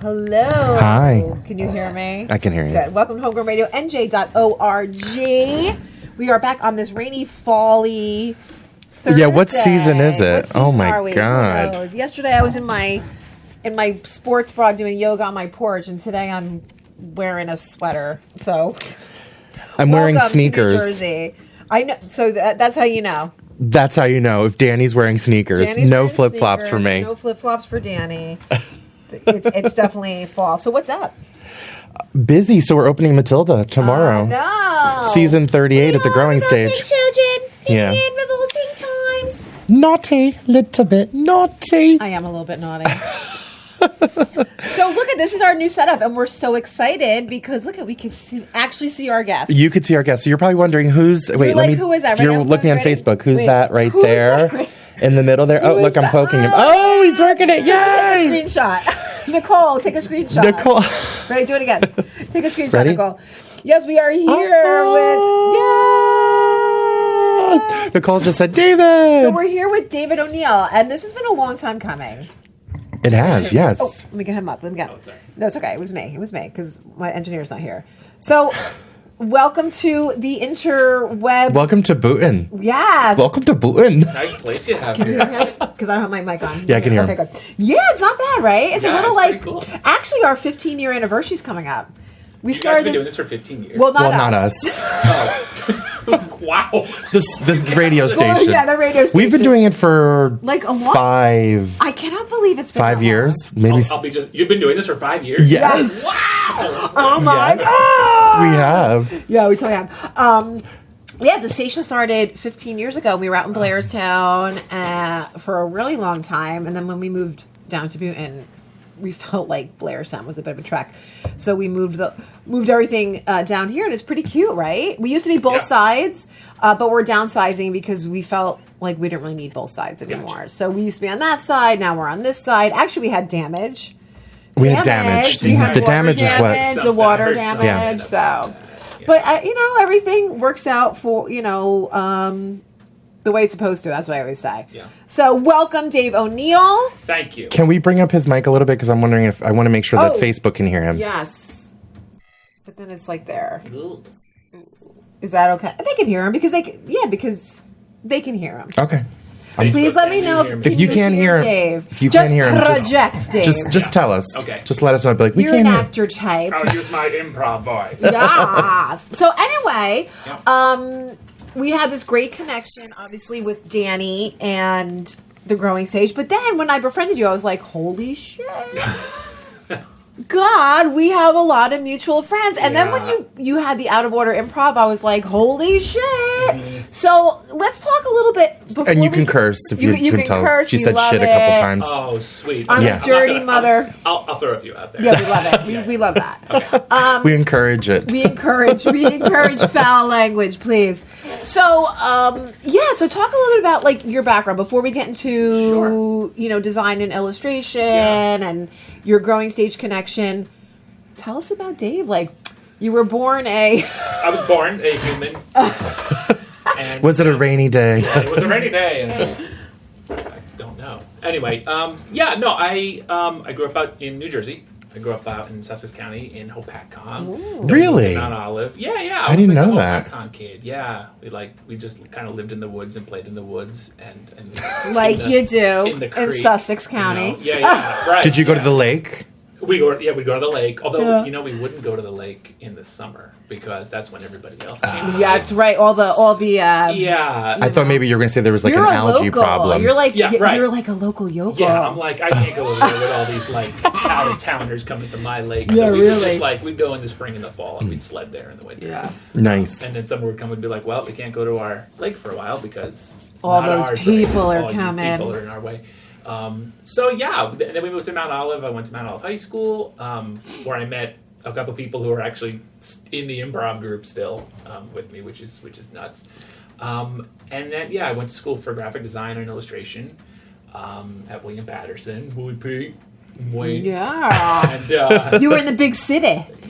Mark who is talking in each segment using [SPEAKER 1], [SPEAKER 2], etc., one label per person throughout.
[SPEAKER 1] Hello.
[SPEAKER 2] Hi.
[SPEAKER 1] Can you hear me?
[SPEAKER 2] I can hear you.
[SPEAKER 1] Good. Welcome to Homegrown Radio, NJ.org. We are back on this rainy, fall-y Thursday.
[SPEAKER 2] Yeah, what season is it?
[SPEAKER 1] What season
[SPEAKER 2] Oh my
[SPEAKER 1] are we?
[SPEAKER 2] God.
[SPEAKER 1] Who knows? Yesterday I was in my sports bra doing yoga on my porch, and today I'm wearing a sweater. So
[SPEAKER 2] I'm wearing
[SPEAKER 1] welcome
[SPEAKER 2] sneakers.
[SPEAKER 1] to New Jersey. I know. So that's how you know.
[SPEAKER 2] That's how you know if Danny's wearing sneakers.
[SPEAKER 1] Danny's
[SPEAKER 2] No
[SPEAKER 1] wearing
[SPEAKER 2] flip flops
[SPEAKER 1] sneakers,
[SPEAKER 2] for me.
[SPEAKER 1] No flip flops for Danny. It's definitely fall. So what's up?
[SPEAKER 2] Busy, so we're opening Matilda tomorrow.
[SPEAKER 1] No.
[SPEAKER 2] Season 38 at the growing
[SPEAKER 1] revolting
[SPEAKER 2] stage.
[SPEAKER 1] Children.
[SPEAKER 2] Yeah.
[SPEAKER 1] In revolting times.
[SPEAKER 2] Naughty, little bit naughty.
[SPEAKER 1] I am a little bit naughty. So look at this is our new setup, and we're so excited because look at we can actually see our guests.
[SPEAKER 2] You could see our guests. So you're probably wondering who's. Wait,
[SPEAKER 1] like, who is that?
[SPEAKER 2] If
[SPEAKER 1] Right
[SPEAKER 2] you're
[SPEAKER 1] now,
[SPEAKER 2] looking on
[SPEAKER 1] ready?
[SPEAKER 2] Facebook, who's
[SPEAKER 1] Wait,
[SPEAKER 2] that right
[SPEAKER 1] who is
[SPEAKER 2] there?
[SPEAKER 1] that?
[SPEAKER 2] In the middle there. Oh,
[SPEAKER 1] Who
[SPEAKER 2] look,
[SPEAKER 1] is
[SPEAKER 2] I'm
[SPEAKER 1] that?
[SPEAKER 2] poking him. Oh, he's working it.
[SPEAKER 1] Take a
[SPEAKER 2] Yay!
[SPEAKER 1] screenshot. Nicole, take a screenshot.
[SPEAKER 2] Nicole.
[SPEAKER 1] Ready? Do it again. Take a screenshot,
[SPEAKER 2] Ready?
[SPEAKER 1] Nicole. Yes, we are here with. Yes.
[SPEAKER 2] Nicole just said, David.
[SPEAKER 1] So we're here with David O'Neill, and this has been a long time coming.
[SPEAKER 2] It has, yes.
[SPEAKER 1] Oh, let me get him up. Let me get him. No, it's okay. It was me, because my engineer's not here. So, welcome to the interwebs.
[SPEAKER 2] Welcome to Booten.
[SPEAKER 1] Yes.
[SPEAKER 2] Welcome to Booten.
[SPEAKER 3] Nice place you have
[SPEAKER 1] Can you
[SPEAKER 3] here.
[SPEAKER 1] hear me? Because I don't have my mic on.
[SPEAKER 2] Yeah, I can hear
[SPEAKER 1] Okay,
[SPEAKER 2] him.
[SPEAKER 1] good. Yeah, it's not bad, right? It's a
[SPEAKER 3] Yeah,
[SPEAKER 1] little
[SPEAKER 3] it's
[SPEAKER 1] like.
[SPEAKER 3] pretty cool.
[SPEAKER 1] Actually, our 15-year anniversary is coming up. We
[SPEAKER 3] You guys
[SPEAKER 1] started
[SPEAKER 3] have been doing this for 15 years.
[SPEAKER 1] Well, not
[SPEAKER 2] Well, not
[SPEAKER 1] us.
[SPEAKER 2] us.
[SPEAKER 3] Oh. Wow.
[SPEAKER 2] This radio station.
[SPEAKER 1] Well, yeah, the radio station.
[SPEAKER 2] We've been doing it for
[SPEAKER 1] Like a long.
[SPEAKER 2] five
[SPEAKER 1] I cannot believe it's been that long.
[SPEAKER 2] years, maybe.
[SPEAKER 3] You've been doing this for 5 years?
[SPEAKER 2] Yes.
[SPEAKER 3] Wow.
[SPEAKER 1] Oh my
[SPEAKER 2] Yes.
[SPEAKER 1] god.
[SPEAKER 2] We have.
[SPEAKER 1] Yeah, we totally have. Yeah, the station started 15 years ago. We were out in Blairstown for a really long time, and then when we moved down to Booten, we felt like Blairstown was a bit of a trek, so we moved everything down here, and it's pretty cute, right? We used to be both
[SPEAKER 3] Yeah.
[SPEAKER 1] sides, but we're downsizing because we felt like we didn't really need both sides anymore.
[SPEAKER 3] Gotcha.
[SPEAKER 1] So we used to be on that side. Now we're on this side. Actually, we had damage.
[SPEAKER 2] We had damage.
[SPEAKER 1] We had
[SPEAKER 2] The
[SPEAKER 1] water
[SPEAKER 2] damage is what.
[SPEAKER 1] damage, the water
[SPEAKER 3] Hurts
[SPEAKER 1] damage.
[SPEAKER 3] something.
[SPEAKER 1] So, but everything works out for the way it's supposed to. That's what I always say.
[SPEAKER 3] Yeah.
[SPEAKER 1] So, welcome, Dave O'Neill.
[SPEAKER 3] Thank you.
[SPEAKER 2] Can we bring up his mic a little bit? Because I'm wondering if I want to make sure that
[SPEAKER 1] Oh.
[SPEAKER 2] Facebook can hear him.
[SPEAKER 1] Yes, but then it's like there.
[SPEAKER 3] Ooh.
[SPEAKER 1] Is that okay? They can hear him because they can hear him.
[SPEAKER 2] Okay.
[SPEAKER 1] Please let me know
[SPEAKER 2] If you can't hear
[SPEAKER 1] Dave.
[SPEAKER 2] if you can't hear him,
[SPEAKER 1] project Dave.
[SPEAKER 2] just tell us.
[SPEAKER 3] Okay.
[SPEAKER 2] Just let us know. Be like, we
[SPEAKER 1] You're an
[SPEAKER 2] can't hear.
[SPEAKER 1] actor type.
[SPEAKER 3] I'll use my improv voice.
[SPEAKER 1] Yes. So anyway,
[SPEAKER 3] Yeah.
[SPEAKER 1] we had this great connection, obviously, with Danny and the growing stage. But then when I befriended you, I was like, holy shit. God, we have a lot of mutual friends. And then
[SPEAKER 3] Yeah.
[SPEAKER 1] when you had the out of order improv, I was like, holy shit. So let's talk a little bit before
[SPEAKER 2] And you
[SPEAKER 1] we-
[SPEAKER 2] can curse if you
[SPEAKER 1] can
[SPEAKER 2] can tell.
[SPEAKER 1] curse.
[SPEAKER 2] She
[SPEAKER 1] We
[SPEAKER 2] said
[SPEAKER 1] love
[SPEAKER 2] shit a couple
[SPEAKER 1] it.
[SPEAKER 2] times.
[SPEAKER 3] Oh, sweet.
[SPEAKER 1] I'm
[SPEAKER 2] Yeah.
[SPEAKER 1] a dirty mother.
[SPEAKER 3] I'll throw a few out there.
[SPEAKER 1] Yeah, we love it. We love that.
[SPEAKER 2] We encourage it.
[SPEAKER 1] We encourage foul language, please. So, so talk a little bit about like your background before we get into design and illustration and your growing stage connection. Tell us about Dave. Like, you were born
[SPEAKER 3] I was born a human. And
[SPEAKER 2] Was it a rainy day?
[SPEAKER 3] Yeah, it was a rainy day. And I don't know. Anyway, I grew up out in New Jersey. I grew up out in Sussex County in Hopatcong.
[SPEAKER 2] Really?
[SPEAKER 3] Mount Olive. Yeah.
[SPEAKER 2] I didn't
[SPEAKER 3] was
[SPEAKER 2] know
[SPEAKER 3] a
[SPEAKER 2] that.
[SPEAKER 3] Hopatcong kid. Yeah. We just kind of lived in the woods and played in the woods and
[SPEAKER 1] like
[SPEAKER 3] in
[SPEAKER 1] you do
[SPEAKER 3] in the
[SPEAKER 1] in
[SPEAKER 3] creek,
[SPEAKER 1] Sussex County.
[SPEAKER 3] Yeah, right.
[SPEAKER 2] Did you go to
[SPEAKER 3] yeah.
[SPEAKER 2] the lake?
[SPEAKER 3] We'd go to the lake. Although
[SPEAKER 1] Yeah.
[SPEAKER 3] we wouldn't go to the lake in the summer because that's when everybody else came. to the
[SPEAKER 1] Yeah,
[SPEAKER 3] lake.
[SPEAKER 1] that's right. All the
[SPEAKER 3] Yeah.
[SPEAKER 2] I thought maybe you were going to say there was like
[SPEAKER 1] you're
[SPEAKER 2] an
[SPEAKER 1] a
[SPEAKER 2] algae
[SPEAKER 1] local.
[SPEAKER 2] problem.
[SPEAKER 1] You're like
[SPEAKER 3] Yeah, right.
[SPEAKER 1] you're like a local yokel.
[SPEAKER 3] Yeah, I'm like, I can't go over there with all these like out of towners coming to my lake.
[SPEAKER 1] Yeah,
[SPEAKER 3] So we
[SPEAKER 1] really.
[SPEAKER 3] we'd go in the spring and the fall and we'd sled there in the winter.
[SPEAKER 1] Yeah.
[SPEAKER 2] Nice.
[SPEAKER 3] And then someone would come and be like, well, we can't go to our lake for a while because it's
[SPEAKER 1] All
[SPEAKER 3] not
[SPEAKER 1] those
[SPEAKER 3] ours
[SPEAKER 1] people
[SPEAKER 3] right now.
[SPEAKER 1] are
[SPEAKER 3] All you
[SPEAKER 1] coming.
[SPEAKER 3] People are in our way. And then we moved to Mount Olive. I went to Mount Olive High School, where I met a couple people who are actually in the improv group still with me, which is nuts. And then I went to school for graphic design and illustration at William Patterson, Willie P. Wayne.
[SPEAKER 1] Yeah.
[SPEAKER 3] And
[SPEAKER 1] You were in the big city.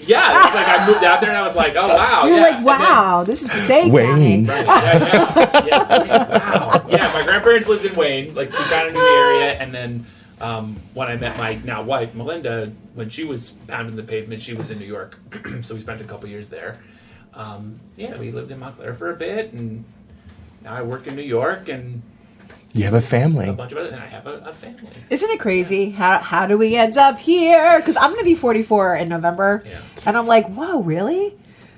[SPEAKER 3] yeah, it was like I moved out there and I was like, oh wow.
[SPEAKER 1] You're
[SPEAKER 3] yeah.
[SPEAKER 1] like,
[SPEAKER 3] And
[SPEAKER 1] wow, this is Passaic
[SPEAKER 2] Wayne.
[SPEAKER 1] County.
[SPEAKER 3] Right, yeah. Wow. Yeah, my grandparents lived in Wayne. Like, we kind of knew the area, and then When I met my now wife, Melinda, when she was pounding the pavement, she was in New York. So we spent a couple years there. We lived in Montclair for a bit, and now I work in New York, and
[SPEAKER 2] You have a family.
[SPEAKER 3] a bunch of other, and I have a family.
[SPEAKER 1] Isn't it crazy? How do we end up here? Because I'm going to be 44 in November.
[SPEAKER 3] Yeah.
[SPEAKER 1] And I'm like, whoa, really?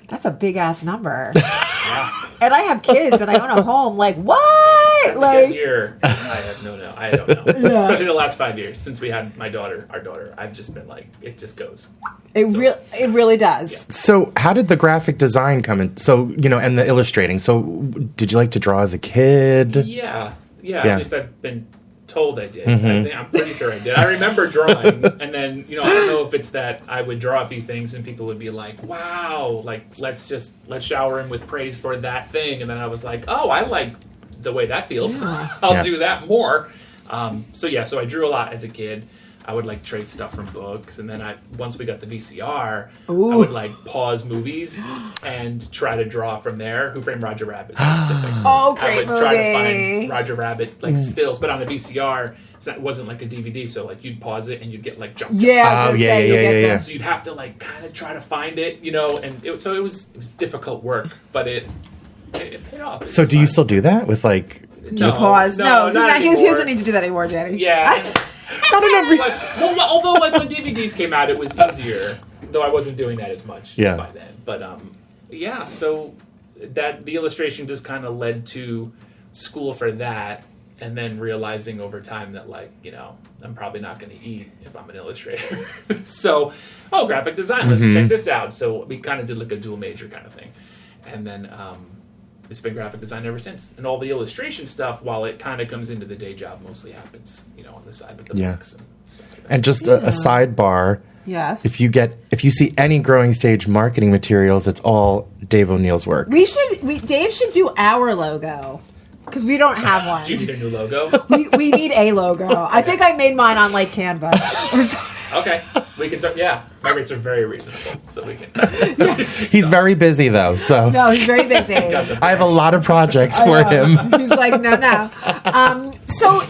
[SPEAKER 1] That's a big ass number.
[SPEAKER 3] Yeah.
[SPEAKER 1] And I have kids and I own a home. Like, what? Like,
[SPEAKER 3] Here, I have I don't know.
[SPEAKER 1] Yeah.
[SPEAKER 3] Especially the last 5 years since we had our daughter. I've just been like, it just goes.
[SPEAKER 1] it really does.
[SPEAKER 3] Yeah.
[SPEAKER 2] So how did the graphic design come in? So, and the illustrating. So did you like to draw as a kid?
[SPEAKER 3] Yeah.
[SPEAKER 2] Yeah.
[SPEAKER 3] At least I've been told I did. I'm pretty sure I did. I remember drawing, and then I don't know if it's that I would draw a few things, and people would be like, "Wow, like let's shower him with praise for that thing," and then I was like, "Oh, I like the way that feels. I'll do that more." So I drew a lot as a kid. I would like trace stuff from books, and then once we got the VCR, I would like pause movies and try to draw from there. Who Framed Roger Rabbit specific.
[SPEAKER 1] Oh,
[SPEAKER 3] I
[SPEAKER 1] great
[SPEAKER 3] would try to
[SPEAKER 1] movie.
[SPEAKER 3] find Roger Rabbit like stills, but on the VCR, it wasn't like a DVD, so like you'd pause it and you'd get like jump.
[SPEAKER 1] Yeah, I was
[SPEAKER 2] Oh,
[SPEAKER 1] gonna
[SPEAKER 2] yeah,
[SPEAKER 1] say,
[SPEAKER 2] yeah,
[SPEAKER 1] you'll get
[SPEAKER 2] yeah,
[SPEAKER 1] them.
[SPEAKER 2] yeah.
[SPEAKER 3] So you'd have to like kind of try to find it, and it was difficult work, but it paid off.
[SPEAKER 2] So do you still do that with like...
[SPEAKER 3] no,
[SPEAKER 1] Pause. No,
[SPEAKER 3] not
[SPEAKER 1] he
[SPEAKER 3] anymore.
[SPEAKER 1] doesn't need to do that anymore, Danny.
[SPEAKER 3] Yeah.
[SPEAKER 2] Not in every...
[SPEAKER 3] Well, although like when DVDs came out, it was easier, though I wasn't doing that as much
[SPEAKER 2] Yeah.
[SPEAKER 3] by then. But so that the illustration just kind of led to school for that, and then realizing over time that I'm probably not going to eat if I'm an illustrator. So, graphic design, let's check this out. So we kind of did like a dual major kind of thing, and then it's been graphic design ever since. And all the illustration stuff, while it kind of comes into the day job, mostly happens, on the side with the
[SPEAKER 2] Yeah.
[SPEAKER 3] books and stuff like that.
[SPEAKER 2] And just a sidebar,
[SPEAKER 1] Yes.
[SPEAKER 2] if you see any growing stage marketing materials, it's all Dave O'Neill's work.
[SPEAKER 1] Dave should do our logo. Because we don't have one.
[SPEAKER 3] Do you need a new logo?
[SPEAKER 1] we need a logo. I think I made mine on like Canva or something.
[SPEAKER 3] Okay. We can talk. Yeah. My rates are very reasonable, so we can talk.
[SPEAKER 2] He's very busy though, so
[SPEAKER 1] No, he's very busy.
[SPEAKER 2] I have a lot of projects for him.
[SPEAKER 1] He's like, no. So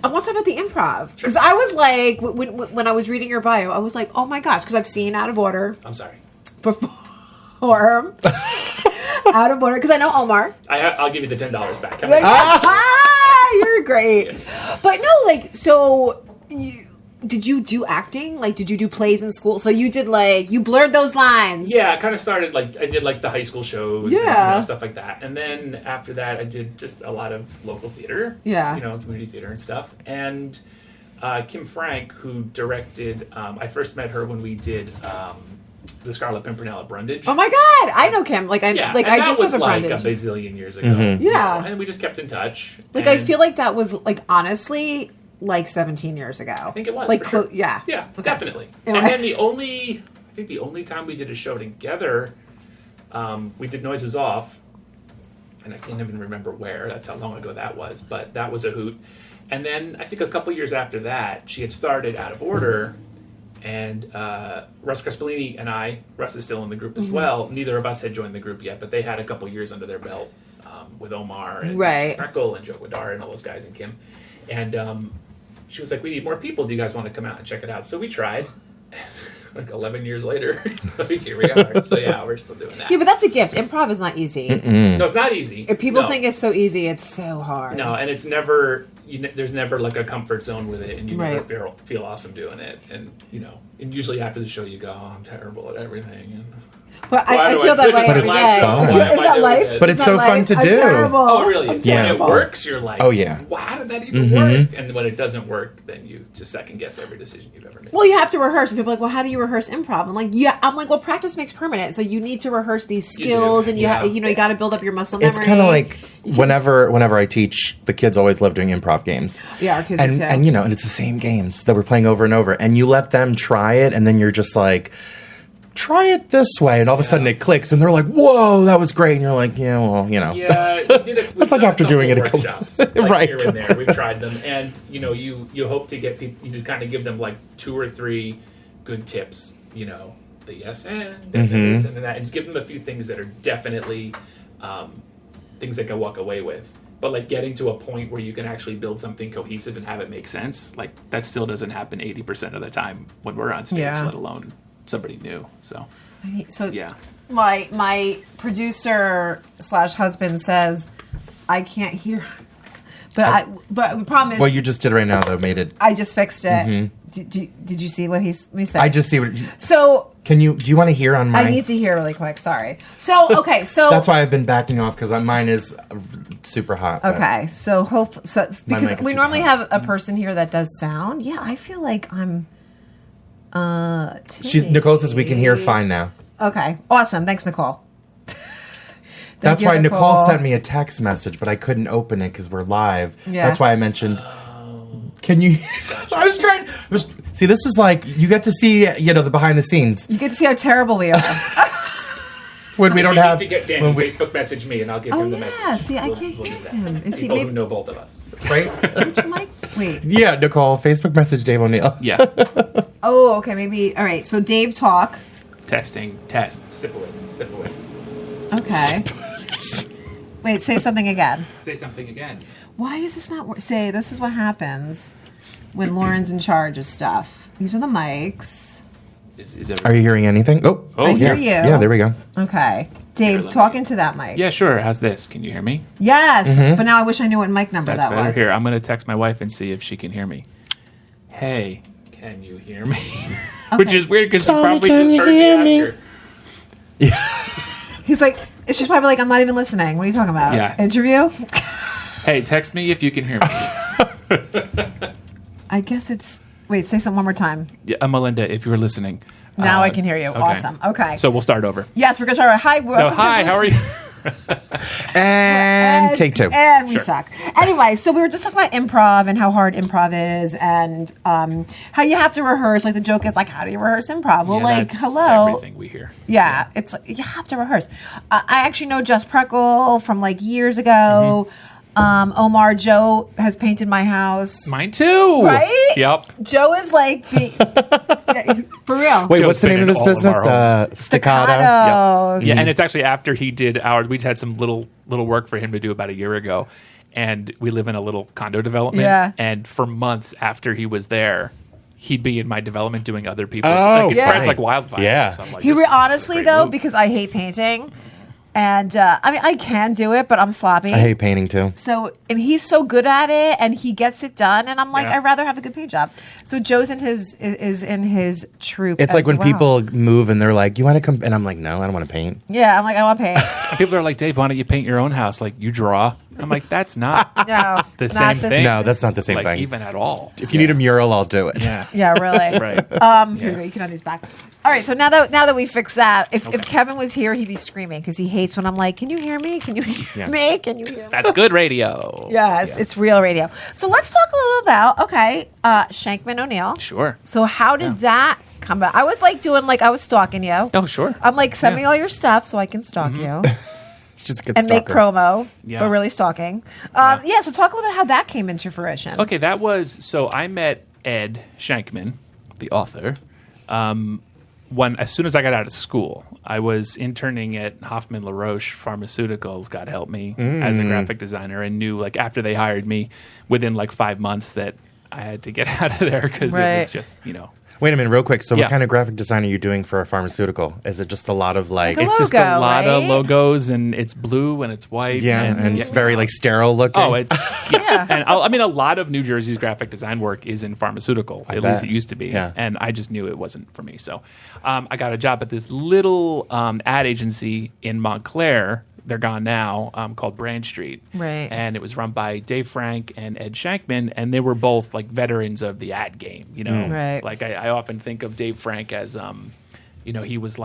[SPEAKER 1] I want to talk about the improv. Because I was like, when I was reading your bio, I was like, oh my gosh, because I've seen Out of Order
[SPEAKER 3] I'm sorry.
[SPEAKER 1] perform. Out of Order, because I know Omar.
[SPEAKER 3] I'll give you the $10 back. How
[SPEAKER 1] Like,
[SPEAKER 3] many-
[SPEAKER 1] you're great. But no, so did you do acting? Like, did you do plays in school? So you did you blurred those lines.
[SPEAKER 3] Yeah, I kind of started I did the high school shows,
[SPEAKER 1] Yeah.
[SPEAKER 3] and, stuff like that. And then after that, I did just a lot of local theater,
[SPEAKER 1] Yeah.
[SPEAKER 3] community theater and stuff. And Kim Frank, who directed, I first met her when we did the Scarlet Pimpernel at Brundage.
[SPEAKER 1] Oh my God, I know Kim.
[SPEAKER 3] and
[SPEAKER 1] I
[SPEAKER 3] that
[SPEAKER 1] just
[SPEAKER 3] was
[SPEAKER 1] was a
[SPEAKER 3] like a
[SPEAKER 1] Brundage.
[SPEAKER 3] bazillion years ago.
[SPEAKER 1] Yeah.
[SPEAKER 3] And we just kept in touch.
[SPEAKER 1] I
[SPEAKER 3] And
[SPEAKER 1] feel like that was honestly 17 years ago.
[SPEAKER 3] I think it was.
[SPEAKER 1] Like,
[SPEAKER 3] for sure.
[SPEAKER 1] yeah.
[SPEAKER 3] Yeah, definitely.
[SPEAKER 1] Anyway.
[SPEAKER 3] And then the only time we did a show together, we did Noises Off, and I can't even remember where. That's how long ago that was, but that was a hoot. And then I think a couple years after that, she had started Out of Order, and Russ Crespolini and Russ is still in the group as well. Neither of us had joined the group yet, but they had a couple years under their belt with Omar and
[SPEAKER 1] Right.
[SPEAKER 3] Spreckle and Joe Guadara and all those guys and Kim. And she was like, we need more people. Do you guys want to come out and check it out? So we tried. 11 years later, here we are. So yeah, we're still doing that.
[SPEAKER 1] Yeah, but that's a gift. Improv is not easy.
[SPEAKER 3] No, it's not easy.
[SPEAKER 1] If people
[SPEAKER 3] No.
[SPEAKER 1] think it's so easy, it's so hard.
[SPEAKER 3] No, and it's never. There's never a comfort zone with it, and you
[SPEAKER 1] Right.
[SPEAKER 3] never feel awesome doing it. And and usually after the show, you go, "Oh, I'm terrible at everything." And,
[SPEAKER 1] But
[SPEAKER 3] Why
[SPEAKER 1] I
[SPEAKER 3] do
[SPEAKER 1] feel that
[SPEAKER 3] there's
[SPEAKER 1] way
[SPEAKER 3] a
[SPEAKER 2] But
[SPEAKER 1] every
[SPEAKER 2] it's
[SPEAKER 1] day.
[SPEAKER 2] fun.
[SPEAKER 1] Is
[SPEAKER 2] Why am
[SPEAKER 3] I
[SPEAKER 1] that
[SPEAKER 3] doing
[SPEAKER 1] life?
[SPEAKER 3] this?
[SPEAKER 2] But it's
[SPEAKER 1] Is
[SPEAKER 2] so
[SPEAKER 1] that
[SPEAKER 2] fun
[SPEAKER 1] life?
[SPEAKER 2] to
[SPEAKER 1] I'm
[SPEAKER 2] do.
[SPEAKER 1] terrible.
[SPEAKER 3] oh, it really
[SPEAKER 1] I'm
[SPEAKER 3] is. When it
[SPEAKER 1] terrible.
[SPEAKER 3] works, you're like,
[SPEAKER 2] Oh, yeah.
[SPEAKER 3] Well, how did that even work? And when it doesn't work, then you just second guess every decision you've ever made.
[SPEAKER 1] Well, you have to rehearse. And people are like, well, how do you rehearse improv? I'm like, yeah. I'm like, well, practice makes permanent. So you need to rehearse these
[SPEAKER 3] You do.
[SPEAKER 1] skills, and you
[SPEAKER 3] Yeah.
[SPEAKER 1] you got to build up your muscle memory.
[SPEAKER 2] It's kind of like whenever I teach, the kids always love doing improv games.
[SPEAKER 1] Yeah, our kids do too.
[SPEAKER 2] And and it's the same games that we're playing over and over. And you let them try it, and then you're just like, try it this way, and all of a sudden it clicks, and they're like, "Whoa, that was great!" And you're like, "Yeah, well,
[SPEAKER 3] Yeah, we've
[SPEAKER 2] That's like
[SPEAKER 3] done
[SPEAKER 2] after doing it a couple-
[SPEAKER 3] workshops,
[SPEAKER 2] Right.
[SPEAKER 3] here and there. We've tried them, and you hope to get people. You just kind of give them 2 or 3 good tips. The yes and the this and that, and give them a few things that are definitely things they can walk away with. But like getting to a point where you can actually build something cohesive and have it make sense, like that still doesn't happen 80% of the time when we're on stage, let alone somebody new. So yeah.
[SPEAKER 1] My producer / husband says I can't hear, but the problem is
[SPEAKER 2] what you just did right now though made it.
[SPEAKER 1] I just fixed it. Did you see what he said?
[SPEAKER 2] I just see what.
[SPEAKER 1] So
[SPEAKER 2] do you want to hear on mine?
[SPEAKER 1] I need to hear really quick. Sorry. So okay, so
[SPEAKER 2] that's why I've been backing off because mine is super hot.
[SPEAKER 1] Okay, so because we normally have a person here that does sound. Yeah, I feel like I'm.
[SPEAKER 2] Nicole says we can hear fine now.
[SPEAKER 1] Okay, awesome. Thanks, Nicole.
[SPEAKER 2] That's why Nicole sent me a text message, but I couldn't open it because we're live. Yeah. That's why I mentioned. Can you? I was trying. See, this is like you get to see, the behind the scenes.
[SPEAKER 1] You get to see how terrible we are.
[SPEAKER 2] When we don't have.
[SPEAKER 3] To get Danny, Facebook message me, and I'll give him the message.
[SPEAKER 1] Yeah, see, I can't get him. Is
[SPEAKER 3] people who know both of us,
[SPEAKER 2] right?
[SPEAKER 1] Which mic? Wait.
[SPEAKER 2] Yeah, Nicole. Facebook message Dave O'Neill.
[SPEAKER 3] Yeah.
[SPEAKER 1] Oh, okay. Maybe. All right. So Dave, talk.
[SPEAKER 3] Testing. Test. Sipowitz.
[SPEAKER 1] Okay. Wait. Say something again.
[SPEAKER 3] Say something again.
[SPEAKER 1] Why is this not? Say this is what happens when Lauren's in charge of stuff. These are the mics.
[SPEAKER 2] Are you hearing anything? Oh,
[SPEAKER 1] I hear you.
[SPEAKER 2] Yeah, there we go.
[SPEAKER 1] Okay. Dave, talk into that mic.
[SPEAKER 3] Yeah, sure. How's this? Can you hear me?
[SPEAKER 1] Yes, but now I wish I knew what mic number that was.
[SPEAKER 3] Here, I'm going to text my wife and see if she can hear me. Hey, can you hear me? Okay. Which is weird because he probably just heard me ask her.
[SPEAKER 1] Yeah. He's like, she's probably like, I'm not even listening. What are you talking about?
[SPEAKER 3] Yeah.
[SPEAKER 1] Interview?
[SPEAKER 3] Hey, text me if you can hear me.
[SPEAKER 1] I guess it's... Wait, say something one more time.
[SPEAKER 3] Yeah, Melinda, if you're listening.
[SPEAKER 1] Now I can hear you. Okay. Awesome. Okay.
[SPEAKER 3] So we'll start over.
[SPEAKER 1] Yes, we're going to start over. Hi.
[SPEAKER 3] Hi, how are you?
[SPEAKER 2] and take two.
[SPEAKER 1] And we suck. Anyway, so we were just talking about improv and how hard improv is and how you have to rehearse. Like the joke is like, how do you rehearse improv? Well, like, hello.
[SPEAKER 3] Everything we hear.
[SPEAKER 1] Yeah, it's like, you have to rehearse. I actually know Just Preckle from like years ago. Omar, Joe has painted my house.
[SPEAKER 3] Mine too.
[SPEAKER 1] Right?
[SPEAKER 3] Yep.
[SPEAKER 1] Joe is like, for real.
[SPEAKER 2] Wait,
[SPEAKER 3] Joe's
[SPEAKER 2] what's the name of this business? Staccato.
[SPEAKER 3] Yep. Yeah, and it's actually after he did ours. We had some little work for him to do about a year ago, and we live in a little condo development.
[SPEAKER 1] Yeah.
[SPEAKER 3] And for months after he was there, he'd be in my development doing other people's.
[SPEAKER 2] Oh,
[SPEAKER 3] like, it spreads like wildfire.
[SPEAKER 2] Yeah.
[SPEAKER 3] So I'm like,
[SPEAKER 1] Honestly, though, because I hate painting. And I mean, I can do it, but I'm sloppy.
[SPEAKER 2] I hate painting too.
[SPEAKER 1] So, and he's so good at it, and he gets it done. And I'm like, I'd rather have a good paint job. So Joe's in his is troupe.
[SPEAKER 2] It's like when people move and they're like, "You want to come?" And I'm like, "No, I don't want to paint."
[SPEAKER 1] Yeah, I'm like, I want to paint.
[SPEAKER 3] And people are like, "Dave, why don't you paint your own house? Like you draw." I'm like, "That's not the same thing."
[SPEAKER 2] No, that's not the same
[SPEAKER 3] like,
[SPEAKER 2] thing.
[SPEAKER 3] Even at all.
[SPEAKER 2] If you need a mural, I'll do it.
[SPEAKER 3] Yeah.
[SPEAKER 1] Yeah, really.
[SPEAKER 3] Right.
[SPEAKER 1] Here, you can have these back. All right, so now that we fixed that, if Kevin was here, he'd be screaming because he hates when I'm like, "Can you hear me? Can you hear me? Can you hear me?"
[SPEAKER 3] That's good radio.
[SPEAKER 1] Yes, it's real radio. So let's talk a little about Shankman O'Neill.
[SPEAKER 3] Sure.
[SPEAKER 1] So how did that come about? I was like I was stalking you.
[SPEAKER 3] Oh, sure.
[SPEAKER 1] I'm like, send me all your stuff so I can stalk you.
[SPEAKER 2] It's just a good
[SPEAKER 1] and
[SPEAKER 2] stalker.
[SPEAKER 1] make promo,
[SPEAKER 3] Yeah.
[SPEAKER 1] but really stalking. So talk a little bit how that came into fruition.
[SPEAKER 3] Okay, so I met Ed Shankman, the author, as soon as I got out of school. I was interning at Hoffman LaRoche Pharmaceuticals, God help me, as a graphic designer, and knew after they hired me within 5 months that I had to get out of there because it was just,
[SPEAKER 2] Wait a minute, real quick. So what kind of graphic design are you doing for a pharmaceutical? Is it just a lot of
[SPEAKER 3] it's just a lot of logos, and it's blue and it's white.
[SPEAKER 2] Yeah, and it's very sterile looking.
[SPEAKER 3] Oh, it's and a lot of New Jersey's graphic design work is in pharmaceutical. At least it used to be.
[SPEAKER 2] Yeah.
[SPEAKER 3] And I just knew it wasn't for me. So I got a job at this little ad agency in Montclair. They're gone now, called Brand Street.
[SPEAKER 1] Right.
[SPEAKER 3] And it was run by Dave Frank and Ed Shankman, and they were both veterans of the ad game,
[SPEAKER 1] Right.
[SPEAKER 3] I often think of Dave Frank as, he was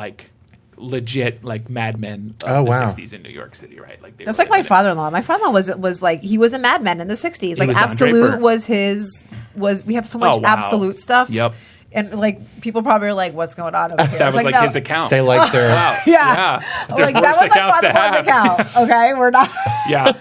[SPEAKER 3] legit Mad Men of the 60s in New York City, right?
[SPEAKER 1] That's like my father-in-law. My father-in-law was he was a Mad Men in the 60s.
[SPEAKER 3] was
[SPEAKER 1] Absolute was we have so much Absolute stuff.
[SPEAKER 3] Yep.
[SPEAKER 1] And people probably are like, "What's going on over here?"
[SPEAKER 3] That was
[SPEAKER 1] no.
[SPEAKER 3] his account.
[SPEAKER 2] They like their
[SPEAKER 1] yeah.
[SPEAKER 3] There's
[SPEAKER 1] that
[SPEAKER 3] worse
[SPEAKER 1] was
[SPEAKER 3] accounts to
[SPEAKER 1] my father-in-law's
[SPEAKER 3] have.
[SPEAKER 1] account. Okay, we're not.
[SPEAKER 3] Yeah.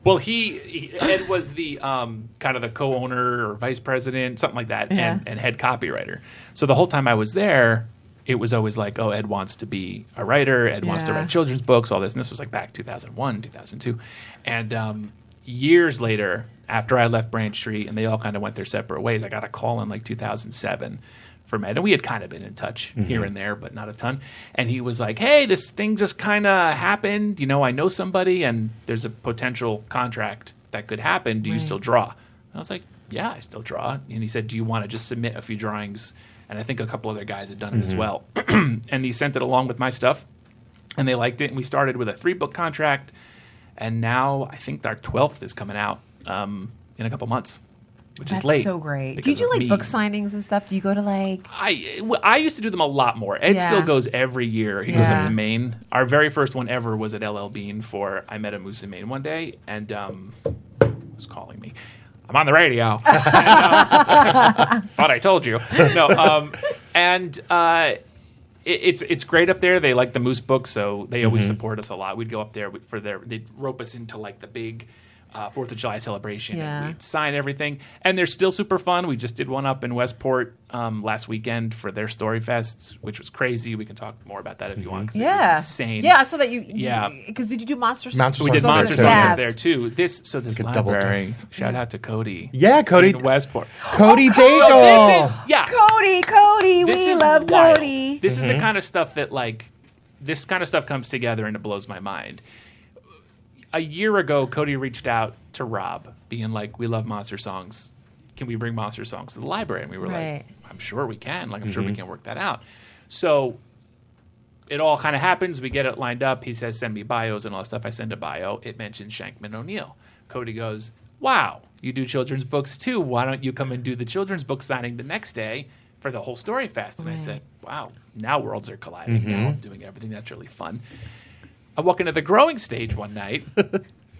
[SPEAKER 3] Well, Ed was the kind of the co-owner or vice president, something like that, and head copywriter. So the whole time I was there, it was always Ed wants to be a writer. Ed wants to write children's books, all this. And this was back 2001, 2002. And years later, after I left Branch Street and they all kind of went their separate ways, I got a call in like 2007 from Ed. And we had kind of been in touch here and there, but not a ton. And he was like, hey, this thing just kind of happened. You know, I know somebody and there's a potential contract that could happen. Do you still draw? And I was like, yeah, I still draw. And he said, do you want to just submit a few drawings? And I think a couple other guys had done it as well. And he sent it along with my stuff. And they liked it. And we started with a 3-book contract. And now I think our 12th is coming out in a couple months, which is late.
[SPEAKER 1] That's so great. Do you do like book signings and stuff? Do you go to like...
[SPEAKER 3] I used to do them a lot more. Ed still goes every year. He goes up to Maine. Our very first one ever was at LL Bean for I Met a Moose in Maine one day. And was calling me. I'm on the radio. Thought I told you. No, it's great up there. They like the Moose book, so they always support us a lot. We'd go up there they'd rope us into like the big 4th of July celebration, and we'd sign everything. And they're still super fun. We just did one up in Westport last weekend for their Storyfest, which was crazy. We can talk more about that if you want, because it was insane.
[SPEAKER 1] Yeah, so that because did you do Monster Songs?
[SPEAKER 3] We did Monster Songs up there too. This library. Shout out to Cody.
[SPEAKER 2] Yeah, Cody.
[SPEAKER 3] In Westport.
[SPEAKER 2] Cody Daigle.
[SPEAKER 1] Cody, we love
[SPEAKER 3] wild.
[SPEAKER 1] Cody.
[SPEAKER 3] This is the kind of stuff that this kind of stuff comes together and it blows my mind. A year ago, Cody reached out to Rob, being like, we love Monstersongs. Can we bring Monstersongs to the library? And we were like, I'm sure we can. I'm sure we can work that out. So it all kind of happens. We get it lined up. He says, send me bios and all that stuff. I send a bio. It mentions Shankman O'Neill. Cody goes, wow, you do children's books too. Why don't you come and do the children's book signing the next day for the whole Storyfest? And I said, wow, now worlds are colliding. Now I'm doing everything. That's really fun. I walk into the growing stage one night,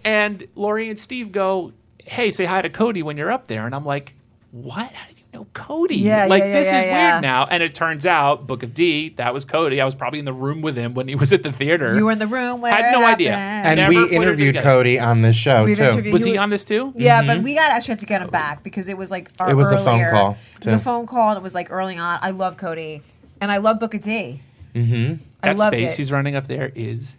[SPEAKER 3] and Lori and Steve go, hey, say hi to Cody when you're up there. And I'm like, what? How did you know Cody? This is weird now. And it turns out, Book of D, that was Cody. I was probably in the room with him when he was at the theater.
[SPEAKER 1] You were in the room where
[SPEAKER 3] I had no idea.
[SPEAKER 2] And we interviewed Cody on this show, too.
[SPEAKER 3] Was he on this, too?
[SPEAKER 1] Yeah, but we actually had to get him back because it was like
[SPEAKER 2] It was a phone call, too.
[SPEAKER 1] It was a phone call, and it was like early on. I love Cody, and I love Book of D.
[SPEAKER 3] That space he's running up there is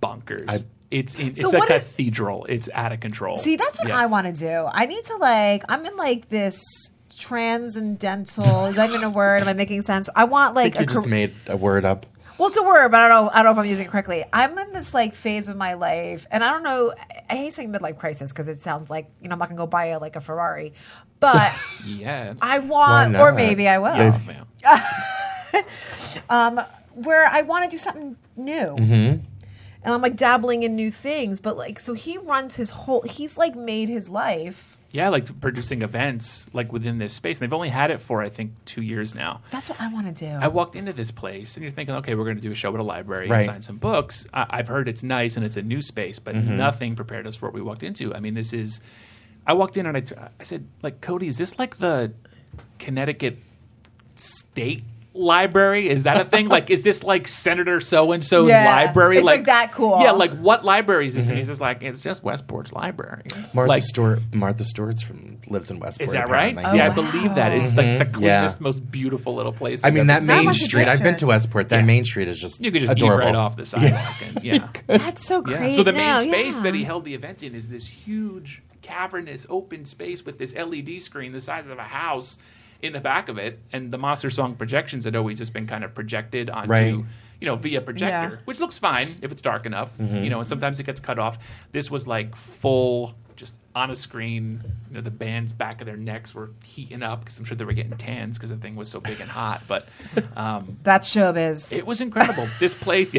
[SPEAKER 3] bonkers. It's a cathedral. It's out of control.
[SPEAKER 1] See, that's what I want to do. I need to I'm in this transcendental. Is that even a word? Am I making sense? I want
[SPEAKER 2] I think you just made a word up.
[SPEAKER 1] Well, it's a word, but I don't know if I'm using it correctly. I'm in this phase of my life, and I don't know. I hate saying midlife crisis because it sounds like I'm not gonna go buy a Ferrari, but I want, or maybe I will. Where I want to do something new. And I'm dabbling in new things, but so he runs he's made his life.
[SPEAKER 3] Yeah, producing events within this space. And they've only had it for, I think, 2 years now.
[SPEAKER 1] That's what I want to do.
[SPEAKER 3] I walked into this place and you're thinking, okay, we're going to do a show at a library and sign some books. I've heard it's nice and it's a new space, but nothing prepared us for what we walked into. I mean, I walked in and I said, Cody, is this the Connecticut State Library? Is that a thing? Is this Senator so-and-so's library?
[SPEAKER 1] It's that cool.
[SPEAKER 3] Yeah, what library is this? And he's just it's just Westport's library.
[SPEAKER 2] Martha Stewart's lives in Westport.
[SPEAKER 3] Is that right?
[SPEAKER 2] Apparently.
[SPEAKER 3] I believe that. It's the cleanest, most beautiful little place.
[SPEAKER 2] I mean, that Main Street, I've been to Westport. That Main Street is just
[SPEAKER 3] you could just
[SPEAKER 2] adorable.
[SPEAKER 3] eat right off the sidewalk.
[SPEAKER 1] That's so great.
[SPEAKER 3] So the main space that he held the event in is this huge, cavernous, open space with this LED screen the size of a house in the back of it, and the Monstersong projections had always just been kind of projected onto, via projector, which looks fine if it's dark enough, and sometimes it gets cut off. This was full, just on a screen. The band's back of their necks were heating up because I'm sure they were getting tans because the thing was so big and hot. But
[SPEAKER 1] that's showbiz.
[SPEAKER 3] It was incredible. This place,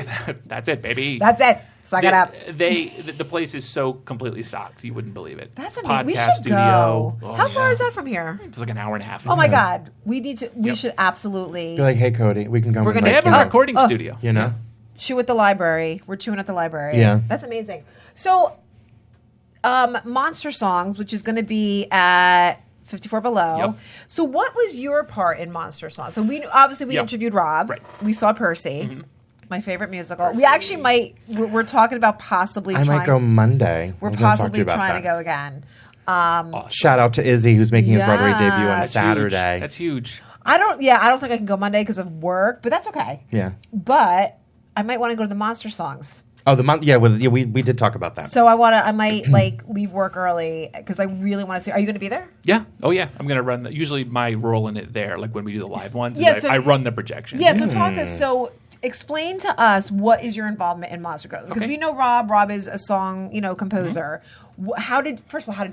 [SPEAKER 3] that's it, baby.
[SPEAKER 1] That's it. Suck it up.
[SPEAKER 3] The place is so completely stocked, you wouldn't believe it.
[SPEAKER 1] That's amazing. We should
[SPEAKER 3] studio.
[SPEAKER 1] Go. How far is that from here?
[SPEAKER 3] It's an hour and a half.
[SPEAKER 1] Oh my God, we need to. We should absolutely.
[SPEAKER 2] You're hey Cody, we can come.
[SPEAKER 3] We're gonna have a recording studio.
[SPEAKER 1] Chew at the library. We're chewing at the library.
[SPEAKER 2] Yeah,
[SPEAKER 1] that's amazing. So, Monstersongs, which is going to be at 54 Below.
[SPEAKER 3] Yep.
[SPEAKER 1] So, what was your part in Monstersongs? So, we interviewed Rob.
[SPEAKER 3] Right.
[SPEAKER 1] We saw Percy. My favorite musical. Percy. We actually might. We're talking about possibly.
[SPEAKER 2] I might go Monday.
[SPEAKER 1] We're possibly trying to go again.
[SPEAKER 3] Awesome.
[SPEAKER 2] Shout out to Izzy, who's making his Broadway debut on Saturday.
[SPEAKER 3] That's huge.
[SPEAKER 1] I don't think I can go Monday because of work, but that's okay.
[SPEAKER 2] Yeah.
[SPEAKER 1] But I might want to go to the Monstersongs
[SPEAKER 2] Oh, the month. Yeah, we did talk about that.
[SPEAKER 1] So I might like leave work early because I really want to see. Are you going to be there?
[SPEAKER 3] Yeah. Oh, yeah. I'm going to run. Usually, my role in it there, like when we do the live ones,
[SPEAKER 1] Yeah,
[SPEAKER 3] is
[SPEAKER 1] so-
[SPEAKER 3] I run the projection.
[SPEAKER 1] Yeah. So talk to us. So explain to us what is your involvement in Monster Girls, because we know Rob. Rob is a song composer. How did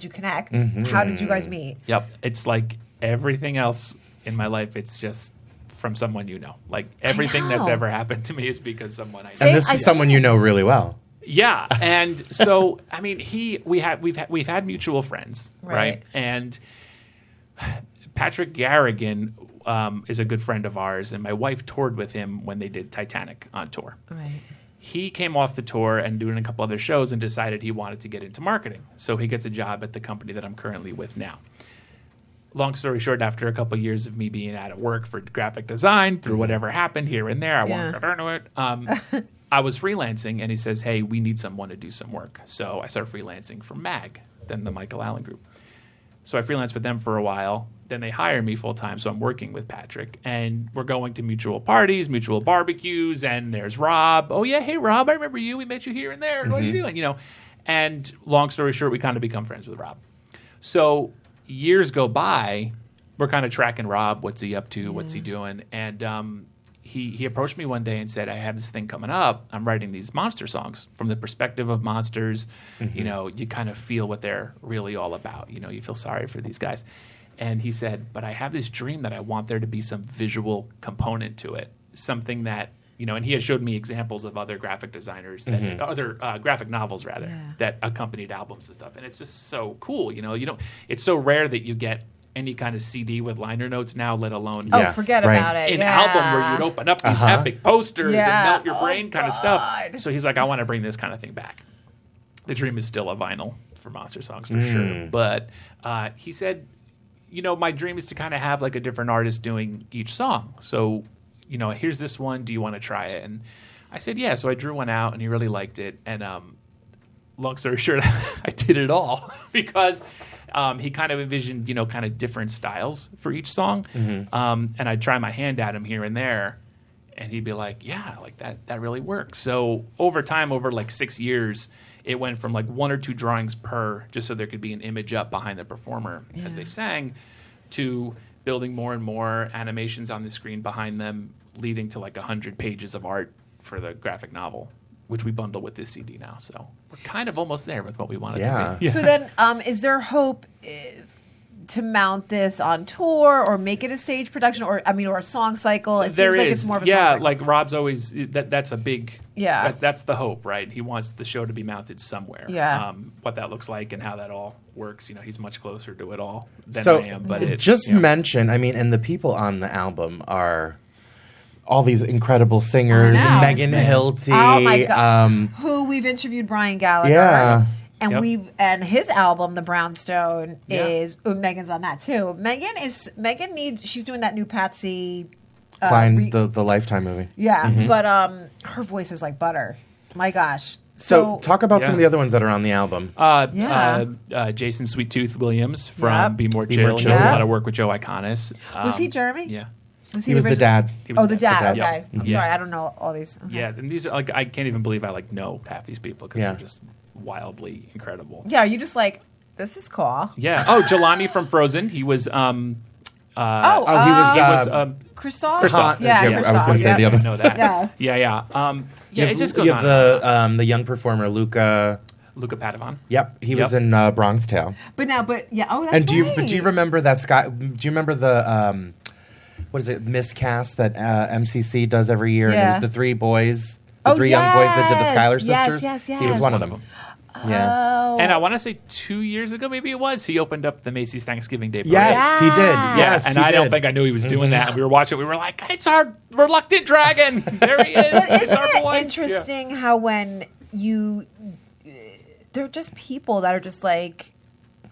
[SPEAKER 1] you connect? How did you guys meet?
[SPEAKER 3] Yep. It's like everything else in my life. It's just from someone you know. Like everything that's
[SPEAKER 1] know.
[SPEAKER 3] ever happened to me is because someone I know.
[SPEAKER 2] And this is someone you know really well.
[SPEAKER 3] Yeah, and so I mean, we've had mutual friends, right? And Patrick Garrigan is a good friend of ours, and my wife toured with him when they did Titanic on tour.
[SPEAKER 1] Right.
[SPEAKER 3] He came off the tour and doing a couple other shows and decided he wanted to get into marketing. So he gets a job at the company that I'm currently with now. Long story short, after a couple of years of me being out of work for graphic design, through whatever happened here and there, I won't get into it. I was freelancing, and he says, hey, we need someone to do some work. So I started freelancing for MAG, then the Michael Allen Group. So I freelanced with them for a while. Then they hire me full-time, so I'm working with Patrick. And we're going to mutual parties, mutual barbecues, and there's Rob. Oh, yeah, hey, Rob, I remember you. We met you here and there. What are you doing? And long story short, we kind of become friends with Rob. So years go by, we're kind of tracking Rob. What's he up to? What's he doing? And he approached me one day and said, I have this thing coming up. I'm writing these monster songs from the perspective of monsters. You kind of feel what they're really all about. You feel sorry for these guys. And he said, but I have this dream that I want there to be some visual component to it, something that, and he had showed me examples of other graphic designers, that, other graphic novels, rather, that accompanied albums and stuff. And it's just so cool. It's so rare that you get any kind of CD with liner notes now, let alone
[SPEAKER 1] Forget about it.
[SPEAKER 3] an album where you'd open up these epic posters and melt your brain kind of stuff. So he's like, I want to bring this kind of thing back. The dream is still a vinyl for Monstersongs for sure. But he said, my dream is to kind of have like a different artist doing each song. So, here's this one. Do you want to try it? And I said, yeah. So I drew one out and he really liked it. And long story short, I did it all because he kind of envisioned, kind of different styles for each song. And I'd try my hand at him here and there. And he'd be like, yeah, like that really works. So over time, over like 6 years, it went from like 1 or 2 drawings per, just so there could be an image up behind the performer as they sang, to building more and more animations on the screen behind them, leading to like 100 pages of art for the graphic novel, which we bundle with this CD now. So we're kind of almost there with what we want it to be.
[SPEAKER 1] Yeah. So then, is there hope to mount this on tour or make it a stage production, or a song cycle? It seems like it's more of a song cycle.
[SPEAKER 3] Like Rob's always that's a big that's the hope, right? He wants the show to be mounted somewhere. What that looks like and how that all works, he's much closer to it all than I am. But
[SPEAKER 2] mention, and the people on the album are all these incredible singers, Megan Hilty.
[SPEAKER 1] Oh my God. Who we've interviewed, Brian Gallagher.
[SPEAKER 2] Yeah.
[SPEAKER 1] And and his album, The Brownstone, is Megan's on that too. She's doing that new Patsy
[SPEAKER 2] Cline, the Lifetime movie.
[SPEAKER 1] Yeah, but her voice is like butter. My gosh.
[SPEAKER 2] So talk about some of the other ones that are on the album.
[SPEAKER 3] Jason Sweet-Tooth Williams from Be More Chill. He does a lot of work with Joe Iconis.
[SPEAKER 1] Was he Jeremy?
[SPEAKER 3] Yeah.
[SPEAKER 2] He was the dad.
[SPEAKER 1] The dad. Okay. I'm sorry, I don't know all these. Okay.
[SPEAKER 3] Yeah, and these are like, I can't even believe I know half these people because they're just wildly incredible.
[SPEAKER 1] Yeah, are you just like, this is cool?
[SPEAKER 3] Yeah. Oh, Jelani from Frozen. He was.
[SPEAKER 1] He was Kristoff.
[SPEAKER 2] Kristoff.
[SPEAKER 1] Yeah,
[SPEAKER 2] I was going to say the other.
[SPEAKER 3] I know that.
[SPEAKER 2] Yeah.
[SPEAKER 3] It just goes
[SPEAKER 2] you have the young performer Luca
[SPEAKER 3] Padavon.
[SPEAKER 2] Yep, he was in Bronx Tale.
[SPEAKER 1] That's
[SPEAKER 2] and do you remember that Scott? Do you remember the what is it, miscast that MCC does every year? And it was the 3 boys, young boys that did the Schuyler sisters.
[SPEAKER 1] Yes.
[SPEAKER 2] He was one of them. Yeah.
[SPEAKER 3] And I want to say 2 years ago, maybe it was, he opened up the Macy's Thanksgiving Day Parade.
[SPEAKER 2] Yes, he did. Yes,
[SPEAKER 3] and I don't think I knew he was doing that. And we were watching it. We were like, it's our reluctant dragon. There he is.
[SPEAKER 1] But isn't it interesting how when they're just people that are just like,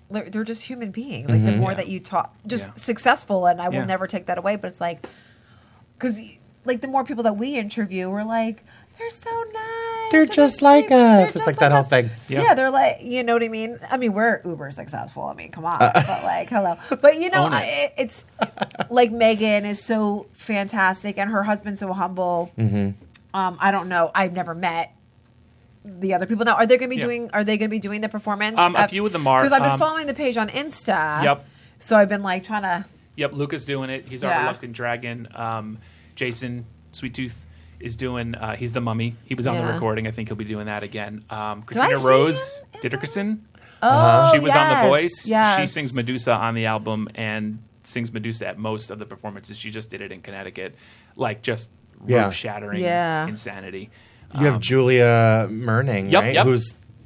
[SPEAKER 1] they're just human beings. Like the more that you talk, successful, and I will never take that away. But it's like, because like the more people that we interview, we're like, they're so nice.
[SPEAKER 2] They're just like us. It's like that whole thing.
[SPEAKER 1] Yeah, they're like, you know what I mean? I mean, we're uber successful. I mean, come on. But like, hello. But it's like Megan is so fantastic and her husband's so humble. I don't know. I've never met the other people now. Are they going to be doing? Are they going to be doing the performance?
[SPEAKER 3] A few of them are,
[SPEAKER 1] because I've been following the page on Insta.
[SPEAKER 3] Yep.
[SPEAKER 1] So I've been like trying to.
[SPEAKER 3] Yep, Luca's doing it. He's our reluctant dragon. Jason Sweet Tooth is doing. He's the mummy. He was on the recording. I think he'll be doing that again. Katrina Rose Didrikson.
[SPEAKER 1] Oh,
[SPEAKER 3] she was on The Voice.
[SPEAKER 1] Yes.
[SPEAKER 3] She sings Medusa on the album and sings Medusa at most of the performances. She just did it in Connecticut, like just roof-shattering insanity.
[SPEAKER 2] You have Julia Merning, right?
[SPEAKER 3] Yep.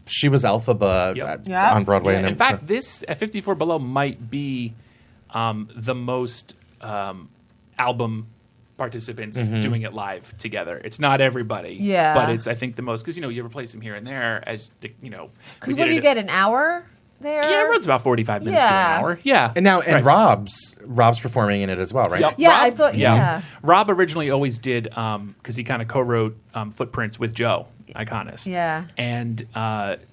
[SPEAKER 2] She was Elphaba on Broadway.
[SPEAKER 3] Yeah, in fact, this at 54 Below might be the most album participants doing it live together. It's not everybody, but it's I think the most because you ever play some here and there as the,
[SPEAKER 1] What do you get, an hour there?
[SPEAKER 3] Yeah, it runs about 45 minutes to an hour. Yeah,
[SPEAKER 2] and Rob's performing in it as well, right?
[SPEAKER 3] Yep.
[SPEAKER 1] Yeah,
[SPEAKER 3] Rob,
[SPEAKER 1] I thought.
[SPEAKER 3] Rob originally always did because he kind of co-wrote Footprints with Joe Iconis.
[SPEAKER 1] Yeah,
[SPEAKER 3] and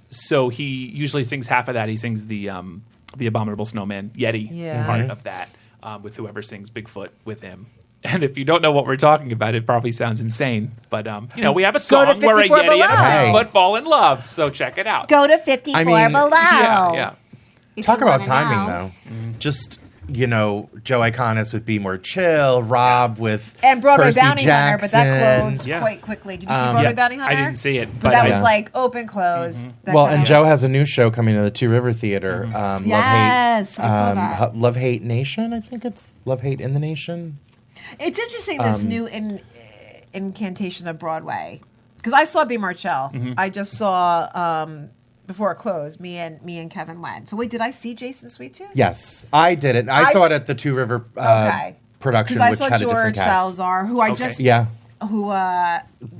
[SPEAKER 3] so he usually sings half of that. He sings the Abominable Snowman Yeti part of that with whoever sings Bigfoot with him. And if you don't know what we're talking about, it probably sounds insane. But, we have a song where a Yeti and a Bigfoot fall in love. So check it out.
[SPEAKER 1] Go to 54 Below.
[SPEAKER 3] Yeah.
[SPEAKER 2] Talk about timing, though. Just, Joe Iconis would be more chill, Rob with
[SPEAKER 1] and Broadway
[SPEAKER 2] Percy
[SPEAKER 1] Bounty
[SPEAKER 2] Jackson.
[SPEAKER 1] Hunter, but that closed quite quickly. Did you see Broadway Bounty Hunter?
[SPEAKER 3] I didn't see it.
[SPEAKER 1] But that was like open, close.
[SPEAKER 2] Well, and Joe has a new show coming to the Two River Theater.
[SPEAKER 1] Yes, I saw that.
[SPEAKER 2] Love Hate Nation, I think it's Love Hate in the Nation.
[SPEAKER 1] It's interesting, this new incantation of Broadway. Because I saw B. Marchell. I just saw before it closed. Me and Kevin went. So wait, did I see Jason Sweet Tooth?
[SPEAKER 2] Yes, I did it. I saw it at the Two River production, which had a different cast.
[SPEAKER 1] Salazar, who I just who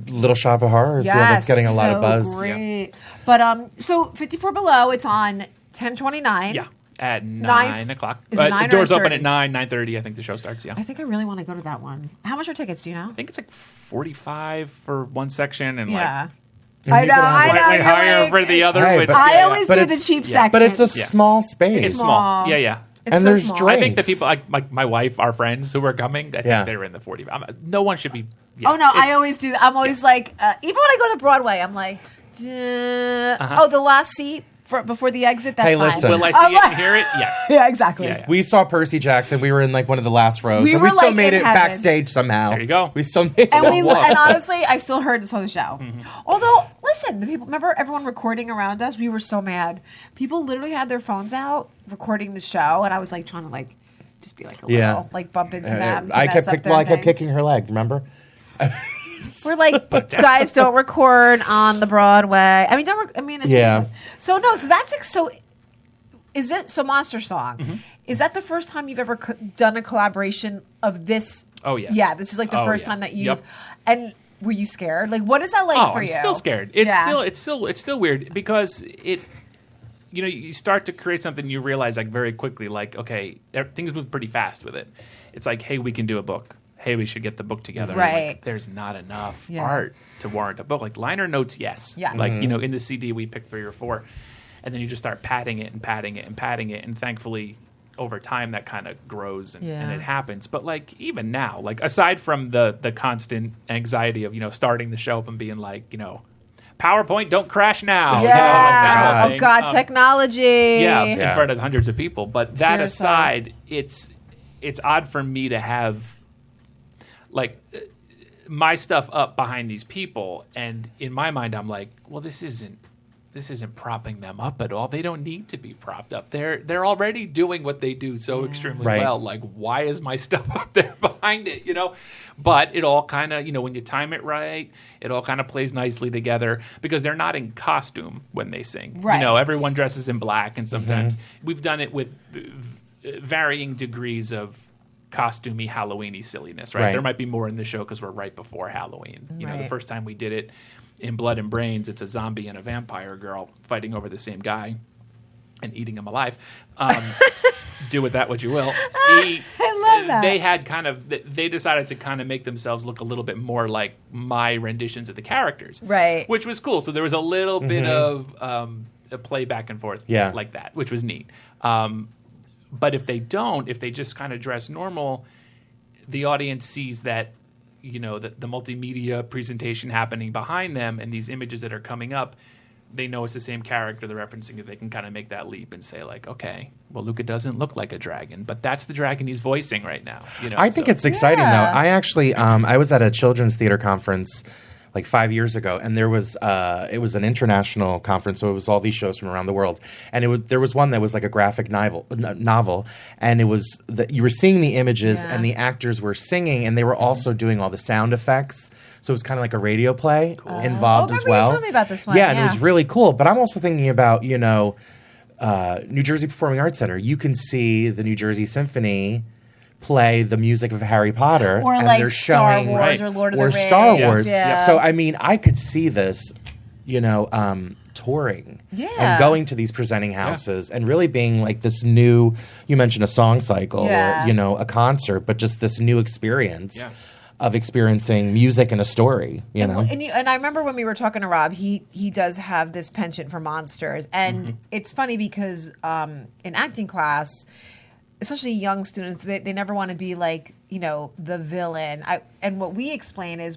[SPEAKER 2] Little Shop of Horrors. That's getting a lot of buzz.
[SPEAKER 1] Great. But so 54 Below, it's on 10/29.
[SPEAKER 3] Yeah. At 9 o'clock.
[SPEAKER 1] Is it 9
[SPEAKER 3] the doors
[SPEAKER 1] or
[SPEAKER 3] open at 9:30. I think the show starts. Yeah.
[SPEAKER 1] I think I really want to go to that one. How much are tickets? Do you know?
[SPEAKER 3] I think it's like 45 for one section and
[SPEAKER 1] I
[SPEAKER 3] slightly
[SPEAKER 1] know.
[SPEAKER 3] higher for the other.
[SPEAKER 2] Hey,
[SPEAKER 1] I always do the cheap section.
[SPEAKER 2] But it's a small space.
[SPEAKER 3] It's small. Yeah.
[SPEAKER 2] And there's drinks.
[SPEAKER 3] I think the people like my wife, our friends who are coming, I think they're in the 40. No one should be.
[SPEAKER 1] Yeah, I always do that. I'm always like, even when I go to Broadway, I'm like, the last seat before the exit. That's fine.
[SPEAKER 2] Listen.
[SPEAKER 3] Will I see it and hear it? Yes.
[SPEAKER 1] Yeah, exactly.
[SPEAKER 3] Yeah.
[SPEAKER 2] We saw Percy Jackson. We were in like one of the last rows.
[SPEAKER 1] We
[SPEAKER 2] still
[SPEAKER 1] like
[SPEAKER 2] made it
[SPEAKER 1] heaven.
[SPEAKER 2] backstage somehow.
[SPEAKER 3] There you go.
[SPEAKER 2] We still made it.
[SPEAKER 1] And honestly, I still heard this on the show. Although, listen, the people, remember everyone recording around us? We were so mad. People literally had their phones out recording the show, and I was like trying to like just be like a little like bump into them.
[SPEAKER 2] I kept kicking her leg. Remember?
[SPEAKER 1] We're like, guys, don't record on the Broadway. I mean, it's so that's so. Is it so? Monster Song is that the first time you've ever done a collaboration of this?
[SPEAKER 3] Oh yes.
[SPEAKER 1] Yeah, this is like the first time that you've. And were you scared? Like, what is that like for you?
[SPEAKER 3] I'm still scared. It's still weird because it. You start to create something, you realize like very quickly, like okay, things move pretty fast with it. It's like, hey, we can do a book. Hey, we should get the book together.
[SPEAKER 1] Right.
[SPEAKER 3] Like, there's not enough art to warrant a book. Like liner notes, yes.
[SPEAKER 1] Yes.
[SPEAKER 3] Like in the CD we picked 3 or 4, and then you just start padding it and padding it and padding it, and thankfully over time that kind of grows and it happens. But like even now, like aside from the constant anxiety of starting the show up and being like PowerPoint, don't crash now.
[SPEAKER 1] Yeah. Oh God, technology.
[SPEAKER 3] Yeah, in front of hundreds of people. But that aside, it's odd for me to have like my stuff up behind these people, and in my mind, I'm like, well, this isn't propping them up at all. They don't need to be propped up. They're already doing what they do so extremely well. Like, why is my stuff up there behind it? But it all kind of, when you time it right, it all kind of plays nicely together because they're not in costume when they sing.
[SPEAKER 1] Right.
[SPEAKER 3] Everyone dresses in black, and sometimes we've done it with varying degrees of costumey Halloween-y silliness, right? There might be more in the show because we're right before Halloween. The first time we did it in Blood and Brains, it's a zombie and a vampire girl fighting over the same guy and eating him alive. Do with that what you will.
[SPEAKER 1] I love that.
[SPEAKER 3] They decided to kind of make themselves look a little bit more like my renditions of the characters.
[SPEAKER 1] Right.
[SPEAKER 3] Which was cool. So there was a little bit of a play back and forth like that, which was neat. But if they just kind of dress normal, the audience sees that the multimedia presentation happening behind them and these images that are coming up, they know it's the same character they're referencing, they can kind of make that leap and say like, okay, well, Luca doesn't look like a dragon, but that's the dragon he's voicing right now.
[SPEAKER 2] I think it's exciting though. I actually, I was at a children's theater conference like 5 years ago, and there was it was an international conference, so it was all these shows from around the world, and there was one that was like a graphic novel, and it was you were seeing the images and the actors were singing, and they were also doing all the sound effects. So it was kind of like a radio play involved as well.
[SPEAKER 1] You told me about this one.
[SPEAKER 2] Yeah, and it was really cool. But I'm also thinking about, New Jersey Performing Arts Center. You can see the New Jersey Symphony play the music of Harry Potter,
[SPEAKER 1] or
[SPEAKER 2] and
[SPEAKER 1] like
[SPEAKER 2] they're
[SPEAKER 1] Star
[SPEAKER 2] showing
[SPEAKER 1] Wars or Lord of the Rings.
[SPEAKER 2] Star Wars.
[SPEAKER 1] Yeah.
[SPEAKER 2] So I mean, I could see this, touring and going to these presenting houses and really being like this new. You mentioned a song cycle or a concert, but just this new experience. Yeah. Of experiencing music and a story, And
[SPEAKER 1] I remember when we were talking to Rob, he does have this penchant for monsters, and it's funny because in acting class, especially young students, they never want to be like the villain. And what we explain is,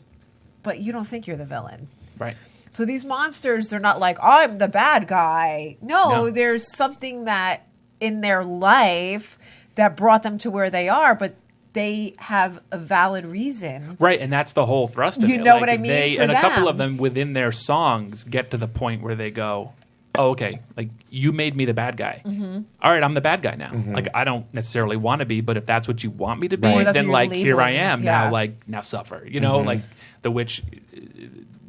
[SPEAKER 1] but you don't think you're the villain,
[SPEAKER 3] right?
[SPEAKER 1] So these monsters, they're not like I'm the bad guy. No, there's something that in their life that brought them to where they are, but they have a valid reason.
[SPEAKER 3] Right, and that's the whole thrust of it.
[SPEAKER 1] You know what I mean?
[SPEAKER 3] And a couple of them within their songs get to the point where they go, oh, okay, like you made me the bad guy. All right, I'm the bad guy now. Like I don't necessarily want to be, but if that's what you want me to be, then like here I am now, like now suffer. Like the witch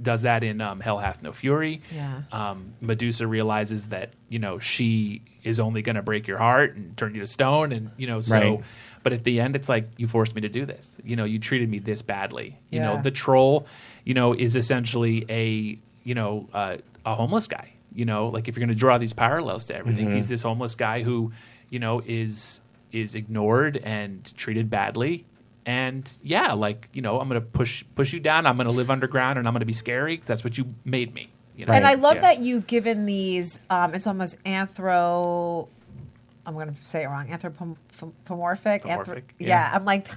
[SPEAKER 3] does that in Hell Hath No Fury.
[SPEAKER 1] Yeah.
[SPEAKER 3] Medusa realizes that, she is only going to break your heart and turn you to stone. And, so... Right. But at the end, it's like, you forced me to do this. You treated me this badly. The troll, is essentially a homeless guy. Like if you're going to draw ththese parallels to everything, he's this homeless guy who, is ignored and treated badly. And I'm going to push you down. I'm going to live underground and I'm going to be scary because that's what you made me.
[SPEAKER 1] And I love that you've given these, it's almost I'm going to say it wrong. Anthropomorphic. I'm like,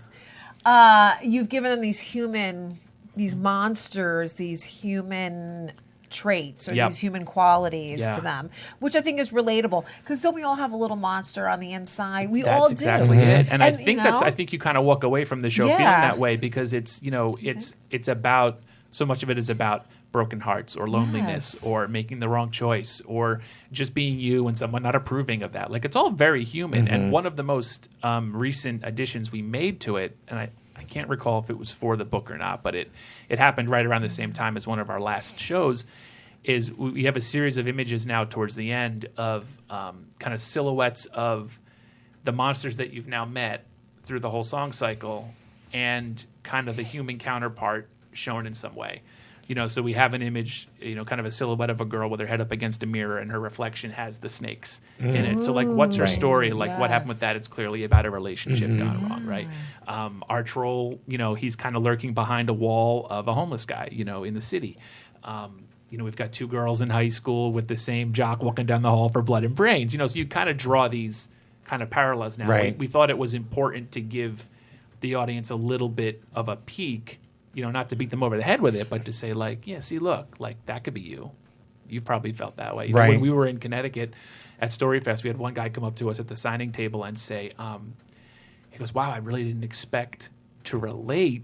[SPEAKER 1] you've given them these monsters, these human traits or these human qualities to them, which I think is relatable. Because don't we all have a little monster on the inside? That's all do.
[SPEAKER 3] That's exactly it. And I think I think you kind of walk away from the show feeling that way because it's, it's about, so much of it is about broken hearts or loneliness or making the wrong choice or just being you and someone not approving of that. Like it's all very human. And one of the most recent additions we made to it, and I can't recall if it was for the book or not, but it happened right around the same time as one of our last shows, is we have a series of images now towards the end of kind of silhouettes of the monsters that you've now met through the whole song cycle and kind of the human counterpart shown in some way. So we have an image, kind of a silhouette of a girl with her head up against a mirror and her reflection has the snakes in it. So like, what's her story? Like what happened with that? It's clearly about a relationship gone wrong, right? Our troll, he's kind of lurking behind a wall of a homeless guy, in the city. We've got two girls in high school with the same jock walking down the hall for Blood and Brains, so you kind of draw these kind of parallels now.
[SPEAKER 2] Right.
[SPEAKER 3] We thought it was important to give the audience a little bit of a peek, not to beat them over the head with it, but to say like, yeah, see, look, like that could be you. You've probably felt that way. When we were in Connecticut at Storyfest, we had one guy come up to us at the signing table and say, he goes, wow, I really didn't expect to relate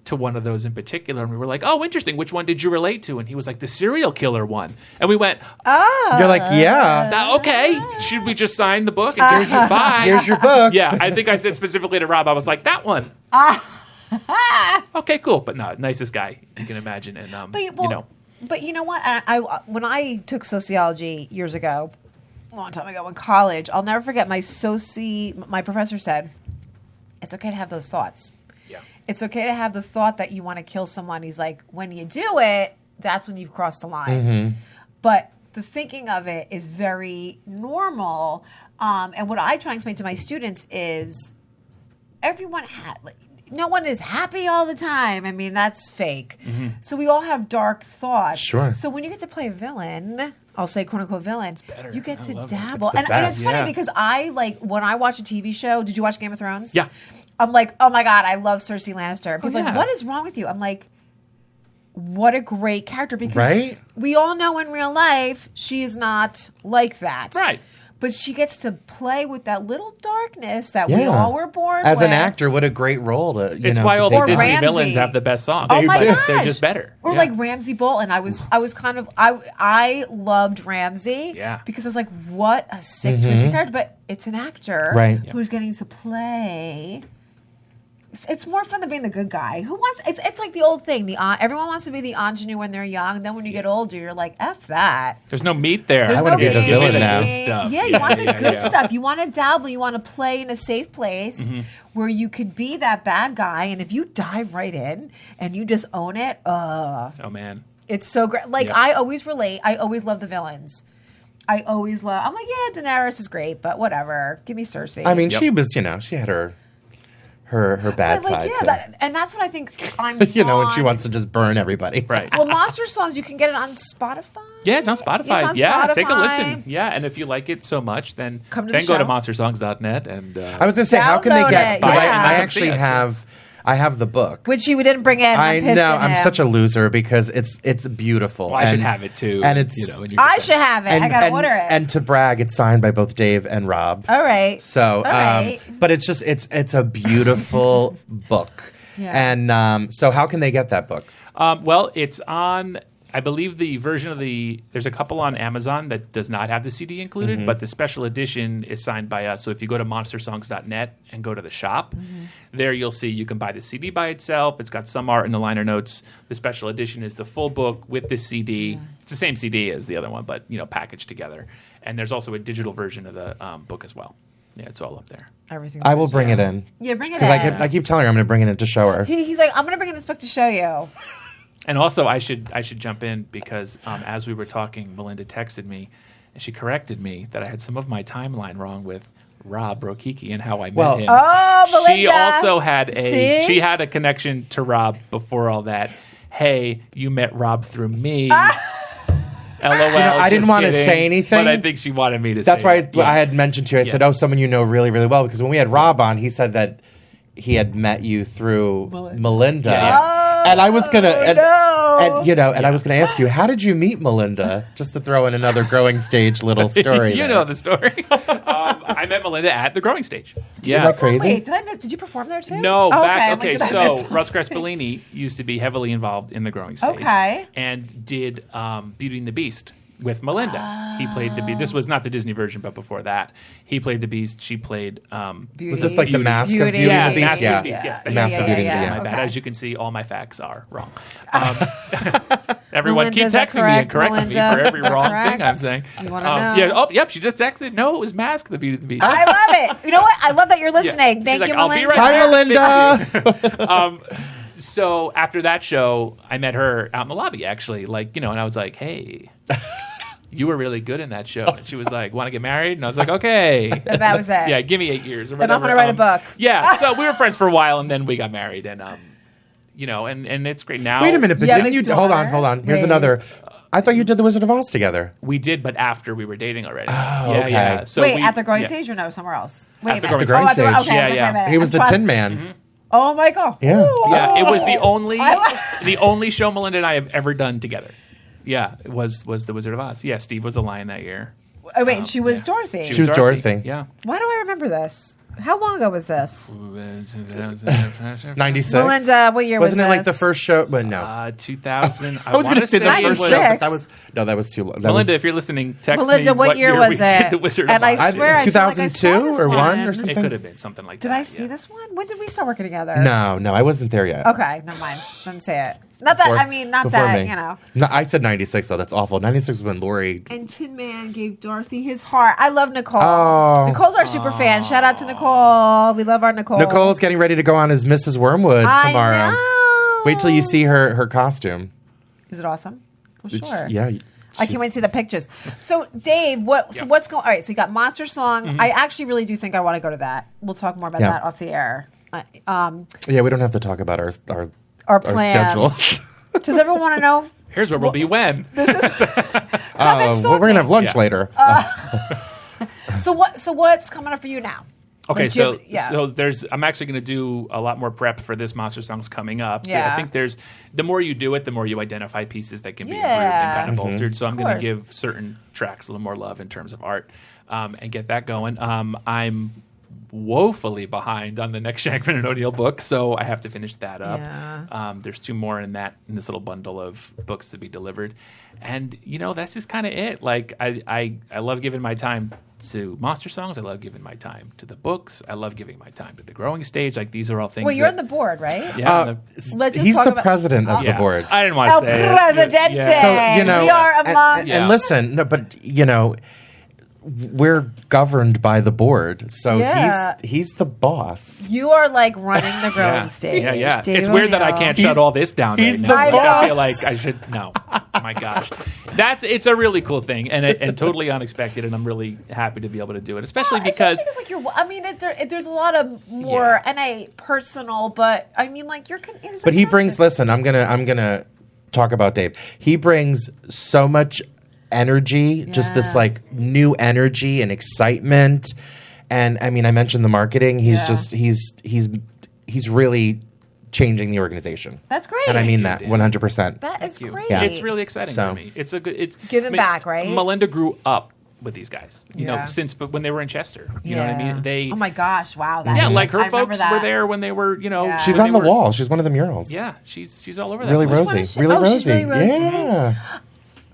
[SPEAKER 3] to one of those in particular. And we were like, oh, interesting. Which one did you relate to? And he was like, the serial killer one. And we went,
[SPEAKER 2] you're like, yeah.
[SPEAKER 3] Okay. Should we just sign the book? And here's your buy.
[SPEAKER 2] Here's your book.
[SPEAKER 3] Yeah. I think I said specifically to Rob, I was like, that one. Okay, cool. But no, nicest guy you can imagine. And,
[SPEAKER 1] But you know what? When I took sociology years ago, a long time ago in college, I'll never forget my professor said, it's okay to have those thoughts.
[SPEAKER 3] Yeah.
[SPEAKER 1] It's okay to have the thought that you want to kill someone. He's like, when you do it, that's when you've crossed the line. But the thinking of it is very normal. And what I try and explain to my students is no one is happy all the time. I mean, that's fake. So we all have dark thoughts.
[SPEAKER 2] Sure.
[SPEAKER 1] So when you get to play a villain, I'll say quote unquote villain, you get to dabble.
[SPEAKER 2] It's
[SPEAKER 1] and it's funny because when I watch a TV show, did you watch Game of Thrones?
[SPEAKER 3] Yeah.
[SPEAKER 1] I'm like, oh my God, I love Cersei Lannister. People are like,
[SPEAKER 3] yeah.
[SPEAKER 1] what is wrong with you? I'm like, what a great character. Because we all know in real life, she is not like that.
[SPEAKER 3] Right.
[SPEAKER 1] But she gets to play with that little darkness that we all were born
[SPEAKER 2] As
[SPEAKER 1] with.
[SPEAKER 2] an actor, what a great role to
[SPEAKER 3] It's why all the Disney
[SPEAKER 1] Ramsay.
[SPEAKER 3] villains have the best songs.
[SPEAKER 1] Oh my gosh.
[SPEAKER 3] They're just better.
[SPEAKER 1] Or like Ramsay Bolton. I was kind of I loved Ramsay.
[SPEAKER 3] Yeah.
[SPEAKER 1] Because I was like, what a sick twisted character. But it's an actor who's getting to play. It's more fun than being the good guy. Who wants? It's like the old thing. Everyone wants to be the ingenue when they're young. And then when you get older, you're like, F that.
[SPEAKER 3] There's no meat there.
[SPEAKER 1] There's
[SPEAKER 2] I want to be
[SPEAKER 1] no
[SPEAKER 2] the
[SPEAKER 1] meat.
[SPEAKER 2] villain now.
[SPEAKER 3] Stuff.
[SPEAKER 1] Yeah, you want the good stuff. You want to dabble. You want to play in a safe place where you could be that bad guy. And if you dive right in and you just own it,
[SPEAKER 3] Oh man,
[SPEAKER 1] it's so great. Like I always relate. I always love the villains. I'm like, yeah, Daenerys is great, but whatever. Give me Cersei.
[SPEAKER 2] I mean, she was, she had her bad side.
[SPEAKER 1] And that's what I think I'm
[SPEAKER 2] when she wants to just burn everybody.
[SPEAKER 3] right?
[SPEAKER 1] Well, Monstersongs, you can get it on Spotify.
[SPEAKER 3] Yeah, it's on Spotify.
[SPEAKER 1] It's on
[SPEAKER 3] Take a
[SPEAKER 1] Spotify.
[SPEAKER 3] listen. Yeah, and if you like it so much, then
[SPEAKER 1] Come to
[SPEAKER 3] then
[SPEAKER 1] the
[SPEAKER 3] go to
[SPEAKER 1] show.
[SPEAKER 3] monstersongs.net and
[SPEAKER 2] I was going to say, how can they
[SPEAKER 1] Download
[SPEAKER 2] get?
[SPEAKER 1] it,
[SPEAKER 2] Because
[SPEAKER 1] yeah.
[SPEAKER 2] I actually have the book.
[SPEAKER 1] Which you didn't bring in.
[SPEAKER 2] I
[SPEAKER 1] I'm pissed
[SPEAKER 2] know
[SPEAKER 1] at
[SPEAKER 2] I'm
[SPEAKER 1] him.
[SPEAKER 2] such a loser because it's beautiful.
[SPEAKER 3] well, I should have it too.
[SPEAKER 2] and it's
[SPEAKER 3] in your
[SPEAKER 1] I
[SPEAKER 3] defense.
[SPEAKER 1] should have it. I gotta order it.
[SPEAKER 2] And to brag, it's signed by both Dave and Rob.
[SPEAKER 1] All right.
[SPEAKER 2] So,
[SPEAKER 1] All right.
[SPEAKER 2] but it's just it's a beautiful book.
[SPEAKER 1] Yeah.
[SPEAKER 2] And so, how can they get that book?
[SPEAKER 3] Well, it's on. I believe the version of there's a couple on Amazon that does not have the CD included, but the special edition is signed by us. So if you go to monstersongs.net and go to the shop, there you'll see you can buy the CD by itself. It's got some art in the liner notes. The special edition is the full book with the CD. It's the same CD as the other one, but packaged together. And there's also a digital version of the book as well. Yeah, it's all up there.
[SPEAKER 1] Everything.
[SPEAKER 2] I will bring it in.
[SPEAKER 1] Yeah, bring it in.
[SPEAKER 2] Because I keep telling her I'm going to bring it in to show her.
[SPEAKER 1] He's like, I'm going to bring in this book to show you.
[SPEAKER 3] And also, I should jump in because as we were talking, Melinda texted me, and she corrected me that I had some of my timeline wrong with Rob Rokicki and how I met him.
[SPEAKER 1] Oh, Melinda.
[SPEAKER 3] She also had
[SPEAKER 1] See?
[SPEAKER 3] she had a connection to Rob before all that. Hey, you met Rob through me. LOL.
[SPEAKER 2] I didn't
[SPEAKER 3] just
[SPEAKER 2] want to
[SPEAKER 3] kidding,
[SPEAKER 2] say anything.
[SPEAKER 3] but I think she wanted me to.
[SPEAKER 2] That's
[SPEAKER 3] say
[SPEAKER 2] why
[SPEAKER 3] it.
[SPEAKER 2] I had mentioned to you. I said, "Oh, someone you know really, really well." Because when we had Rob on, he said that he had met you through Melinda.
[SPEAKER 3] Yeah.
[SPEAKER 2] And I was gonna, and
[SPEAKER 1] no.
[SPEAKER 2] I was gonna ask you, how did you meet Melinda? Just to throw in another growing stage little story.
[SPEAKER 3] You
[SPEAKER 2] there.
[SPEAKER 3] know the story. I met Melinda at the Growing Stage.
[SPEAKER 2] Isn't that crazy?
[SPEAKER 1] Wait, did I miss? Did you perform there too?
[SPEAKER 3] No,
[SPEAKER 1] Oh,
[SPEAKER 3] back
[SPEAKER 1] okay.
[SPEAKER 3] okay. So Russ Crespellini used to be heavily involved in the Growing Stage.
[SPEAKER 1] Okay.
[SPEAKER 3] And did Beauty and the Beast with Melinda. He played the Beast. This was not the Disney version, but before that, he played the Beast. She played.
[SPEAKER 1] Beauty.
[SPEAKER 2] Was this like the
[SPEAKER 3] Beauty.
[SPEAKER 2] Mask of
[SPEAKER 1] Beauty.
[SPEAKER 2] Beauty
[SPEAKER 3] Yeah,
[SPEAKER 2] and the Beast?
[SPEAKER 3] Mask
[SPEAKER 2] Yeah,
[SPEAKER 3] of the Beast. Yes,
[SPEAKER 2] the
[SPEAKER 3] thank
[SPEAKER 2] Mask
[SPEAKER 3] you.
[SPEAKER 2] of Beauty and the
[SPEAKER 1] yeah,
[SPEAKER 2] Beast.
[SPEAKER 3] My
[SPEAKER 1] okay.
[SPEAKER 3] bad. As you can see, all my facts are wrong. Everyone
[SPEAKER 1] Melinda's
[SPEAKER 3] keep texting me and correcting me
[SPEAKER 1] Melinda.
[SPEAKER 3] for every wrong
[SPEAKER 1] Correct.
[SPEAKER 3] thing I'm saying.
[SPEAKER 1] You wanna know?
[SPEAKER 3] Yeah. Oh, yep. She just texted. No, it was Mask, the Beauty and the Beast.
[SPEAKER 1] I love it. You know what? I love that you're listening.
[SPEAKER 3] She's
[SPEAKER 1] Thank
[SPEAKER 3] like,
[SPEAKER 1] you,
[SPEAKER 3] I'll be
[SPEAKER 1] Melinda.
[SPEAKER 3] right
[SPEAKER 2] Hi,
[SPEAKER 3] back.
[SPEAKER 2] Melinda.
[SPEAKER 3] So after that show, I met her out in the lobby, actually, and I was like, hey, you were really good in that show. And she was like, want to get married? And I was like, okay.
[SPEAKER 1] And that was it.
[SPEAKER 3] Yeah, give me 8 years or
[SPEAKER 1] And
[SPEAKER 3] whatever.
[SPEAKER 1] I'm gonna write a book.
[SPEAKER 3] Yeah, so we were friends for a while, and then we got married, and and it's great now.
[SPEAKER 2] Wait a minute, but
[SPEAKER 1] Yeah,
[SPEAKER 2] didn't you?
[SPEAKER 1] the
[SPEAKER 2] Hold on,
[SPEAKER 1] daughter.
[SPEAKER 2] hold on. Here's
[SPEAKER 1] Wait.
[SPEAKER 2] another. I thought you did the Wizard of Oz together.
[SPEAKER 3] We did, but after we were dating already.
[SPEAKER 2] Oh,
[SPEAKER 3] yeah,
[SPEAKER 2] okay.
[SPEAKER 3] Yeah. So
[SPEAKER 1] Wait,
[SPEAKER 3] we,
[SPEAKER 1] at the growing
[SPEAKER 3] yeah.
[SPEAKER 1] stage or no, somewhere else? Wait,
[SPEAKER 3] At the
[SPEAKER 1] a minute.
[SPEAKER 3] growing
[SPEAKER 1] Oh, at the-
[SPEAKER 2] stage.
[SPEAKER 1] Okay,
[SPEAKER 3] Yeah,
[SPEAKER 1] I was like,
[SPEAKER 3] yeah.
[SPEAKER 1] wait a minute.
[SPEAKER 2] He was
[SPEAKER 1] I'm
[SPEAKER 2] the
[SPEAKER 1] trying-
[SPEAKER 2] Tin Man.
[SPEAKER 1] Oh my god.
[SPEAKER 2] Yeah.
[SPEAKER 3] Yeah, it was the
[SPEAKER 1] Oh.
[SPEAKER 3] only show Melinda and I have ever done together. Yeah, it was the Wizard of Oz. Yeah, Steve was a lion that year.
[SPEAKER 1] Oh, wait, she was Dorothy.
[SPEAKER 2] She was Dorothy.
[SPEAKER 3] Yeah.
[SPEAKER 1] Why do I remember this? How long ago was this?
[SPEAKER 2] 96.
[SPEAKER 1] Melinda, what year
[SPEAKER 2] Wasn't
[SPEAKER 1] was
[SPEAKER 2] it like the
[SPEAKER 1] this?
[SPEAKER 2] first show? But no.
[SPEAKER 3] 2000.
[SPEAKER 2] I was going to say the
[SPEAKER 1] say
[SPEAKER 2] first
[SPEAKER 1] it
[SPEAKER 2] show.
[SPEAKER 1] was-
[SPEAKER 2] but that was too long.
[SPEAKER 3] Melinda, if you're listening, text
[SPEAKER 1] Melinda,
[SPEAKER 3] me
[SPEAKER 1] what year was
[SPEAKER 3] we
[SPEAKER 1] it?
[SPEAKER 3] did the Wizard
[SPEAKER 1] And
[SPEAKER 3] of
[SPEAKER 1] I
[SPEAKER 3] Oz.
[SPEAKER 1] swear I feel like I saw
[SPEAKER 2] 2002
[SPEAKER 1] this
[SPEAKER 2] or
[SPEAKER 1] one.
[SPEAKER 2] 1 or
[SPEAKER 3] It
[SPEAKER 2] something?
[SPEAKER 3] could have been something like that.
[SPEAKER 1] Did I see this one? When did we start working together?
[SPEAKER 2] No, I wasn't there yet.
[SPEAKER 1] Okay, never mind. Didn't say it. Not that, not
[SPEAKER 2] Before
[SPEAKER 1] that,
[SPEAKER 2] me.
[SPEAKER 1] you know.
[SPEAKER 2] No, I said 96, though. That's awful. 96 was when Lori...
[SPEAKER 1] And Tin Man gave Dorothy his heart. I love Nicole.
[SPEAKER 2] Oh.
[SPEAKER 1] Nicole's our super fan. Shout out to Nicole. We love our Nicole.
[SPEAKER 2] Nicole's getting ready to go on as Mrs. Wormwood tomorrow.
[SPEAKER 1] I know.
[SPEAKER 2] Wait till you see her costume.
[SPEAKER 1] Is it awesome? Well,
[SPEAKER 2] It's-
[SPEAKER 1] sure.
[SPEAKER 2] Yeah.
[SPEAKER 1] I can't wait to see the pictures. So, Dave, what's going? All right, so you got Monster Song. I actually really do think I want to go to that. We'll talk more about
[SPEAKER 2] Yeah.
[SPEAKER 1] that off the air.
[SPEAKER 2] Yeah, we don't have to talk about our
[SPEAKER 1] plans.
[SPEAKER 2] schedule.
[SPEAKER 1] Does everyone want to know?
[SPEAKER 3] Here's where we'll be when.
[SPEAKER 2] We're going to have lunch later.
[SPEAKER 1] So what's coming up for you now?
[SPEAKER 3] Okay,
[SPEAKER 1] Like,
[SPEAKER 3] so
[SPEAKER 1] yeah.
[SPEAKER 3] I'm actually going to do a lot more prep for this Monstersongs coming up.
[SPEAKER 1] Yeah.
[SPEAKER 3] I think the more you do it, the more you identify pieces that can be improved
[SPEAKER 1] Yeah.
[SPEAKER 3] and kind of bolstered. So I'm going to
[SPEAKER 1] course.
[SPEAKER 3] give certain tracks a little more love in terms of art and get that going. I'm woefully behind on the next Shankman and O'Neill book, so I have to finish that up.
[SPEAKER 1] Yeah.
[SPEAKER 3] There's 2 more in this little bundle of books to be delivered, and that's just kind of it. Like I love giving my time to Monstersongs. I love giving my time to the books. I love giving my time to the growing stage. Like these are all things.
[SPEAKER 1] Well, you're on the board, right?
[SPEAKER 3] Yeah.
[SPEAKER 1] Let's just
[SPEAKER 2] He's
[SPEAKER 1] talk
[SPEAKER 2] the
[SPEAKER 1] about-
[SPEAKER 2] president of the board.
[SPEAKER 3] I didn't want to
[SPEAKER 1] El
[SPEAKER 3] say it.
[SPEAKER 1] Presidente.
[SPEAKER 3] Yeah.
[SPEAKER 2] So,
[SPEAKER 1] we are among.
[SPEAKER 2] and listen, no, but we're governed by the board, so
[SPEAKER 1] Yeah.
[SPEAKER 2] he's the boss.
[SPEAKER 1] You are like running the growing stage.
[SPEAKER 3] Yeah.
[SPEAKER 1] Dave
[SPEAKER 3] It's weird that I
[SPEAKER 1] O'Neill.
[SPEAKER 3] can't shut all this down.
[SPEAKER 2] he's
[SPEAKER 3] right
[SPEAKER 2] the
[SPEAKER 3] now. Like,
[SPEAKER 2] boss.
[SPEAKER 3] I feel like I should. No, my gosh, it's a really cool thing and totally unexpected, and I'm really happy to be able to do it, especially because
[SPEAKER 1] like there's a lot of more personal, but I mean like you're.
[SPEAKER 2] But he brings. Listen, I'm gonna talk about Dave. He brings so much energy, just this like new energy and excitement. And I mean, I mentioned the marketing. He's just he's really changing the organization.
[SPEAKER 1] That's great.
[SPEAKER 2] And I mean that 100%.
[SPEAKER 1] That is great.
[SPEAKER 2] Yeah.
[SPEAKER 3] it's really exciting for me. It's a good. It's
[SPEAKER 1] Giving back, right?
[SPEAKER 3] Melinda grew up with these guys,
[SPEAKER 1] Yeah.
[SPEAKER 3] but when they were in Chester, you know what I mean. They
[SPEAKER 1] Oh my gosh! Wow.
[SPEAKER 3] yeah,
[SPEAKER 1] is-
[SPEAKER 3] like her
[SPEAKER 1] I remember
[SPEAKER 3] folks
[SPEAKER 1] that.
[SPEAKER 3] were there when they were,
[SPEAKER 1] Yeah.
[SPEAKER 2] She's
[SPEAKER 3] when
[SPEAKER 2] on
[SPEAKER 3] they
[SPEAKER 2] the
[SPEAKER 3] were-
[SPEAKER 2] wall. She's one of the murals.
[SPEAKER 3] Yeah, she's all over that.
[SPEAKER 2] Really
[SPEAKER 3] place.
[SPEAKER 2] Rosie.
[SPEAKER 1] is she?
[SPEAKER 2] Really
[SPEAKER 1] Oh,
[SPEAKER 2] Rosie.
[SPEAKER 1] she's Really Rosie?
[SPEAKER 2] Yeah.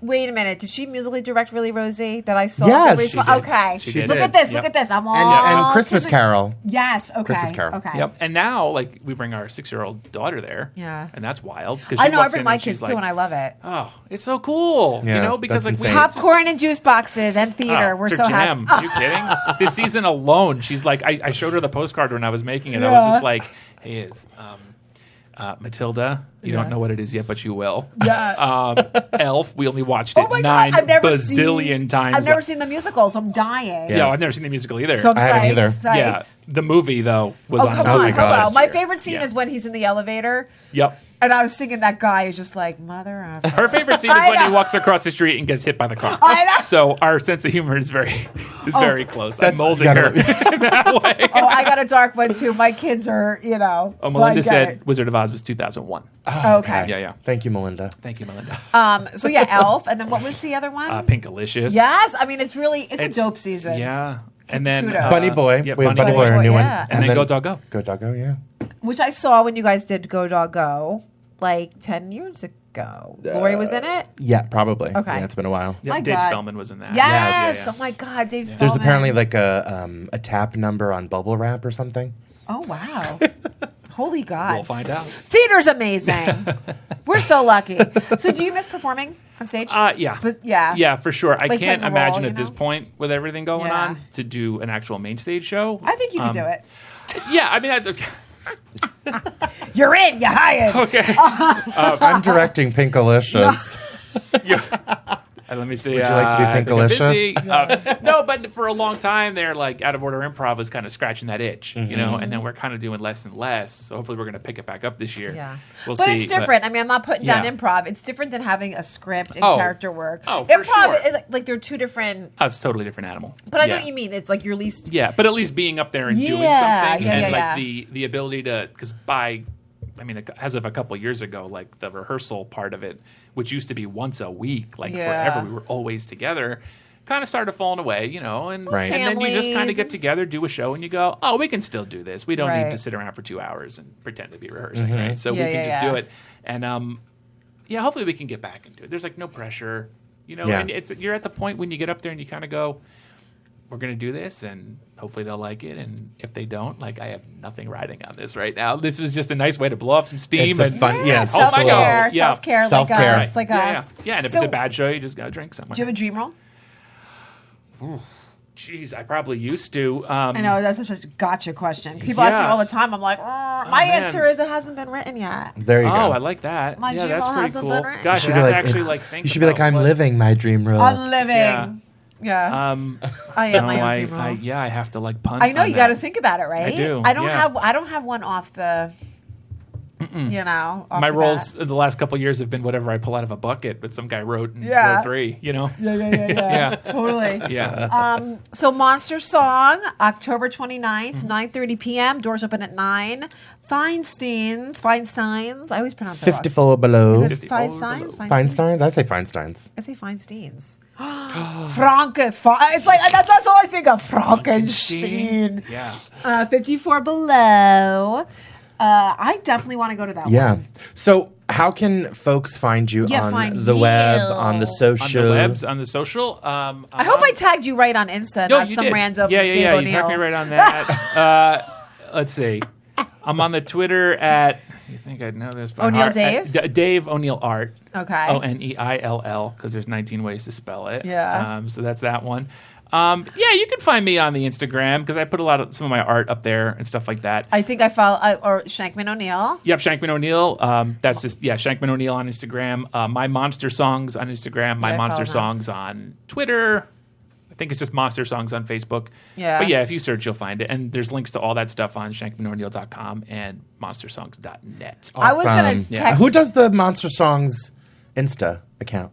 [SPEAKER 1] Wait a minute. Did she musically direct Really Rosie? That I saw.
[SPEAKER 2] Yes.
[SPEAKER 1] the
[SPEAKER 2] She
[SPEAKER 1] resp-
[SPEAKER 3] did.
[SPEAKER 1] Okay.
[SPEAKER 3] She did.
[SPEAKER 1] Look at this. Look at this. I'm all.
[SPEAKER 2] And Christmas Carol.
[SPEAKER 1] Yes. Okay.
[SPEAKER 2] Christmas Carol.
[SPEAKER 1] Okay.
[SPEAKER 3] Yep. And now, like, we bring our 6-year-old daughter there.
[SPEAKER 1] Yeah.
[SPEAKER 3] And that's wild. Cause
[SPEAKER 1] I
[SPEAKER 3] she
[SPEAKER 1] know. I
[SPEAKER 3] walks
[SPEAKER 1] bring
[SPEAKER 3] in
[SPEAKER 1] my
[SPEAKER 3] and she's
[SPEAKER 1] kids
[SPEAKER 3] like,
[SPEAKER 1] too, and I love it.
[SPEAKER 3] oh, it's so cool.
[SPEAKER 2] Yeah,
[SPEAKER 3] Because
[SPEAKER 2] that's
[SPEAKER 3] like
[SPEAKER 2] insane.
[SPEAKER 1] Popcorn and juice boxes and theater. We're
[SPEAKER 3] it's
[SPEAKER 1] so
[SPEAKER 3] a jam.
[SPEAKER 1] happy.
[SPEAKER 3] Are you kidding? This season alone, she's like, I showed her the postcard when I was making it. I was just like, hey, it's Matilda. You don't know what it is yet, but you will.
[SPEAKER 1] Yeah.
[SPEAKER 3] Elf. We only watched it
[SPEAKER 1] Oh my
[SPEAKER 3] 9
[SPEAKER 1] God, I've never
[SPEAKER 3] bazillion times.
[SPEAKER 1] I've never seen the musical, so I'm dying.
[SPEAKER 3] Yeah, I've never seen the musical either.
[SPEAKER 1] So I'm
[SPEAKER 2] I haven't
[SPEAKER 1] psyched.
[SPEAKER 2] either.
[SPEAKER 1] Psyched.
[SPEAKER 3] Yeah, the movie though was
[SPEAKER 1] Oh
[SPEAKER 3] on.
[SPEAKER 1] come
[SPEAKER 2] Oh
[SPEAKER 1] on!
[SPEAKER 2] my
[SPEAKER 1] Come
[SPEAKER 2] gosh.
[SPEAKER 1] on. My favorite scene
[SPEAKER 3] Yeah.
[SPEAKER 1] is when he's in the elevator,
[SPEAKER 3] Yep.
[SPEAKER 1] and I was thinking that guy is just like mother of.
[SPEAKER 3] Her favorite scene is
[SPEAKER 1] I
[SPEAKER 3] when he
[SPEAKER 1] know.
[SPEAKER 3] walks across the street and gets hit by the car.
[SPEAKER 1] I know.
[SPEAKER 3] So our sense of humor is very close. I'm molding
[SPEAKER 2] you
[SPEAKER 3] her
[SPEAKER 2] gotta-
[SPEAKER 3] in that way.
[SPEAKER 1] Oh, I got a dark one too. My kids are,
[SPEAKER 3] Oh,
[SPEAKER 1] well, I
[SPEAKER 3] Melinda
[SPEAKER 1] get
[SPEAKER 3] said
[SPEAKER 1] it.
[SPEAKER 3] Wizard of Oz was 2001.
[SPEAKER 1] Okay.
[SPEAKER 3] Yeah.
[SPEAKER 2] Thank you, Melinda.
[SPEAKER 3] Thank you, Melinda.
[SPEAKER 1] So yeah, Elf, and then what was the other one?
[SPEAKER 3] Pinkalicious.
[SPEAKER 1] Yes, I mean it's a dope season.
[SPEAKER 3] Yeah. And then
[SPEAKER 1] Kudos.
[SPEAKER 2] Bunny Boy.
[SPEAKER 3] Yeah,
[SPEAKER 2] We have Bunny
[SPEAKER 3] Bunny
[SPEAKER 2] Boy,
[SPEAKER 1] Boy,
[SPEAKER 2] our new
[SPEAKER 1] yeah.
[SPEAKER 2] one.
[SPEAKER 3] And then Go Dog Go.
[SPEAKER 2] Go Doggo, yeah.
[SPEAKER 1] Which I saw when you guys did Go Dog Go, like 10 years ago. Lori was in it.
[SPEAKER 2] Yeah, probably.
[SPEAKER 1] Okay.
[SPEAKER 2] Yeah, it's been a while.
[SPEAKER 3] Yep,
[SPEAKER 1] My
[SPEAKER 3] Dave
[SPEAKER 1] God.
[SPEAKER 3] Spellman was in that.
[SPEAKER 1] Yes.
[SPEAKER 3] Yeah.
[SPEAKER 1] Oh my God, Dave Spellman.
[SPEAKER 2] There's apparently like a tap number on bubble wrap or something.
[SPEAKER 1] Oh wow. Holy God.
[SPEAKER 3] We'll find out.
[SPEAKER 1] Theater's amazing. We're so lucky. So do you miss performing on stage?
[SPEAKER 3] Yeah.
[SPEAKER 1] But yeah.
[SPEAKER 3] Yeah, for sure. I
[SPEAKER 1] Like
[SPEAKER 3] can't
[SPEAKER 1] playing a role,
[SPEAKER 3] imagine
[SPEAKER 1] you
[SPEAKER 3] at this
[SPEAKER 1] know?
[SPEAKER 3] point with everything going
[SPEAKER 1] Yeah.
[SPEAKER 3] on to do an actual main stage show.
[SPEAKER 1] I think you can do it.
[SPEAKER 3] Yeah, I mean,
[SPEAKER 1] You're in, you're hired.
[SPEAKER 3] okay.
[SPEAKER 2] I'm directing Pinkalicious.
[SPEAKER 3] Let me see.
[SPEAKER 2] Would you like to be
[SPEAKER 3] I think I'm
[SPEAKER 2] Pinkalicious?
[SPEAKER 3] busy. No, but for a long time there, like Out of Order Improv was kind of scratching that itch, you know, and then we're kind of doing less and less. So hopefully we're going to pick it back up this year.
[SPEAKER 1] Yeah.
[SPEAKER 3] We'll
[SPEAKER 1] But
[SPEAKER 3] see.
[SPEAKER 1] it's different. I mean, I'm not putting down
[SPEAKER 3] Yeah.
[SPEAKER 1] improv. It's different than having a script and
[SPEAKER 3] Oh.
[SPEAKER 1] character work.
[SPEAKER 3] Oh, for
[SPEAKER 1] improv
[SPEAKER 3] sure.
[SPEAKER 1] is like they're two different.
[SPEAKER 3] Oh, it's a totally different animal.
[SPEAKER 1] But I know
[SPEAKER 3] Yeah.
[SPEAKER 1] what you mean. It's like your least.
[SPEAKER 3] Yeah, but at least being up there and doing
[SPEAKER 1] Yeah,
[SPEAKER 3] something,
[SPEAKER 1] yeah,
[SPEAKER 3] and
[SPEAKER 1] yeah,
[SPEAKER 3] like
[SPEAKER 1] yeah.
[SPEAKER 3] the ability to, because as of a couple of years ago, like the rehearsal part of it, which used to be once a week, like
[SPEAKER 1] Yeah.
[SPEAKER 3] forever, we were always together, kind of started falling away, you know, and
[SPEAKER 2] Right.
[SPEAKER 3] and then you just kind
[SPEAKER 1] Families
[SPEAKER 3] of get together, do a show, and you go, oh, we can still do this. We don't need
[SPEAKER 1] Right.
[SPEAKER 3] to sit around for 2 hours and pretend to be rehearsing, right? So
[SPEAKER 1] Yeah,
[SPEAKER 3] we can
[SPEAKER 1] yeah,
[SPEAKER 3] just
[SPEAKER 1] yeah.
[SPEAKER 3] do it, and yeah, hopefully we can get back into it. There's like no pressure, you know,
[SPEAKER 2] Yeah.
[SPEAKER 3] and you're at the point when you get up there and you kind of go, we're going to do this and hopefully they'll like it. And if they don't, like, I have nothing riding on this right now. This was just a nice way to blow up some steam.
[SPEAKER 2] It's a
[SPEAKER 3] and
[SPEAKER 2] fun, yeah, it's
[SPEAKER 3] Oh, my God.
[SPEAKER 1] Self-care,
[SPEAKER 3] Yeah.
[SPEAKER 1] self-care, like
[SPEAKER 2] Self-care.
[SPEAKER 1] us, like
[SPEAKER 3] yeah,
[SPEAKER 1] us.
[SPEAKER 3] yeah. And if
[SPEAKER 1] So,
[SPEAKER 3] it's a bad show, you just got to drink somewhere.
[SPEAKER 1] do you have a dream role?
[SPEAKER 3] Jeez, I probably used to.
[SPEAKER 1] I know that's such a gotcha question. People ask me
[SPEAKER 3] Yeah.
[SPEAKER 1] all the time. I'm like, my
[SPEAKER 3] man.
[SPEAKER 1] answer is it hasn't been written yet.
[SPEAKER 2] There you
[SPEAKER 3] Oh,
[SPEAKER 2] go.
[SPEAKER 3] I like that.
[SPEAKER 1] My
[SPEAKER 3] yeah,
[SPEAKER 1] dream
[SPEAKER 3] that's
[SPEAKER 1] role
[SPEAKER 3] pretty
[SPEAKER 1] hasn't
[SPEAKER 3] cool.
[SPEAKER 1] been written.
[SPEAKER 3] Gosh,
[SPEAKER 2] You
[SPEAKER 3] I
[SPEAKER 2] should be
[SPEAKER 3] have
[SPEAKER 2] like,
[SPEAKER 3] to actually like think
[SPEAKER 2] you should be like,
[SPEAKER 3] about
[SPEAKER 2] I'm
[SPEAKER 3] what-
[SPEAKER 2] living my dream role.
[SPEAKER 1] I'm living.
[SPEAKER 3] Yeah.
[SPEAKER 1] Yeah. I am
[SPEAKER 3] No,
[SPEAKER 1] my own dream role.
[SPEAKER 3] I have to like punt.
[SPEAKER 1] I know
[SPEAKER 3] on
[SPEAKER 1] you got to
[SPEAKER 3] that.
[SPEAKER 1] think about it, right?
[SPEAKER 3] I do,
[SPEAKER 1] I don't
[SPEAKER 3] yeah.
[SPEAKER 1] have one off the You know,
[SPEAKER 3] my roles in the last couple of years have been whatever I pull out of a bucket, but some guy wrote in row 3, you know?
[SPEAKER 1] Yeah. Totally.
[SPEAKER 3] Yeah.
[SPEAKER 1] So Monster Song, October 29th, 9:30 p.m. Doors open at 9. Feinsteins. I always pronounce it wrong.
[SPEAKER 2] 54 below.
[SPEAKER 1] Is it Feinsteins?
[SPEAKER 2] Feinsteins? I say Feinsteins.
[SPEAKER 1] I say Feinsteins. Frankenstein. It's like that's all I think of. Frankenstein.
[SPEAKER 3] Yeah.
[SPEAKER 1] 54 below. I definitely want to go to that one.
[SPEAKER 2] Yeah. So how can folks find you on the web, on the social?
[SPEAKER 3] On the social.
[SPEAKER 1] I hope I tagged you right on Insta, not some random Dave O'Neill.
[SPEAKER 3] You tagged me right on that. Let's see. I'm on the Twitter at, you think I'd know this, but
[SPEAKER 1] O'Neill Dave?
[SPEAKER 3] Dave O'Neill Art.
[SPEAKER 1] Okay.
[SPEAKER 3] Oneill, because there's 19 ways to spell it.
[SPEAKER 1] Yeah.
[SPEAKER 3] So that's that one. You can find me on the Instagram because I put some of my art up there and stuff like that.
[SPEAKER 1] I think I follow or Shankman O'Neill.
[SPEAKER 3] Yep, Shankman O'Neill. That's just Shankman O'Neill on Instagram. My Monstersongs on Instagram. My Monstersongs on Twitter. I think it's just Monstersongs on Facebook.
[SPEAKER 1] Yeah.
[SPEAKER 3] But if you search, you'll find it. And there's links to all that stuff on shankmano'neill.com and monstersongs.net.
[SPEAKER 2] Awesome.
[SPEAKER 1] I was going to text.
[SPEAKER 2] Who does the Monster Songs Insta account?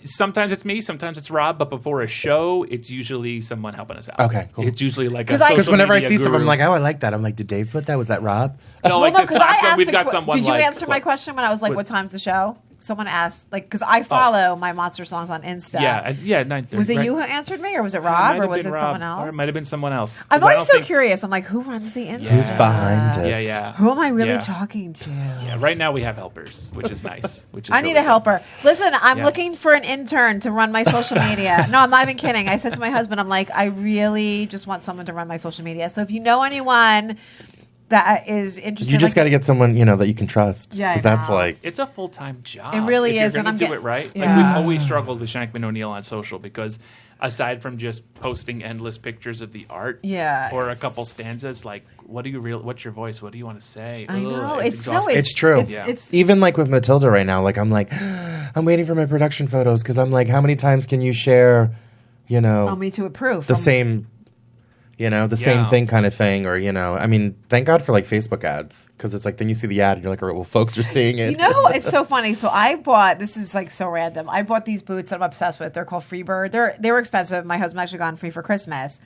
[SPEAKER 3] Sometimes it's me, sometimes it's Rob, but before a show, it's usually someone helping us out.
[SPEAKER 2] Okay, cool.
[SPEAKER 3] It's usually like
[SPEAKER 2] because whenever I see someone, I'm like, oh, I like that. I'm like, did Dave put that? Was that Rob?
[SPEAKER 3] No, this last one, we've got someone.
[SPEAKER 1] Did you answer my question when I was like, what time's the show? Someone asked, because I follow my Monster Songs on Insta.
[SPEAKER 3] Yeah, 9:30.
[SPEAKER 1] Was it you who answered me, or was it Rob, or was it someone else?
[SPEAKER 3] Or it might have been someone else.
[SPEAKER 1] I'm always so curious. I'm like, who runs the Insta?
[SPEAKER 2] Who's behind it?
[SPEAKER 3] Yeah.
[SPEAKER 1] Who am I really talking to?
[SPEAKER 3] Yeah, right now we have helpers, which is nice.
[SPEAKER 1] I need a helper. Listen, I'm looking for an intern to run my social media. No, I'm not even kidding. I said to my husband, I'm like, I really just want someone to run my social media. So if you know anyone that is interested,
[SPEAKER 2] you just got to get someone that you can trust.
[SPEAKER 1] Yeah,
[SPEAKER 2] that's like
[SPEAKER 3] it's a full-time job.
[SPEAKER 1] It really is,
[SPEAKER 3] and I'm do it right.
[SPEAKER 1] Yeah.
[SPEAKER 3] Like we've always struggled with Shankman O'Neill on social because aside from just posting endless pictures of the art, or a couple stanzas, like what's your voice? What do you want to say?
[SPEAKER 1] I know
[SPEAKER 3] it's exhausting.
[SPEAKER 2] It's true.
[SPEAKER 1] It's
[SPEAKER 2] even like with Matilda right now. Like I'm I'm waiting for my production photos because I'm like, how many times can you share?
[SPEAKER 1] Me to approve
[SPEAKER 2] the same. The same thing kind of thing, or, I mean, thank God for like Facebook ads because it's like then you see the ad and you're like, all right, well, folks are seeing it.
[SPEAKER 1] It's so funny. So I bought, this is like so random. I bought these boots that I'm obsessed with. They're called Freebird. They were expensive. My husband actually got them free for Christmas.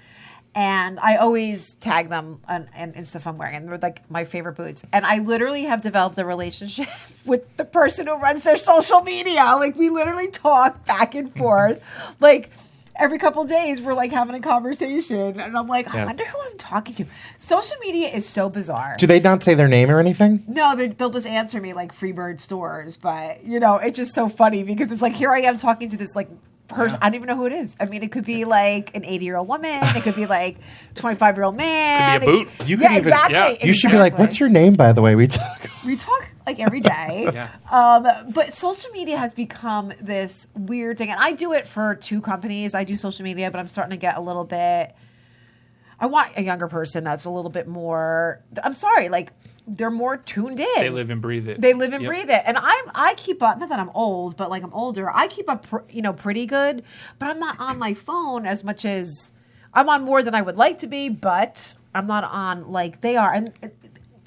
[SPEAKER 1] And I always tag them and stuff I'm wearing. And they're like my favorite boots. And I literally have developed a relationship with the person who runs their social media. Like we literally talk back and forth. Like, every couple of days, we're like having a conversation, and I'm like, I wonder who I'm talking to. Social media is so bizarre.
[SPEAKER 2] Do they not say their name or anything?
[SPEAKER 1] No, they'll just answer me like Freebird stores, but it's just so funny because it's like here I am talking to this like person. I don't even know who it is. I mean, it could be like an 80-year-old woman. It could be like 25-year-old man.
[SPEAKER 3] Could be a boot.
[SPEAKER 2] You could even.
[SPEAKER 1] Exactly.
[SPEAKER 2] Yeah. You should be like, what's your name, by the way? We talk
[SPEAKER 1] like every day. But social media has become this weird thing. And I do it for 2 companies. I do social media, but I'm starting to get a little bit... I want a younger person that's a little bit more... I'm sorry, like, they're more tuned in.
[SPEAKER 3] They live and breathe it.
[SPEAKER 1] Breathe it. And I keep up, not that I'm old, but like I'm older. I keep up, pretty good. But I'm not on my phone as much as... I'm on more than I would like to be, but I'm not on like they are. And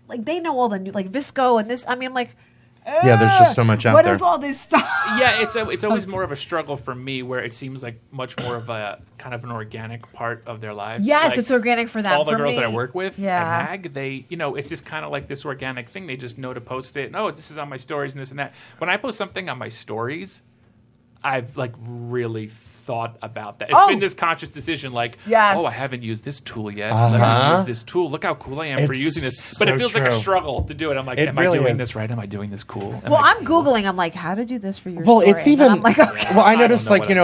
[SPEAKER 1] like they know all the new, like Visco and this. I mean, I'm like,
[SPEAKER 2] there's just so much out there.
[SPEAKER 1] What is all this stuff?
[SPEAKER 3] Yeah, it's always more of a struggle for me where it seems like much more of a kind of an organic part of their lives.
[SPEAKER 1] Yes,
[SPEAKER 3] like,
[SPEAKER 1] it's organic for them.
[SPEAKER 3] All the
[SPEAKER 1] for
[SPEAKER 3] girls
[SPEAKER 1] me.
[SPEAKER 3] that I work with
[SPEAKER 1] yeah.
[SPEAKER 3] at MAG, they, it's just kind of like this organic thing. They just know to post it. Oh, this is on my stories and this and that. When I post something on my stories, I've like really thought about that. It's been this conscious decision, like, I haven't used this tool yet. Let me use this tool. Look how cool I am for using this. But it feels like a struggle to do it. I'm like, am I doing this right? Am I doing this cool?
[SPEAKER 1] I'm Googling. I'm like, how to do this for your
[SPEAKER 2] Well,
[SPEAKER 1] story?
[SPEAKER 2] it's even...
[SPEAKER 1] I'm like, okay.
[SPEAKER 2] Well, I noticed, like, they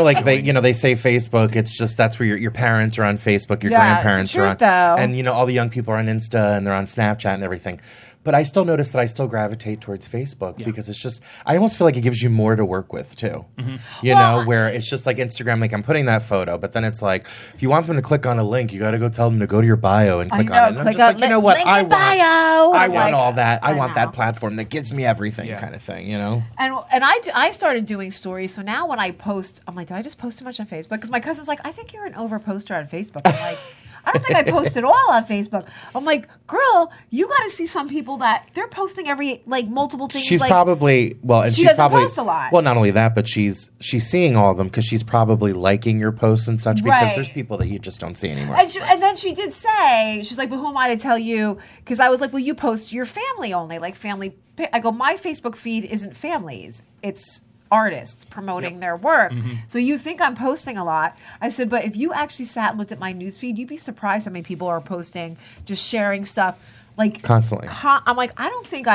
[SPEAKER 2] say Facebook. It's just that's where your parents are on Facebook, your grandparents are on.
[SPEAKER 1] Though.
[SPEAKER 2] And, all the young people are on Insta and they're on Snapchat and everything. But I still notice that I still gravitate towards Facebook because it's just, I almost feel like it gives you more to work with too. Mm-hmm. Where it's just like Instagram, like I'm putting that photo, but then it's like, if you want them to click on a link, you got to go tell them to go to your bio and click on it. And I'm just like, you know what? I want all that. I want that platform that gives me everything kind of thing, And
[SPEAKER 1] I started doing stories. So now when I post, I'm like, did I just post too much on Facebook? Because my cousin's like, I think you're an over poster on Facebook. I'm like, I don't think I post at all on Facebook. I'm like, girl, you got to see some people that they're posting every multiple things.
[SPEAKER 2] She's
[SPEAKER 1] like,
[SPEAKER 2] probably and
[SPEAKER 1] she
[SPEAKER 2] she's
[SPEAKER 1] doesn't
[SPEAKER 2] probably
[SPEAKER 1] post a lot.
[SPEAKER 2] Well, not only that, but she's seeing all of them because she's probably liking your posts and such because there's people that you just don't see anymore.
[SPEAKER 1] And then she did say, she's like, but who am I to tell you? Because I was like, well, you post your family only, like family. I go, my Facebook feed isn't families. It's artists promoting their work. So you think I'm posting a lot. I said, but if you actually sat and looked at my news feed, you'd be surprised how many people are posting, just sharing stuff. Like
[SPEAKER 2] constantly.
[SPEAKER 1] I'm like, I don't think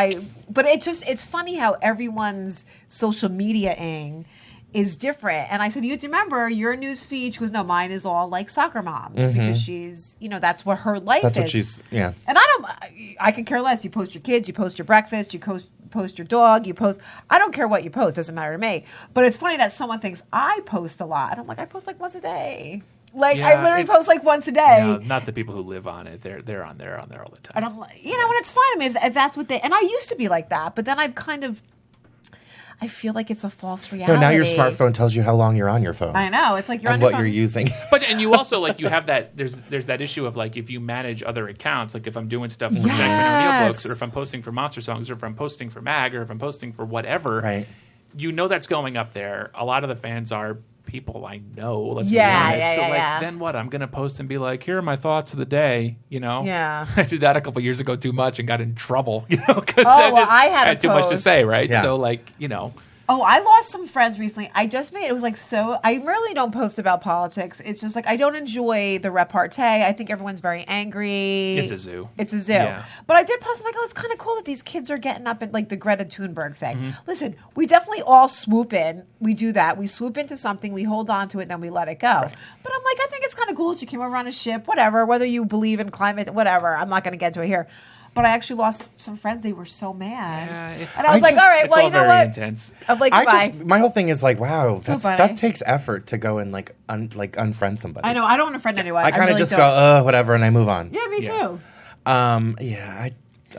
[SPEAKER 1] but it's funny how everyone's social media-ing is different. And I said, you have to remember your news feed. She goes, no, mine is all like soccer moms because she's, that's what her life is.
[SPEAKER 2] That's what she's, yeah.
[SPEAKER 1] And I could care less. You post your kids, you post your breakfast, you post your dog, I don't care what you post, doesn't matter to me. But it's funny that someone thinks I post a lot. And I'm like, I post like once a day. I literally post like once a day.
[SPEAKER 3] No, not the people who live on it. They're on there all the time.
[SPEAKER 1] And I'm like, and it's fine. I mean, if that's what and I used to be like that, but then I've kind of, I feel like it's a false reality.
[SPEAKER 2] No, now your smartphone tells you how long you're on your phone.
[SPEAKER 1] I know. It's like you're
[SPEAKER 2] and
[SPEAKER 1] on your
[SPEAKER 2] what
[SPEAKER 1] phone.
[SPEAKER 2] you're using.
[SPEAKER 3] And you also you have that there's that issue of if you manage other accounts, like if I'm doing stuff for Shankman O'Neill books, or if I'm posting for Monstersongs, or if I'm posting for Mag, or if I'm posting for whatever,
[SPEAKER 2] right?
[SPEAKER 3] That's going up there. A lot of the fans are people I know. Let's be honest. So then what? I'm gonna post and be like, here are my thoughts of the day.
[SPEAKER 1] Yeah.
[SPEAKER 3] I did that a couple years ago too much and got in trouble. Because
[SPEAKER 1] I had
[SPEAKER 3] too much to say, right?
[SPEAKER 2] Yeah.
[SPEAKER 3] So
[SPEAKER 1] Oh, I lost some friends recently. I just made it was I really don't post about politics. It's just I don't enjoy the repartee. I think everyone's very angry.
[SPEAKER 3] It's a zoo.
[SPEAKER 1] Yeah. But I did post. I'm like, oh, it's kind of cool that these kids are getting up at the Greta Thunberg thing. Listen, we definitely all swoop in. We do that. We swoop into something. We hold on to it, and then we let it go. Right. But I'm like, I think it's kind of cool. She came over on a ship, whatever. Whether you believe in climate, whatever. I'm not going to get into it here. But I actually lost some friends. They were so mad.
[SPEAKER 3] Yeah,
[SPEAKER 1] and I was like, all right, well, you know what?
[SPEAKER 3] Intense.
[SPEAKER 1] I'm like, goodbye.
[SPEAKER 2] My whole thing is wow,
[SPEAKER 1] so
[SPEAKER 2] that takes effort to go and unfriend somebody.
[SPEAKER 1] I know. I don't want to friend anyone.
[SPEAKER 2] I kind of really just go, whatever, and I move on.
[SPEAKER 1] Yeah, me too.
[SPEAKER 2] I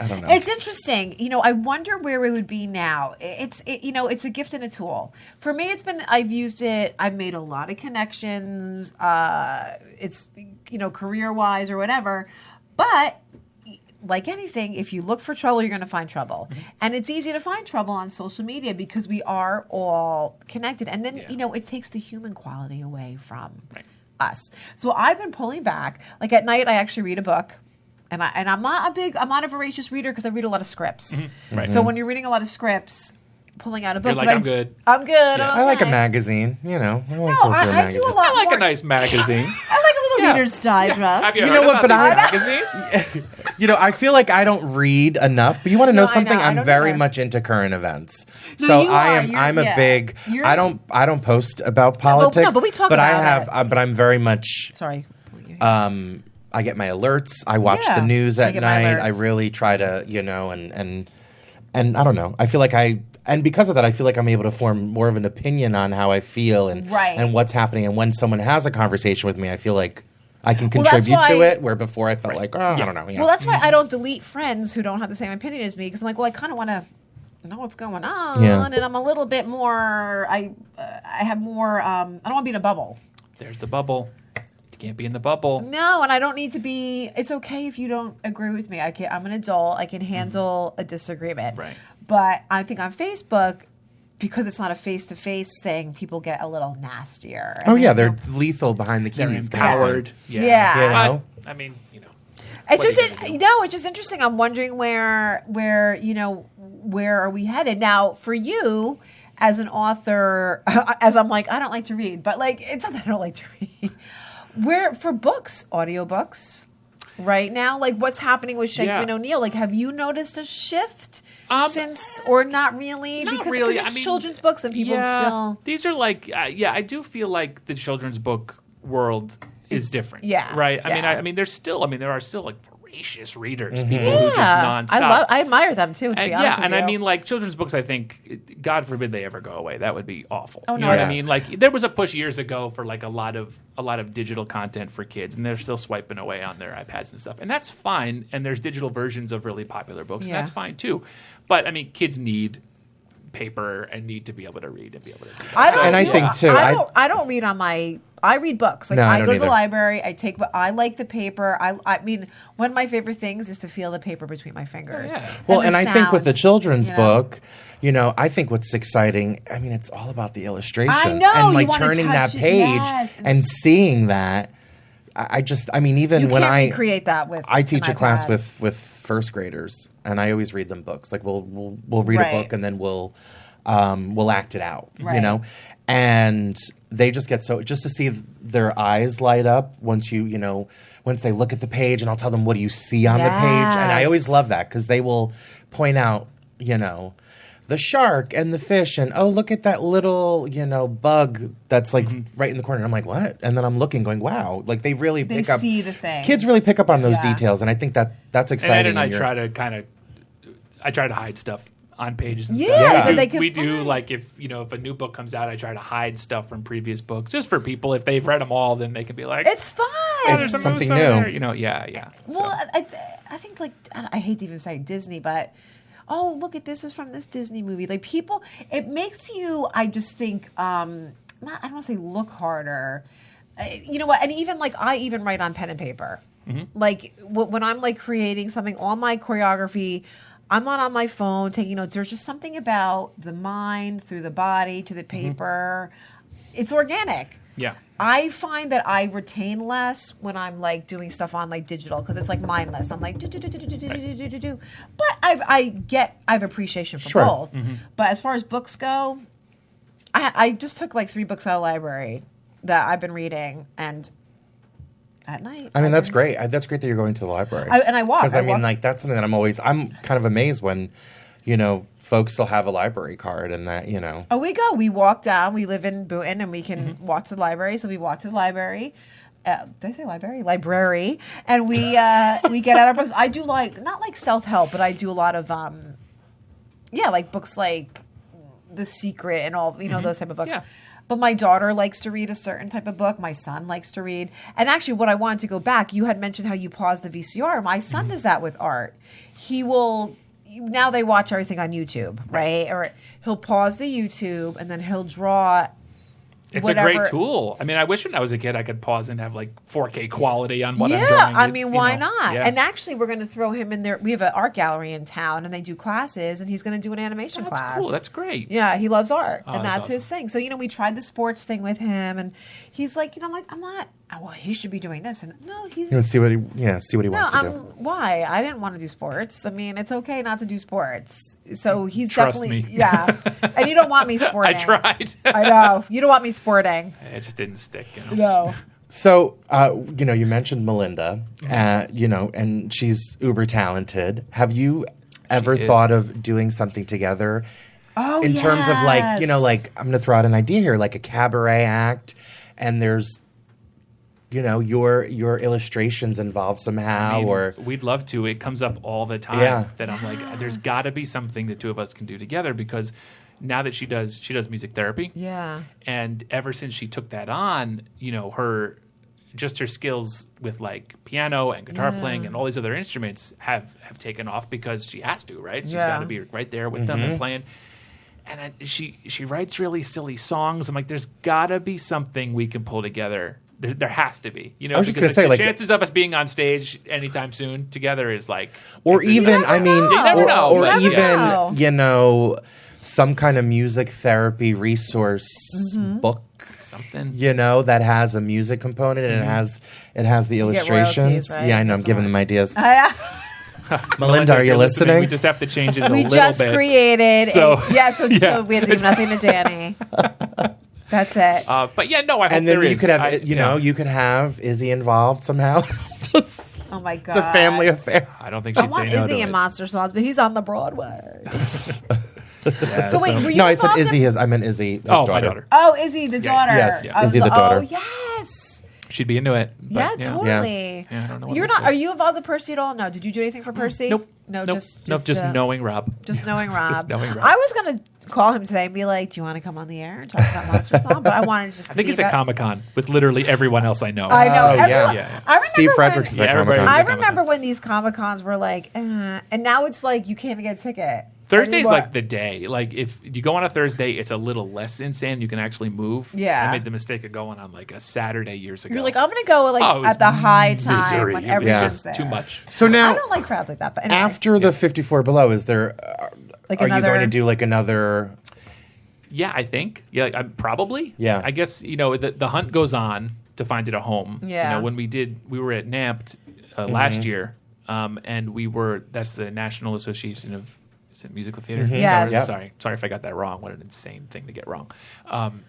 [SPEAKER 2] don't know.
[SPEAKER 1] It's interesting. I wonder where we would be now. It's a gift and a tool. For me, I've used it. I've made a lot of connections. It's, career-wise or whatever. But like anything, if you look for trouble, you're going to find trouble. And it's easy to find trouble on social media because we are all connected. And then, it takes the human quality away from us. So I've been pulling back. Like at night, I actually read a book. And I'm not a voracious reader because I read a lot of scripts.
[SPEAKER 3] Right.
[SPEAKER 1] So when you're reading a lot of scripts, pulling out a book.
[SPEAKER 3] You're like, I'm good.
[SPEAKER 1] I'm good.
[SPEAKER 3] Yeah.
[SPEAKER 2] I like a magazine. I want to go through a
[SPEAKER 1] I
[SPEAKER 2] magazine.
[SPEAKER 1] do a lot
[SPEAKER 3] I like
[SPEAKER 1] more.
[SPEAKER 3] a nice magazine.
[SPEAKER 1] I like a little Reader's Digest.
[SPEAKER 3] Have you
[SPEAKER 2] You
[SPEAKER 3] heard
[SPEAKER 2] know what,
[SPEAKER 3] about
[SPEAKER 2] but
[SPEAKER 3] these magazines?
[SPEAKER 2] I feel like I don't read enough. But you want to know something?
[SPEAKER 1] I
[SPEAKER 2] I'm
[SPEAKER 1] don't
[SPEAKER 2] very
[SPEAKER 1] either.
[SPEAKER 2] much into current events.
[SPEAKER 1] No,
[SPEAKER 2] So
[SPEAKER 1] you
[SPEAKER 2] I
[SPEAKER 1] are.
[SPEAKER 2] am.
[SPEAKER 1] You're-
[SPEAKER 2] I'm a
[SPEAKER 1] yeah.
[SPEAKER 2] big.
[SPEAKER 1] You're-
[SPEAKER 2] I don't post about politics.
[SPEAKER 1] but we talk
[SPEAKER 2] But I
[SPEAKER 1] about
[SPEAKER 2] have. But I'm very much.
[SPEAKER 1] Sorry.
[SPEAKER 2] I get my alerts. I watch the news
[SPEAKER 1] I
[SPEAKER 2] at
[SPEAKER 1] get my
[SPEAKER 2] night.
[SPEAKER 1] alerts.
[SPEAKER 2] I really try to, and I don't know. I feel like and because of that, I feel like I'm able to form more of an opinion on how I feel and what's happening. And when someone has a conversation with me, I feel like I can contribute to it. Where before I felt like, I don't know.
[SPEAKER 1] Well, that's why I don't delete friends who don't have the same opinion as me because I'm like, well, I kind of want to know what's going on, and I'm a little bit more. I have more. I don't want to be in a bubble.
[SPEAKER 3] There's the bubble. You can't be in the bubble.
[SPEAKER 1] No, and I don't need to be. It's okay if you don't agree with me. I'm an adult. I can handle a disagreement.
[SPEAKER 3] Right.
[SPEAKER 1] But I think on Facebook, because it's not a face-to-face thing, people get a little nastier.
[SPEAKER 2] Oh yeah, they're lethal behind the keys.
[SPEAKER 3] They're empowered.
[SPEAKER 1] Yeah.
[SPEAKER 3] I mean,
[SPEAKER 1] It's just it's just interesting. I'm wondering where are we headed now for you as an author? As I'm like, I don't like to read, but it's not that I don't like to read. Where for books, audiobooks, right now, what's happening with Shankman O'Neill? Have you noticed a shift since, or not really?
[SPEAKER 3] Not
[SPEAKER 1] because
[SPEAKER 3] really.
[SPEAKER 1] it's children's books and people still.
[SPEAKER 3] These are I do feel like the children's book world is different.
[SPEAKER 1] Yeah.
[SPEAKER 3] Right.
[SPEAKER 1] Yeah.
[SPEAKER 3] I mean, there are still voracious readers, people who just nonstop.
[SPEAKER 1] I admire them too. To be honest with you.
[SPEAKER 3] I mean, children's books. I think, God forbid they ever go away. That would be awful.
[SPEAKER 1] Oh, no.
[SPEAKER 3] You know what I mean? There was a push years ago for a lot of digital content for kids, and they're still swiping away on their iPads and stuff, and that's fine. And there's digital versions of really popular books, and that's fine too. But I mean, kids need paper and need to be able to read and be able to do that.
[SPEAKER 2] I think too.
[SPEAKER 1] I don't read on my. I read books. Like
[SPEAKER 2] No, I
[SPEAKER 1] I
[SPEAKER 2] don't
[SPEAKER 1] go to the
[SPEAKER 2] either.
[SPEAKER 1] library. I like the paper. I mean, one of my favorite things is to feel the paper between my fingers.
[SPEAKER 3] Oh, yeah.
[SPEAKER 2] Well,
[SPEAKER 1] the
[SPEAKER 2] and I think with the
[SPEAKER 1] sounds,
[SPEAKER 2] children's
[SPEAKER 1] you know?
[SPEAKER 2] book, I think what's exciting, I mean, it's all about the illustration.
[SPEAKER 1] I know,
[SPEAKER 2] and
[SPEAKER 1] you
[SPEAKER 2] like
[SPEAKER 1] wanna
[SPEAKER 2] turning that
[SPEAKER 1] touch it,
[SPEAKER 2] page
[SPEAKER 1] yes,
[SPEAKER 2] and seeing that. I mean, even
[SPEAKER 1] You
[SPEAKER 2] when
[SPEAKER 1] can't recreate that with.
[SPEAKER 2] I teach
[SPEAKER 1] an
[SPEAKER 2] a class
[SPEAKER 1] iPad.
[SPEAKER 2] with first graders, and I always read them books. Like we'll read
[SPEAKER 1] Right.
[SPEAKER 2] a book and then we'll act it out,
[SPEAKER 1] Right.
[SPEAKER 2] and they just get just to see their eyes light up once they look at the page, and I'll tell them, what do you see on the page? And I always
[SPEAKER 1] Yes.
[SPEAKER 2] love that because they will point out, the shark and the fish, and oh, look at that little, bug that's like right in the corner. And I'm like, what? And then I'm looking, going, wow, like they really
[SPEAKER 1] They
[SPEAKER 2] pick up.
[SPEAKER 1] see the thing.
[SPEAKER 2] Kids really pick up on those
[SPEAKER 1] Yeah.
[SPEAKER 2] details, and I think that's exciting.
[SPEAKER 3] And I
[SPEAKER 2] you're-
[SPEAKER 3] try to hide stuff on pages and
[SPEAKER 1] Yeah,
[SPEAKER 3] stuff.
[SPEAKER 1] so they can
[SPEAKER 3] we do
[SPEAKER 1] find.
[SPEAKER 3] like if a new book comes out, I try to hide stuff from previous books just for people. If they've read them all, then they can be like,
[SPEAKER 1] It's fun.
[SPEAKER 3] "Oh, there's
[SPEAKER 2] It's
[SPEAKER 3] a
[SPEAKER 2] something
[SPEAKER 3] moose over
[SPEAKER 2] new."
[SPEAKER 3] there." Yeah.
[SPEAKER 1] Well, I think like I hate to even say Disney, but look at this is from this Disney movie. Like people, it makes you. I just think I don't want to say look harder. You know what? And even like I even write on pen and paper. Like when I'm like creating something, all my choreography. I'm not on my phone taking notes. There's just something about the mind through the body to the paper. It's organic.
[SPEAKER 3] Yeah.
[SPEAKER 1] I find that I retain less when I'm like doing stuff on like digital because it's like mindless. I'm like do. But I have appreciation for
[SPEAKER 2] Sure.
[SPEAKER 1] both. But as far as books go, I just took like 3 books out of the library that I've been reading and at night.
[SPEAKER 2] I mean, that's great. That's great that you're going to the library.
[SPEAKER 1] And I walk.
[SPEAKER 2] Because
[SPEAKER 1] I walk.
[SPEAKER 2] like that's something that I'm kind of amazed when, folks still have a library card and that,
[SPEAKER 1] Oh, we go. We walk down. We live in Boonton, and we can walk to the library. So we walk to the library. Did I say library? Library. And we get out our books. I do not like self help, but I do a lot of like books like The Secret and all those type of books.
[SPEAKER 3] Yeah.
[SPEAKER 1] But my daughter likes to read a certain type of book. My son likes to read. And actually, what I wanted to go back, you had mentioned how you paused the VCR. My son does that with art. He will. Now they watch everything on YouTube, right? Or he'll pause the YouTube and then he'll draw.
[SPEAKER 3] It's
[SPEAKER 1] whatever.
[SPEAKER 3] a great tool. I mean, I wish when I was a kid I could pause and have like 4K quality on what I'm
[SPEAKER 1] Yeah,
[SPEAKER 3] drawing.
[SPEAKER 1] I
[SPEAKER 3] It's,
[SPEAKER 1] mean,
[SPEAKER 3] you
[SPEAKER 1] why
[SPEAKER 3] know,
[SPEAKER 1] not?
[SPEAKER 3] yeah.
[SPEAKER 1] And actually, we're going to throw him in there. We have an art gallery in town, and they do classes, and he's going to do an animation
[SPEAKER 3] That's
[SPEAKER 1] class.
[SPEAKER 3] cool. That's great.
[SPEAKER 1] Yeah, he loves art, and
[SPEAKER 3] that's
[SPEAKER 1] that's his thing. So, we tried the sports thing with him, and he's like, I'm like, I'm not. Well, he should be doing this, and no, he's.
[SPEAKER 2] see what he wants to do.
[SPEAKER 1] Why? I didn't want to do sports. I mean, it's okay not to do sports. So he's
[SPEAKER 3] Trust
[SPEAKER 1] definitely
[SPEAKER 3] me.
[SPEAKER 1] yeah. And you don't want me sporting.
[SPEAKER 3] I tried.
[SPEAKER 1] I know you don't want me sporting.
[SPEAKER 3] It just didn't stick.
[SPEAKER 1] No.
[SPEAKER 2] So, you mentioned Melinda, and she's uber talented. Have you ever
[SPEAKER 3] is.
[SPEAKER 2] thought of doing something together?
[SPEAKER 1] Oh,
[SPEAKER 2] in terms of like,
[SPEAKER 1] yes.
[SPEAKER 2] like I'm going to throw out an idea here, like a cabaret act, and there's, your illustrations involved somehow,
[SPEAKER 3] I mean,
[SPEAKER 2] or
[SPEAKER 3] we'd love to. It comes up all the time
[SPEAKER 2] Yeah.
[SPEAKER 3] that I'm like, there's got to be something the two of us can do together because now that she does music therapy.
[SPEAKER 1] Yeah.
[SPEAKER 3] And ever since she took that on, her skills with like piano and guitar playing and all these other instruments have taken off because she has to, right? She's got to be right there with them and playing. And she writes really silly songs. I'm like, there's got to be something we can pull together. There has to be,
[SPEAKER 2] I was just
[SPEAKER 3] because
[SPEAKER 2] gonna say,
[SPEAKER 3] the
[SPEAKER 2] like,
[SPEAKER 3] chances of us being on stage anytime soon together is like,
[SPEAKER 2] or even, I mean,
[SPEAKER 3] You never know,
[SPEAKER 2] or
[SPEAKER 3] but
[SPEAKER 1] yeah.
[SPEAKER 2] even, some kind of music therapy resource book,
[SPEAKER 3] something.
[SPEAKER 2] that has a music component and it has the illustrations.
[SPEAKER 1] royalties, right?
[SPEAKER 2] Yeah, I know. I'm
[SPEAKER 1] That's
[SPEAKER 2] giving
[SPEAKER 1] right.
[SPEAKER 2] them ideas. Melinda, are
[SPEAKER 3] if
[SPEAKER 2] you
[SPEAKER 3] you're
[SPEAKER 2] listening?
[SPEAKER 3] We just have to change it a
[SPEAKER 1] We
[SPEAKER 3] little
[SPEAKER 1] just
[SPEAKER 3] bit.
[SPEAKER 1] created.
[SPEAKER 3] So-
[SPEAKER 1] So we have to do nothing to Danny. That's it.
[SPEAKER 3] But yeah, no, I hope
[SPEAKER 2] And then
[SPEAKER 3] there
[SPEAKER 2] you
[SPEAKER 3] is.
[SPEAKER 2] could have, you could have Izzy involved somehow. Just,
[SPEAKER 1] Oh my god.
[SPEAKER 2] it's a family affair.
[SPEAKER 3] I don't think
[SPEAKER 1] I
[SPEAKER 3] she'd say
[SPEAKER 1] want
[SPEAKER 3] no
[SPEAKER 1] Izzy
[SPEAKER 3] to
[SPEAKER 1] in
[SPEAKER 3] it.
[SPEAKER 1] Monstersongs, but he's on the Broadway.
[SPEAKER 3] Yeah,
[SPEAKER 1] So wait, were you
[SPEAKER 2] No, I said
[SPEAKER 1] involved
[SPEAKER 2] Izzy.
[SPEAKER 1] in-
[SPEAKER 2] I meant Izzy. His
[SPEAKER 3] Oh, my daughter.
[SPEAKER 1] Oh, Izzy, the daughter.
[SPEAKER 2] yes,
[SPEAKER 1] I was
[SPEAKER 2] Izzy the
[SPEAKER 1] like,
[SPEAKER 2] daughter.
[SPEAKER 1] Oh, yes.
[SPEAKER 3] She'd be into it. But,
[SPEAKER 1] Yeah, totally.
[SPEAKER 3] Yeah, I don't know what
[SPEAKER 1] You're
[SPEAKER 3] to
[SPEAKER 1] not.
[SPEAKER 3] say.
[SPEAKER 1] Are you involved with Percy at all? No. Did you do anything for Percy?
[SPEAKER 3] Nope.
[SPEAKER 1] No.
[SPEAKER 3] Nope. Just knowing Rob.
[SPEAKER 1] Just knowing Rob.
[SPEAKER 3] knowing Rob.
[SPEAKER 1] I was gonna call him today and be like, "Do you want to come on the air and talk about Monster Song?" But I wanted to just.
[SPEAKER 3] I think he's at Comic-Con with literally everyone else I know.
[SPEAKER 1] I know.
[SPEAKER 2] Oh,
[SPEAKER 1] everyone,
[SPEAKER 2] yeah.
[SPEAKER 3] Yeah.
[SPEAKER 1] I remember
[SPEAKER 2] Steve Fredericks is
[SPEAKER 1] when,
[SPEAKER 2] at
[SPEAKER 3] Yeah, everybody-
[SPEAKER 2] Comic-Con.
[SPEAKER 1] I remember when these Comic Cons were like, and now it's like you can't even get a ticket.
[SPEAKER 3] Thursday's like the day. Like if you go on a Thursday, it's a little less insane. You can actually move.
[SPEAKER 1] Yeah.
[SPEAKER 3] I made the mistake of going on like a Saturday years ago.
[SPEAKER 1] You're like, I'm going to go like at the high time when everyone's there.
[SPEAKER 3] Too much.
[SPEAKER 2] So now
[SPEAKER 1] I don't like crowds like that. But anyway.
[SPEAKER 2] After the 54 Below, is there?
[SPEAKER 1] Like
[SPEAKER 2] are you going to do like another?
[SPEAKER 3] Yeah, I think. Yeah, probably.
[SPEAKER 2] Yeah.
[SPEAKER 3] I guess the hunt goes on to find it a home.
[SPEAKER 1] Yeah.
[SPEAKER 3] When we were at NAMPT last year, and that's the National Association of Musical Theater.
[SPEAKER 1] Yes.
[SPEAKER 3] Sorry if I got that wrong. What an insane thing to get wrong. And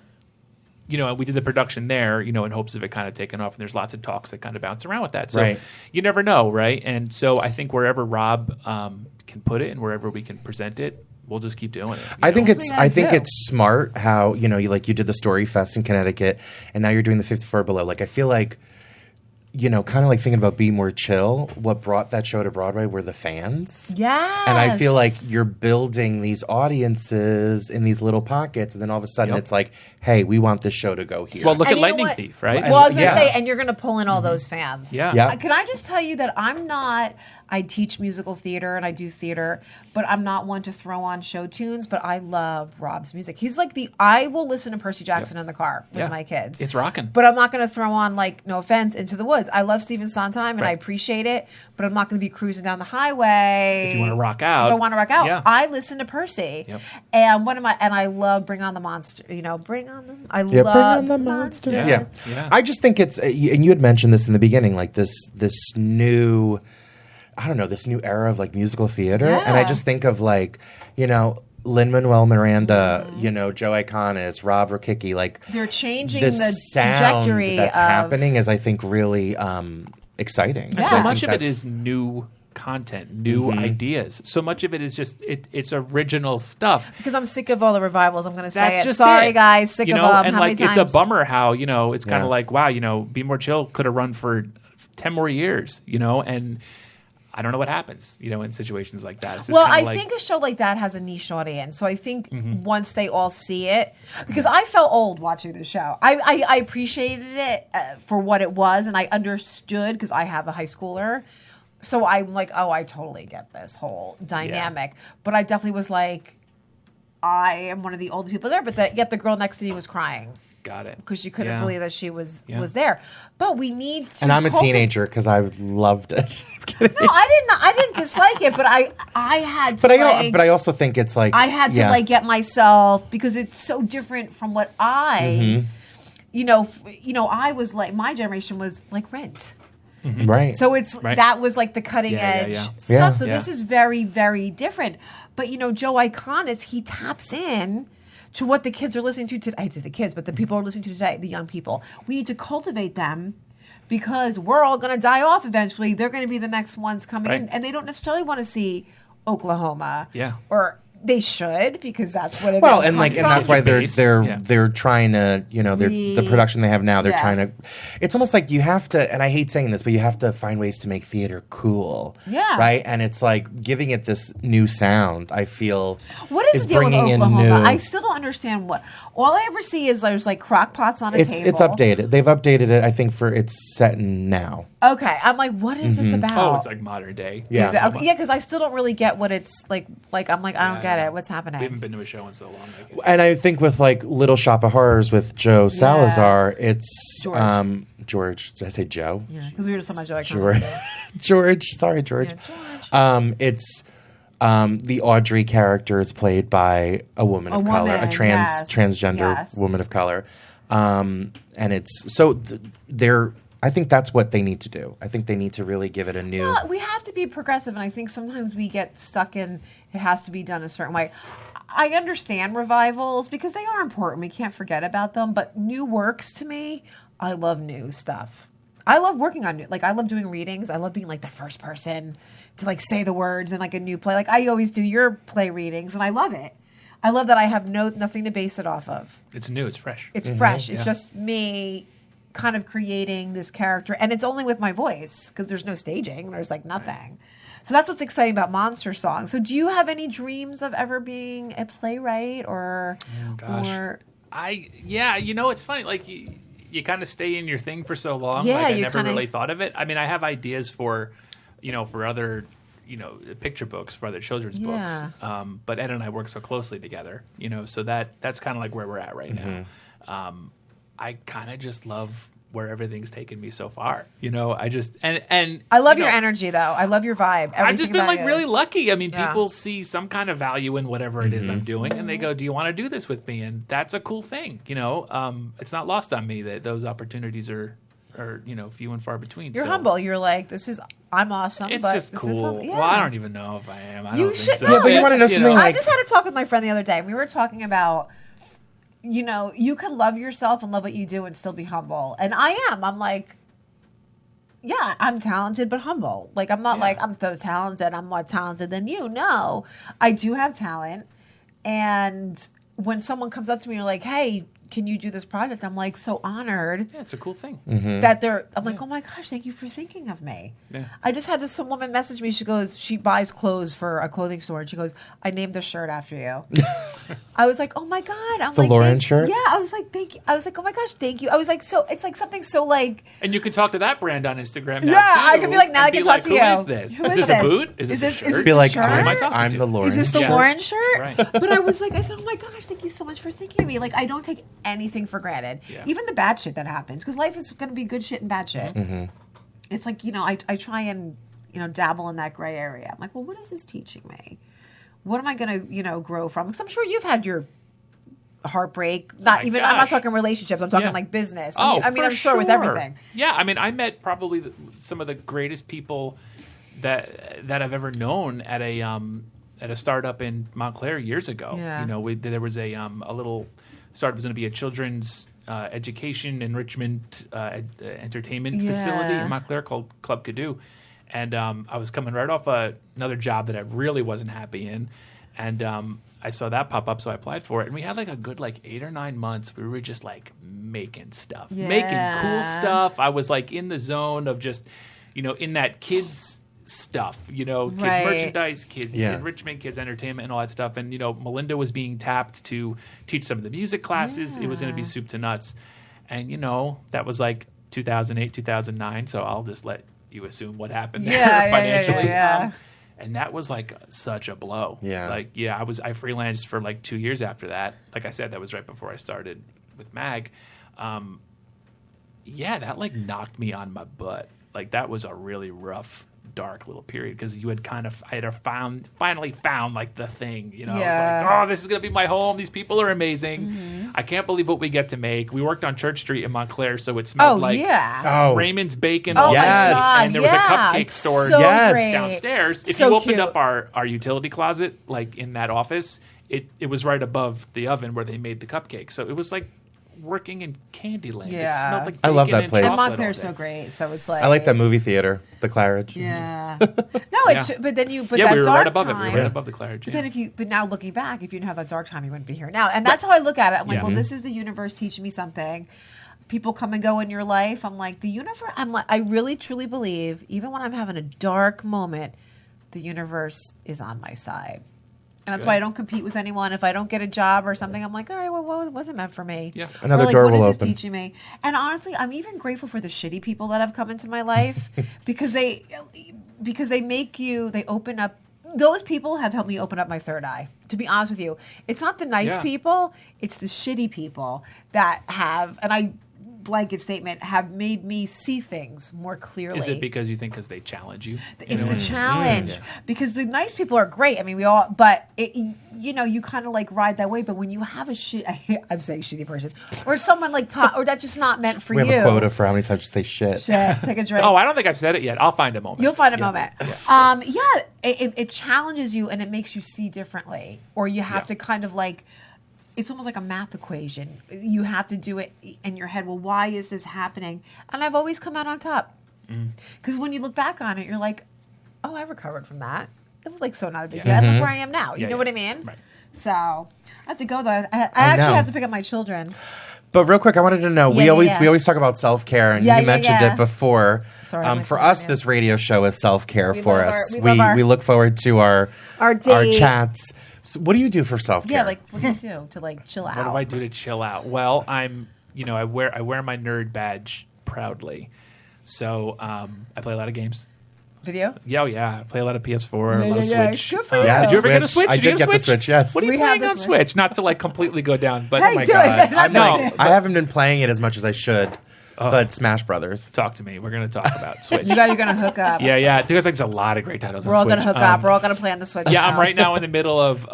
[SPEAKER 3] we did the production there, in hopes of it kind of taking off. And there's lots of talks that kind of bounce around with that. So you never know, right? And so I think wherever Rob can put it and wherever we can present it, we'll just keep doing it.
[SPEAKER 2] I think it's smart how you did the Storyfest in Connecticut, and now you're doing the 54 Below. Like I feel like. Kind of like thinking about Be More Chill, what brought that show to Broadway were the fans.
[SPEAKER 1] Yes.
[SPEAKER 2] And I feel like you're building these audiences in these little pockets, and then all of a sudden it's like, hey, we want this show to go here.
[SPEAKER 3] Well, look at Lightning Thief, right?
[SPEAKER 1] Well, I was going to say, and you're going to pull in all those fans.
[SPEAKER 3] Yeah.
[SPEAKER 1] Can I just tell you that I teach musical theater and I do theater, but I'm not one to throw on show tunes, but I love Rob's music. He's like I will listen to Percy Jackson in the car with my kids.
[SPEAKER 3] It's rocking.
[SPEAKER 1] But I'm not going to throw on, like, no offense, Into the Woods. I love Stephen Sondheim and I appreciate it, but I'm not going to be cruising down the highway.
[SPEAKER 3] If you want to rock out.
[SPEAKER 1] If I want to rock out, I listen to Percy.
[SPEAKER 3] Yep.
[SPEAKER 1] And I love Bring on the Monster. Bring on the. I love
[SPEAKER 2] Bring on the monster.
[SPEAKER 3] Yeah.
[SPEAKER 2] I just think it's, and you had mentioned this in the beginning, like this new, I don't know, this new era of like musical theater, and I just think of like, Lin-Manuel Miranda, Joe Iconis, Rob Rokicki, like
[SPEAKER 1] they're changing
[SPEAKER 2] the
[SPEAKER 1] the
[SPEAKER 2] sound
[SPEAKER 1] trajectory
[SPEAKER 2] that's happening is, I think, really exciting.
[SPEAKER 3] And so much of it is new content, new ideas. So much of it is just it's original stuff.
[SPEAKER 1] Because I'm sick of all the revivals. I'm going to say
[SPEAKER 3] That's
[SPEAKER 1] it.
[SPEAKER 3] just
[SPEAKER 1] Sorry,
[SPEAKER 3] it.
[SPEAKER 1] guys. Sick of them.
[SPEAKER 3] And
[SPEAKER 1] how
[SPEAKER 3] like
[SPEAKER 1] many
[SPEAKER 3] it's a
[SPEAKER 1] times?
[SPEAKER 3] bummer how it's kind of like, wow, Be More Chill could have run for 10 more years, and I don't know what happens, in situations like that. It's just
[SPEAKER 1] I think a show like that has a niche audience. So I think once they all see it, because I felt old watching the show. I appreciated it for what it was, and I understood because I have a high schooler. So I'm like, oh, I totally get this whole dynamic. Yeah. But I definitely was like, I am one of the oldest people there, but yet the girl next to me was crying.
[SPEAKER 3] Got it.
[SPEAKER 1] Because she couldn't believe that she was there. But we need to.
[SPEAKER 2] And I'm a teenager because I loved it.
[SPEAKER 1] No, I didn't dislike it, but I had to.
[SPEAKER 2] But I also think it's like
[SPEAKER 1] I had to get myself, because it's so different from what I, I was like, my generation was like Rent.
[SPEAKER 2] Mm-hmm. Right.
[SPEAKER 1] So that was like the cutting edge stuff.
[SPEAKER 2] Yeah.
[SPEAKER 1] So this is very, very different. But Joe Iconis, he taps in to what the kids are listening to today. I say the kids, but the people are listening to today, the young people. We need to cultivate them because we're all going to die off eventually. They're going to be the next ones coming in, and they don't necessarily want to see Oklahoma.
[SPEAKER 3] Yeah.
[SPEAKER 1] Or they should, because that's what it is.
[SPEAKER 2] Well, and that's why they're trying to, the production they have now, they're trying to, it's almost like you have to, and I hate saying this, but you have to find ways to make theater cool.
[SPEAKER 1] Yeah.
[SPEAKER 2] Right? And it's like giving it this new sound, I feel.
[SPEAKER 1] What is the deal with Oklahoma? I still don't understand what. All I ever see is there's like crock pots on a table.
[SPEAKER 2] It's updated. They've updated it, I think, for it's set in now.
[SPEAKER 1] Okay. I'm like, what is this about?
[SPEAKER 3] Oh, it's like modern day.
[SPEAKER 2] Yeah.
[SPEAKER 1] Because I still don't really get what it's like. I'm like, I don't get it. What's happening?
[SPEAKER 3] We haven't been to a show in so long.
[SPEAKER 2] And I think with like Little Shop of Horrors with Joe Salazar, it's George. Did I say Joe?
[SPEAKER 1] Yeah, because we were just talking about Joe.
[SPEAKER 2] George. Sorry, George.
[SPEAKER 1] Yeah, George.
[SPEAKER 2] It's the Audrey character is played by a woman of color, a transgender woman of color, and it's so they're. I think that's what they need to do. I think they need to really give it a new.
[SPEAKER 1] Well, we have to be progressive, and I think sometimes we get stuck in it has to be done a certain way. I understand revivals because they are important. We can't forget about them. But new works, to me, I love new stuff. I love working on new. Like, I love doing readings. I love being like the first person to like say the words in like a new play. Like I always do your play readings, and I love it. I love that I have nothing to base it off of.
[SPEAKER 3] It's new. It's fresh.
[SPEAKER 1] It's fresh. It's just me kind of creating this character, and it's only with my voice because there's no staging. There's like nothing. Right. So that's what's exciting about Monstersongs. So do you have any dreams of ever being a playwright or?
[SPEAKER 3] Oh gosh. It's funny. Like you kind of stay in your thing for so long.
[SPEAKER 1] Yeah,
[SPEAKER 3] like I never really thought of it. I mean, I have ideas for other picture books for other children's
[SPEAKER 1] Yeah.
[SPEAKER 3] books. But Ed and I work so closely together, so that's kind of like where we're at right now. I kind of just love where everything's taken me so far. I just and
[SPEAKER 1] I love your energy though. I love your vibe.
[SPEAKER 3] I've just been
[SPEAKER 1] about you.
[SPEAKER 3] really lucky. I mean,
[SPEAKER 1] Yeah.
[SPEAKER 3] people see some kind of value in whatever it is I'm doing, and they go, "Do you want to do this with me?" And that's a cool thing. It's not lost on me that those opportunities are few and far between.
[SPEAKER 1] You're
[SPEAKER 3] So
[SPEAKER 1] humble. You're like, I'm awesome.
[SPEAKER 3] It's
[SPEAKER 1] but
[SPEAKER 3] just
[SPEAKER 1] this
[SPEAKER 3] cool.
[SPEAKER 1] is yeah.
[SPEAKER 3] Well, I don't even know if I am. I
[SPEAKER 1] You
[SPEAKER 3] don't
[SPEAKER 1] should
[SPEAKER 3] think so.
[SPEAKER 1] know.
[SPEAKER 2] Yeah, but you wanna know something
[SPEAKER 1] I
[SPEAKER 2] like-
[SPEAKER 1] just had a talk with my friend the other day. We were talking about, you can love yourself and love what you do and still be humble. And I am. I'm like, yeah, I'm talented but humble. Like, I'm not like, I'm so talented, I'm more talented than you. No, I do have talent. And when someone comes up to me and like, hey, can you do this project? I'm like so honored.
[SPEAKER 3] Yeah, it's a cool thing.
[SPEAKER 1] That I'm like, oh my gosh, thank you for thinking of me.
[SPEAKER 3] Yeah.
[SPEAKER 1] I just had some woman message me. She goes, she buys clothes for a clothing store, and she goes, I named the shirt after you. I was like, oh my god, I'm
[SPEAKER 2] The
[SPEAKER 1] like,
[SPEAKER 2] Lauren shirt?
[SPEAKER 1] Yeah, I was like, thank you. I was like, oh my gosh, thank you. I was like, so it's like something so like.
[SPEAKER 3] And you can talk to that brand on Instagram now.
[SPEAKER 1] Yeah, I
[SPEAKER 3] too,
[SPEAKER 1] could be like, now
[SPEAKER 3] and
[SPEAKER 1] I can
[SPEAKER 3] be
[SPEAKER 1] talk
[SPEAKER 3] like,
[SPEAKER 1] to
[SPEAKER 3] Who
[SPEAKER 1] you.
[SPEAKER 3] is this?
[SPEAKER 1] Who
[SPEAKER 3] Is
[SPEAKER 1] is
[SPEAKER 3] this a
[SPEAKER 1] this?
[SPEAKER 3] boot? Is
[SPEAKER 1] Is
[SPEAKER 3] this a
[SPEAKER 1] this
[SPEAKER 3] shirt?
[SPEAKER 2] Be like,
[SPEAKER 1] shirt?
[SPEAKER 3] Who am I talking
[SPEAKER 2] I'm
[SPEAKER 3] to?
[SPEAKER 2] the Lauren.
[SPEAKER 1] Is this the
[SPEAKER 2] shirt.
[SPEAKER 1] Lauren shirt?
[SPEAKER 3] Right.
[SPEAKER 1] But I was like, I said, oh my gosh, thank you so much for thinking of me. Like, I don't take anything for granted.
[SPEAKER 3] Yeah.
[SPEAKER 1] Even the bad shit that happens. Because life is going to be good shit and bad shit. It's like, I try and, dabble in that gray area. I'm like, well, what is this teaching me? What am I going to, grow from? Because I'm sure you've had your heartbreak. I'm not
[SPEAKER 3] gosh.
[SPEAKER 1] talking relationships. I'm talking
[SPEAKER 3] Yeah.
[SPEAKER 1] like business.
[SPEAKER 3] Oh,
[SPEAKER 1] I mean,
[SPEAKER 3] for
[SPEAKER 1] I'm sure with everything.
[SPEAKER 3] Yeah, I mean, I met probably some of the greatest people that I've ever known at a startup in Montclair years ago.
[SPEAKER 1] Yeah.
[SPEAKER 3] There was a little startup was going to be a children's education enrichment entertainment facility in Montclair called Club Cadoo, and I was coming right off another job that I really wasn't happy in, and I saw that pop up, so I applied for it, and we had like a good 8 or 9 months. We were just making stuff, making cool stuff. I was in the zone of just, in that kids stuff, kids merchandise, kids enrichment, kids entertainment, and all that stuff. And Melinda was being tapped to teach some of the music classes. It was going to be soup to nuts, and that was 2008, 2009. So I'll just let you assume what happened there financially.
[SPEAKER 1] Yeah.
[SPEAKER 3] And that was such a blow.
[SPEAKER 2] Yeah.
[SPEAKER 3] I freelanced for 2 years after that. Like I said, that was right before I started with MAG. That knocked me on my butt. That was a really rough, dark little period because I had finally found the thing. I was like, oh, this is gonna be my home. These people are amazing. I can't believe what we get to make. We worked on Church Street in Montclair, so it smelled Raymond's Bacon.
[SPEAKER 1] Oh,
[SPEAKER 2] yes.
[SPEAKER 1] my God.
[SPEAKER 3] And there was a cupcake store
[SPEAKER 1] so
[SPEAKER 2] Yes.
[SPEAKER 3] downstairs. If
[SPEAKER 1] So
[SPEAKER 3] you opened
[SPEAKER 1] cute.
[SPEAKER 3] up our utility closet, in that office, it was right above the oven where they made the cupcake. So it was working in Candyland.
[SPEAKER 1] Yeah.
[SPEAKER 3] It smelled like
[SPEAKER 2] I love
[SPEAKER 3] bacon
[SPEAKER 2] that
[SPEAKER 3] and
[SPEAKER 2] place.
[SPEAKER 1] And
[SPEAKER 3] chocolate
[SPEAKER 1] Montclair's
[SPEAKER 3] all
[SPEAKER 1] so
[SPEAKER 3] day.
[SPEAKER 1] great. So it's
[SPEAKER 2] I like that movie theater, the Claridge.
[SPEAKER 1] Yeah. No, it's but then that
[SPEAKER 3] we were
[SPEAKER 1] dark
[SPEAKER 3] right above
[SPEAKER 1] time.
[SPEAKER 3] it. We were right above the Claridge.
[SPEAKER 1] But then but now looking back, if you didn't have that dark time, you wouldn't be here now. And that's how I look at it. I'm like,
[SPEAKER 3] Yeah.
[SPEAKER 1] well, this is the universe teaching me something. People come and go in your life. I'm like, the universe. I really truly believe, even when I'm having a dark moment, the universe is on my side. And that's why I don't compete with anyone. If I don't get a job or something, I'm like, all right, well, it wasn't meant for me.
[SPEAKER 3] Yeah.
[SPEAKER 2] Another
[SPEAKER 1] or
[SPEAKER 2] door
[SPEAKER 1] what
[SPEAKER 2] will
[SPEAKER 1] is this
[SPEAKER 2] open.
[SPEAKER 1] teaching me? And honestly, I'm even grateful for the shitty people that have come into my life because they make you. They open up. Those people have helped me open up my third eye. To be honest with you, it's not the nice people; it's the shitty people that have. And I blanket statement have made me see things more clearly.
[SPEAKER 3] Is it because you think they challenge you?
[SPEAKER 1] It's the challenge because the nice people are great. I mean, we all, but you kind of ride that way. But when you have I'm saying shitty person or someone or that's just not meant for
[SPEAKER 2] We
[SPEAKER 1] you.
[SPEAKER 2] have a quota for how many times you say shit.
[SPEAKER 1] Shit, take a drink.
[SPEAKER 3] Oh, I don't think I've said it yet. I'll find a moment.
[SPEAKER 1] You'll find a moment. It challenges you and it makes you see differently, or you have to kind of it's almost like a math equation. You have to do it in your head. Well, why is this happening? And I've always come out on top. Because when you look back on it, you're like, oh, I recovered from that. It was so not a big deal. And look where I am now. You know what I mean?
[SPEAKER 3] Right.
[SPEAKER 1] So I have to go though. I actually
[SPEAKER 2] know.
[SPEAKER 1] have to pick up my children.
[SPEAKER 2] But real quick, I wanted to know. We always talk about self care, and you mentioned it before.
[SPEAKER 1] Sorry,
[SPEAKER 2] for us, this radio show is self care for
[SPEAKER 1] love
[SPEAKER 2] us.
[SPEAKER 1] our-
[SPEAKER 2] We look forward to our
[SPEAKER 1] date.
[SPEAKER 2] chats. So what do you do for self care?
[SPEAKER 1] Yeah, what do you do to chill out?
[SPEAKER 3] What do I do to chill out? Well, I'm, I wear my nerd badge proudly. So I play a lot of games.
[SPEAKER 4] Video?
[SPEAKER 3] Yeah, I play a lot of PS4, a lot of Switch.
[SPEAKER 4] Good for you.
[SPEAKER 2] Yeah,
[SPEAKER 3] Did you ever get a
[SPEAKER 2] Switch.
[SPEAKER 3] Switch?
[SPEAKER 2] I
[SPEAKER 3] Did you
[SPEAKER 2] did
[SPEAKER 3] get
[SPEAKER 2] get the Switch, yes.
[SPEAKER 3] What are you
[SPEAKER 4] We have
[SPEAKER 3] playing
[SPEAKER 4] the
[SPEAKER 3] on
[SPEAKER 4] Switch.
[SPEAKER 3] Switch? Not to like completely go down, but
[SPEAKER 4] Hey,
[SPEAKER 2] Oh my
[SPEAKER 4] do it.
[SPEAKER 2] god!
[SPEAKER 4] That's
[SPEAKER 3] okay.
[SPEAKER 2] I haven't been playing it as much as I should. But Smash Brothers.
[SPEAKER 3] talk to me. We're going to talk about Switch.
[SPEAKER 4] You guys are going to hook up.
[SPEAKER 3] Yeah. There's like a lot of great titles
[SPEAKER 4] We're
[SPEAKER 3] on
[SPEAKER 4] all
[SPEAKER 3] Switch.
[SPEAKER 4] going to hook up. We're all going to play on the Switch.
[SPEAKER 3] Yeah,
[SPEAKER 4] now.
[SPEAKER 3] I'm right now in the middle of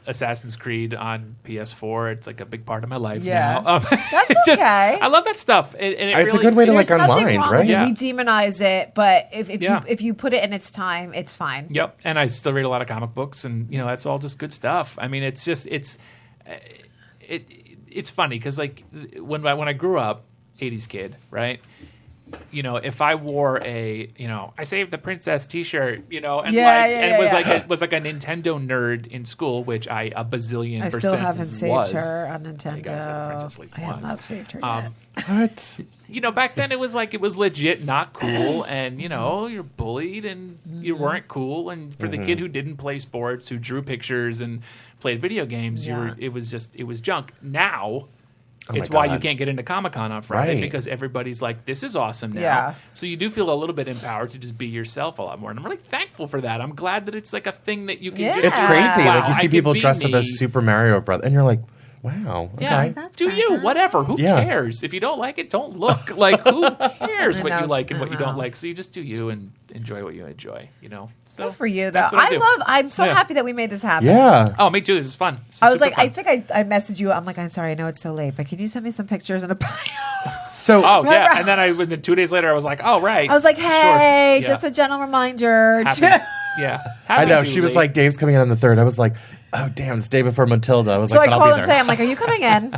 [SPEAKER 3] Assassin's Creed on PS4. It's like a big part of my life
[SPEAKER 4] Yeah.
[SPEAKER 3] now.
[SPEAKER 4] That's okay.
[SPEAKER 3] I love that stuff. And
[SPEAKER 2] It's a good way to like
[SPEAKER 4] There's nothing
[SPEAKER 2] unwind,
[SPEAKER 4] wrong
[SPEAKER 2] right?
[SPEAKER 4] with it.
[SPEAKER 3] Yeah.
[SPEAKER 4] We demonize it, but
[SPEAKER 3] Yeah.
[SPEAKER 4] if you put it in its time, it's fine.
[SPEAKER 3] Yep, and I still read a lot of comic books, and that's all just good stuff. I mean, it's funny because like when I grew up, 80s kid, right? If I wore a, I saved the princess T-shirt, and it was like a Nintendo nerd in school, which I a bazillion
[SPEAKER 4] I
[SPEAKER 3] percent
[SPEAKER 4] still haven't saved
[SPEAKER 3] was.
[SPEAKER 4] her on Nintendo.
[SPEAKER 3] I gotta save the Princess League
[SPEAKER 4] I have
[SPEAKER 3] once.
[SPEAKER 4] not saved her yet.
[SPEAKER 2] What?
[SPEAKER 3] Back then it was legit not cool, and you're bullied and you weren't cool, and for the kid who didn't play sports, who drew pictures and played video games, it was junk. Now. It's why you can't get into Comic-Con on Friday because everybody's like, this is awesome now.
[SPEAKER 4] Yeah.
[SPEAKER 3] So you do feel a little bit empowered to just be yourself a lot more. And I'm really thankful for that. I'm glad that it's like a thing that you can just
[SPEAKER 2] It's crazy.
[SPEAKER 3] Wow,
[SPEAKER 2] like you
[SPEAKER 3] I
[SPEAKER 2] see
[SPEAKER 3] could
[SPEAKER 2] people
[SPEAKER 3] be
[SPEAKER 2] dressed up
[SPEAKER 3] me.
[SPEAKER 2] as Super Mario Brothers, and you're like, wow,
[SPEAKER 3] Yeah,
[SPEAKER 2] okay.
[SPEAKER 4] That's
[SPEAKER 3] do
[SPEAKER 4] fine,
[SPEAKER 3] you?
[SPEAKER 4] huh?
[SPEAKER 3] Whatever. Who
[SPEAKER 2] Yeah.
[SPEAKER 3] cares? If you don't like it, don't look. Like, who cares
[SPEAKER 4] I
[SPEAKER 3] what
[SPEAKER 4] know,
[SPEAKER 3] you like and what you
[SPEAKER 4] I
[SPEAKER 3] don't
[SPEAKER 4] know.
[SPEAKER 3] like? So you just do you and enjoy what you enjoy, So
[SPEAKER 4] Good for you, though.
[SPEAKER 3] that's what I do.
[SPEAKER 4] I'm so
[SPEAKER 3] Yeah.
[SPEAKER 4] happy that we made this happen.
[SPEAKER 2] Yeah.
[SPEAKER 3] Oh, me too. This is fun. This is
[SPEAKER 4] I was
[SPEAKER 3] super
[SPEAKER 4] like,
[SPEAKER 3] fun.
[SPEAKER 4] I think I messaged you. I'm like, I'm sorry, I know it's so late, but can you send me some pictures and a bio?
[SPEAKER 2] So
[SPEAKER 3] Oh, yeah. And then 2 days later, I was like, oh, right.
[SPEAKER 4] I was like,
[SPEAKER 3] Sure.
[SPEAKER 4] hey,
[SPEAKER 3] Yeah.
[SPEAKER 4] just a gentle reminder.
[SPEAKER 3] Happy. Yeah.
[SPEAKER 2] I
[SPEAKER 3] Happy
[SPEAKER 2] know
[SPEAKER 3] to
[SPEAKER 2] she was
[SPEAKER 3] late.
[SPEAKER 2] like, Dave's coming in on the 3rd. I was like, oh damn, it's the day before Matilda. I was
[SPEAKER 4] So
[SPEAKER 2] like,
[SPEAKER 4] I
[SPEAKER 2] but
[SPEAKER 4] called
[SPEAKER 2] I'll
[SPEAKER 4] him
[SPEAKER 2] be
[SPEAKER 4] today.
[SPEAKER 2] there.
[SPEAKER 4] I'm like, are you coming in?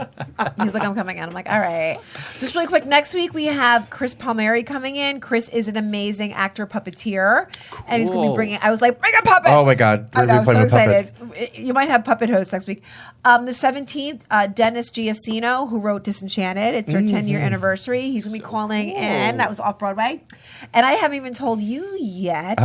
[SPEAKER 4] He's like, I'm coming in. I'm like, all right. Just really quick. Next week we have Chris Palmieri coming in. Chris is an amazing actor puppeteer, and he's going to be
[SPEAKER 3] Cool.
[SPEAKER 4] bringing. I was like, bring in puppets.
[SPEAKER 2] Oh my God.
[SPEAKER 4] I
[SPEAKER 2] We're
[SPEAKER 4] know,
[SPEAKER 2] gonna
[SPEAKER 4] I'm
[SPEAKER 2] be
[SPEAKER 4] so
[SPEAKER 2] playing with
[SPEAKER 4] excited. You might have puppet hosts next week. The 17th, Dennis Giacino, who wrote Disenchanted. It's their 10-year anniversary. He's going to be calling in. That was off Broadway, and I haven't even told you yet.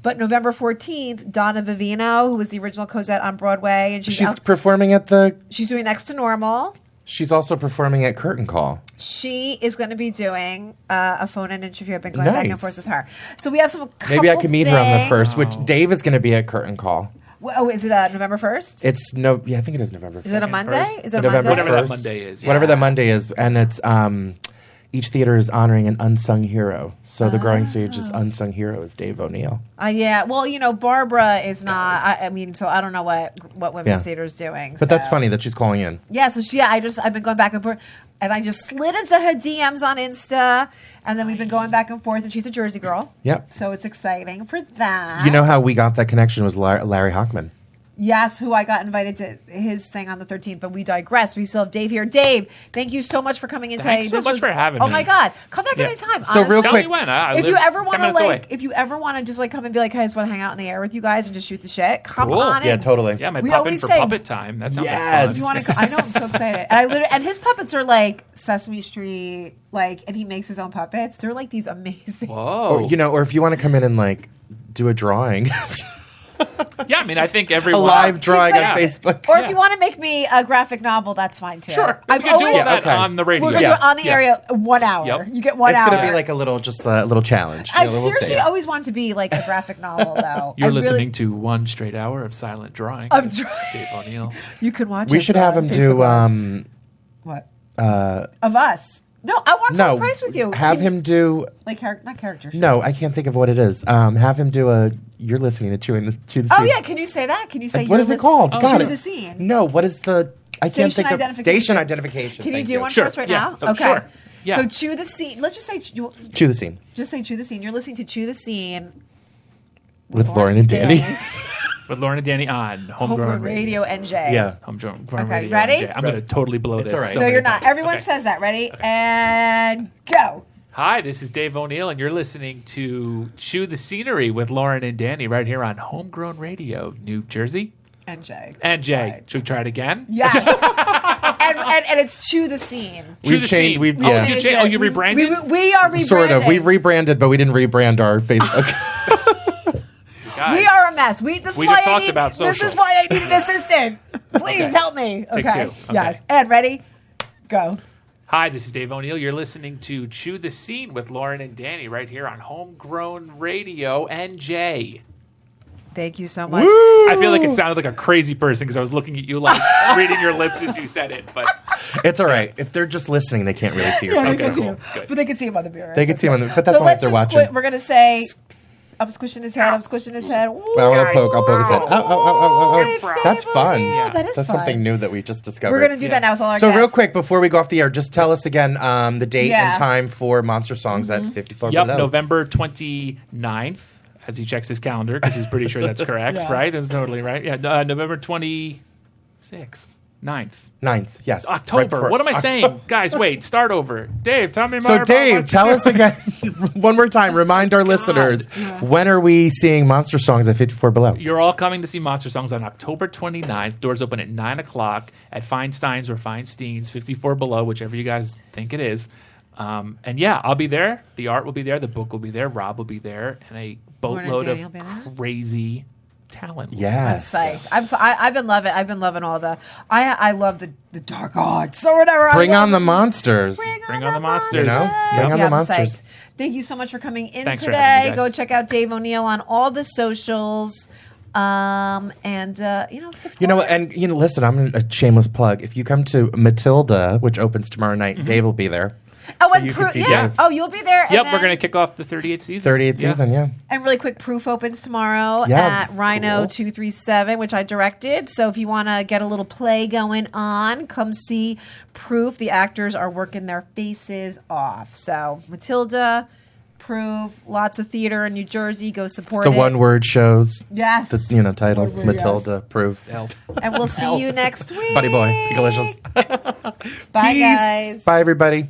[SPEAKER 4] But November 14th, Donna Vivino, who was the original Cosette on Broadway, and
[SPEAKER 2] She's performing at
[SPEAKER 4] she's doing Next to Normal.
[SPEAKER 2] She's also performing at Curtain Call.
[SPEAKER 4] She is going to be doing a phone-in interview. I've been going back and
[SPEAKER 2] Nice.
[SPEAKER 4] forth with her. So we have some.
[SPEAKER 2] Maybe I can meet her on the
[SPEAKER 4] things.
[SPEAKER 2] 1st, which Dave is going to be at Curtain Call.
[SPEAKER 4] Oh, is it November 1st?
[SPEAKER 2] I think it is November 1st.
[SPEAKER 4] Is it a Monday?
[SPEAKER 3] first.
[SPEAKER 4] Is it a
[SPEAKER 2] November
[SPEAKER 4] Monday?
[SPEAKER 3] Whatever that
[SPEAKER 2] 1st.
[SPEAKER 3] Monday is, yeah.
[SPEAKER 2] Whatever that Monday is. And it's each theater is honoring an unsung hero. So the Growing Stage's unsung hero is Dave O'Neill.
[SPEAKER 4] Yeah. Well, Barbara is not. I mean, so I don't know what Women's
[SPEAKER 2] Yeah.
[SPEAKER 4] Theater is doing.
[SPEAKER 2] But that's funny that she's calling in.
[SPEAKER 4] Yeah. So I've been going back and forth, and I just slid into her DMs on Insta, and then we've been going back and forth. And she's a Jersey girl.
[SPEAKER 2] Yep.
[SPEAKER 4] So it's exciting for that.
[SPEAKER 2] You know how we got that connection was Larry Hockman.
[SPEAKER 4] Yes, who I got invited to his thing on the 13th, but we digress. We still have Dave here. Dave, thank you so much for coming in
[SPEAKER 3] Thanks
[SPEAKER 4] today.
[SPEAKER 3] so much for having me.
[SPEAKER 4] Oh my God, come back
[SPEAKER 3] Yeah.
[SPEAKER 4] anytime.
[SPEAKER 2] So real
[SPEAKER 3] Tell
[SPEAKER 2] quick,
[SPEAKER 3] me when. I
[SPEAKER 4] if
[SPEAKER 3] live
[SPEAKER 4] you ever
[SPEAKER 3] 10
[SPEAKER 4] want to
[SPEAKER 3] minutes away.
[SPEAKER 4] if you ever want to just come and be like, hey, I just want to hang out in the air with you guys and just shoot the shit, come
[SPEAKER 3] Cool.
[SPEAKER 4] on in.
[SPEAKER 2] Yeah, totally.
[SPEAKER 3] Yeah, my
[SPEAKER 4] We
[SPEAKER 3] puppet
[SPEAKER 4] always
[SPEAKER 3] for
[SPEAKER 4] say-
[SPEAKER 3] puppet time. That sounds
[SPEAKER 2] Yes.
[SPEAKER 3] like fun.
[SPEAKER 4] If you want to, I know I'm so excited. And his puppets are like Sesame Street, and he makes his own puppets. They're like these amazing.
[SPEAKER 3] Whoa.
[SPEAKER 2] Or if you want to come in and do a drawing,
[SPEAKER 3] Yeah, I mean, I think
[SPEAKER 2] a
[SPEAKER 3] everyone.
[SPEAKER 2] live drawing on
[SPEAKER 3] Yeah.
[SPEAKER 2] Facebook.
[SPEAKER 4] Or if you want to make me a graphic novel, that's fine too.
[SPEAKER 3] Sure.
[SPEAKER 4] I've
[SPEAKER 3] We can do all
[SPEAKER 4] always-
[SPEAKER 3] that
[SPEAKER 2] okay.
[SPEAKER 3] on the radio.
[SPEAKER 4] We're gonna do it on the
[SPEAKER 3] Yeah.
[SPEAKER 4] area 1 hour.
[SPEAKER 3] Yep.
[SPEAKER 4] You get 1
[SPEAKER 2] It's
[SPEAKER 4] hour.
[SPEAKER 2] going to be like a little challenge.
[SPEAKER 4] I've
[SPEAKER 2] You know, we'll
[SPEAKER 4] seriously
[SPEAKER 2] see.
[SPEAKER 4] always wanted to be like a graphic novel, though.
[SPEAKER 3] You're
[SPEAKER 4] I really-
[SPEAKER 3] listening to 1 straight hour of silent drawing.
[SPEAKER 4] Of
[SPEAKER 3] with
[SPEAKER 4] drawing.
[SPEAKER 3] Dave O'Neill.
[SPEAKER 4] You can watch.
[SPEAKER 2] We
[SPEAKER 4] us
[SPEAKER 2] should have
[SPEAKER 4] on
[SPEAKER 2] him
[SPEAKER 4] Facebook
[SPEAKER 2] do
[SPEAKER 4] Live. what of us. No, I want to
[SPEAKER 2] no,
[SPEAKER 4] price with you.
[SPEAKER 2] have him do
[SPEAKER 4] like not characters.
[SPEAKER 2] no, I can't think of what it is. Have him do you're listening to the scene.
[SPEAKER 4] Oh yeah, can you say that? Can you say
[SPEAKER 2] What is it called?
[SPEAKER 4] To
[SPEAKER 2] God.
[SPEAKER 4] the scene.
[SPEAKER 2] No, what is the I can't think of
[SPEAKER 4] identification.
[SPEAKER 2] station identification.
[SPEAKER 4] Can you
[SPEAKER 2] Thank
[SPEAKER 4] do one
[SPEAKER 3] Sure,
[SPEAKER 4] for us right
[SPEAKER 3] yeah.
[SPEAKER 4] now? Okay.
[SPEAKER 3] Sure. Yeah.
[SPEAKER 4] So chew the scene. Let's just say
[SPEAKER 2] Chew the scene
[SPEAKER 4] just say chew the scene. You're listening to chew the scene
[SPEAKER 2] with Lauren and Danny.
[SPEAKER 3] With Lauren and Danny on Homegrown
[SPEAKER 4] Homegrown
[SPEAKER 3] Radio.
[SPEAKER 4] Radio NJ.
[SPEAKER 2] Yeah.
[SPEAKER 3] Homegrown
[SPEAKER 4] Okay,
[SPEAKER 3] Radio.
[SPEAKER 4] ready?
[SPEAKER 3] NJ. I'm going to totally blow this.
[SPEAKER 2] all right.
[SPEAKER 3] so
[SPEAKER 4] No,
[SPEAKER 3] many
[SPEAKER 4] you're not.
[SPEAKER 3] times.
[SPEAKER 4] Everyone
[SPEAKER 3] Okay.
[SPEAKER 4] says that. Ready? And go.
[SPEAKER 3] Hi, this is Dave O'Neill, and you're listening to Chew the Scenery with Lauren and Danny right here on Homegrown Radio, New Jersey.
[SPEAKER 4] NJ.
[SPEAKER 3] And Jay.
[SPEAKER 4] Right.
[SPEAKER 3] Should we try it again?
[SPEAKER 4] Yes. and it's chew the scene.
[SPEAKER 3] Chew
[SPEAKER 2] We've
[SPEAKER 3] the
[SPEAKER 2] changed-
[SPEAKER 3] scene.
[SPEAKER 2] we've-
[SPEAKER 3] Oh,
[SPEAKER 2] yeah.
[SPEAKER 3] you cha- oh, you rebranded?
[SPEAKER 4] We are rebranding.
[SPEAKER 2] Sort of. We've rebranded, but we didn't rebrand our Facebook.
[SPEAKER 3] Guys,
[SPEAKER 4] We are a mess. This is
[SPEAKER 3] We
[SPEAKER 4] why
[SPEAKER 3] just
[SPEAKER 4] I
[SPEAKER 3] talked
[SPEAKER 4] need,
[SPEAKER 3] about
[SPEAKER 4] This
[SPEAKER 3] social.
[SPEAKER 4] is why I need an assistant. Please help me.
[SPEAKER 3] Take
[SPEAKER 4] Okay.
[SPEAKER 3] two. Okay.
[SPEAKER 4] Yes. And ready? Go.
[SPEAKER 3] Hi, this is Dave O'Neill. You're listening to Chew the Scene with Lauren and Danny right here on Homegrown Radio NJ.
[SPEAKER 4] Thank you so much.
[SPEAKER 3] I feel like it sounded like a crazy person because I was looking at you like reading your lips as you said it. But
[SPEAKER 2] It's all right. If they're just listening, they can't really see your face.
[SPEAKER 4] They can see
[SPEAKER 3] cool.
[SPEAKER 4] him.
[SPEAKER 3] Good.
[SPEAKER 4] But they can see him on the mirror.
[SPEAKER 2] They can see him on the, but that's
[SPEAKER 4] So
[SPEAKER 2] only if
[SPEAKER 4] let's
[SPEAKER 2] they're
[SPEAKER 4] just
[SPEAKER 2] watching.
[SPEAKER 4] we're going to say, I'm squishing his head, I'm squishing his head.
[SPEAKER 2] Well, I'll poke his head. Oh. That's fun.
[SPEAKER 3] Yeah.
[SPEAKER 4] That is
[SPEAKER 2] That's
[SPEAKER 4] fun.
[SPEAKER 2] something new that we just discovered.
[SPEAKER 4] We're going to do that now with all our
[SPEAKER 2] So
[SPEAKER 4] guests.
[SPEAKER 2] real quick, before we go off the air, just tell us again the date
[SPEAKER 4] Yeah.
[SPEAKER 2] and time for Monster Songs at 54
[SPEAKER 3] Yep,
[SPEAKER 2] Below.
[SPEAKER 3] November 29th, as he checks his calendar because he's pretty sure that's correct, right? That's totally right. Yeah, November 26th, 9th.
[SPEAKER 2] 9th, yes. Right
[SPEAKER 3] October.
[SPEAKER 2] before-
[SPEAKER 3] What am I saying? Guys, wait, start over. Dave, tell me more
[SPEAKER 2] So
[SPEAKER 3] about
[SPEAKER 2] Dave,
[SPEAKER 3] Monster
[SPEAKER 2] tell us
[SPEAKER 3] Songs.
[SPEAKER 2] again, one more time, remind our listeners, when are we seeing Monster Songs at 54 Below?
[SPEAKER 3] You're all coming to see Monster Songs on October 29th. Doors open at 9 o'clock at Feinstein's or Feinstein's, 54 Below, whichever you guys think it is. And yeah, I'll be there. The art will be there. The book will be there. Rob will be there. And a boatload
[SPEAKER 4] Danny will
[SPEAKER 3] of
[SPEAKER 4] be there.
[SPEAKER 3] crazy talent.
[SPEAKER 2] Yes.
[SPEAKER 4] Psyched. I've been loving. I've been loving all the. I love the dark arts or whatever.
[SPEAKER 2] Bring
[SPEAKER 4] I love
[SPEAKER 2] on the
[SPEAKER 4] them.
[SPEAKER 2] monsters.
[SPEAKER 3] Bring on the monsters.
[SPEAKER 2] You know? Bring on
[SPEAKER 4] Yeah,
[SPEAKER 2] the
[SPEAKER 4] I'm
[SPEAKER 2] monsters.
[SPEAKER 4] psyched. Thank you so much for coming in
[SPEAKER 3] Thanks for
[SPEAKER 4] today.
[SPEAKER 3] having me, guys.
[SPEAKER 4] Go check out Dave O'Neill on all the socials. Support.
[SPEAKER 2] Listen, I'm a shameless plug. If you come to Matilda, which opens tomorrow night, Dave will be there.
[SPEAKER 4] Oh,
[SPEAKER 2] So
[SPEAKER 4] and
[SPEAKER 2] you can see
[SPEAKER 4] yeah.
[SPEAKER 2] Dave.
[SPEAKER 4] Oh, you'll be there. And
[SPEAKER 3] Yep,
[SPEAKER 4] then,
[SPEAKER 3] we're going to kick off the 38th season.
[SPEAKER 2] 38th season, yeah.
[SPEAKER 4] And really quick, Proof opens tomorrow
[SPEAKER 2] Yeah,
[SPEAKER 4] at Rhino
[SPEAKER 2] cool.
[SPEAKER 4] 237, which I directed. So if you want to get a little play going on, come see Proof. The actors are working their faces off. So Matilda, Proof, lots of theater in New Jersey. Go support
[SPEAKER 2] The
[SPEAKER 4] it.
[SPEAKER 2] one-word shows.
[SPEAKER 4] Yes.
[SPEAKER 2] The title,
[SPEAKER 4] One word,
[SPEAKER 2] Matilda, Proof.
[SPEAKER 3] Help.
[SPEAKER 4] And we'll see you next week.
[SPEAKER 2] Buddy boy, delicious.
[SPEAKER 4] Bye,
[SPEAKER 2] Peace.
[SPEAKER 4] guys.
[SPEAKER 2] Bye, everybody.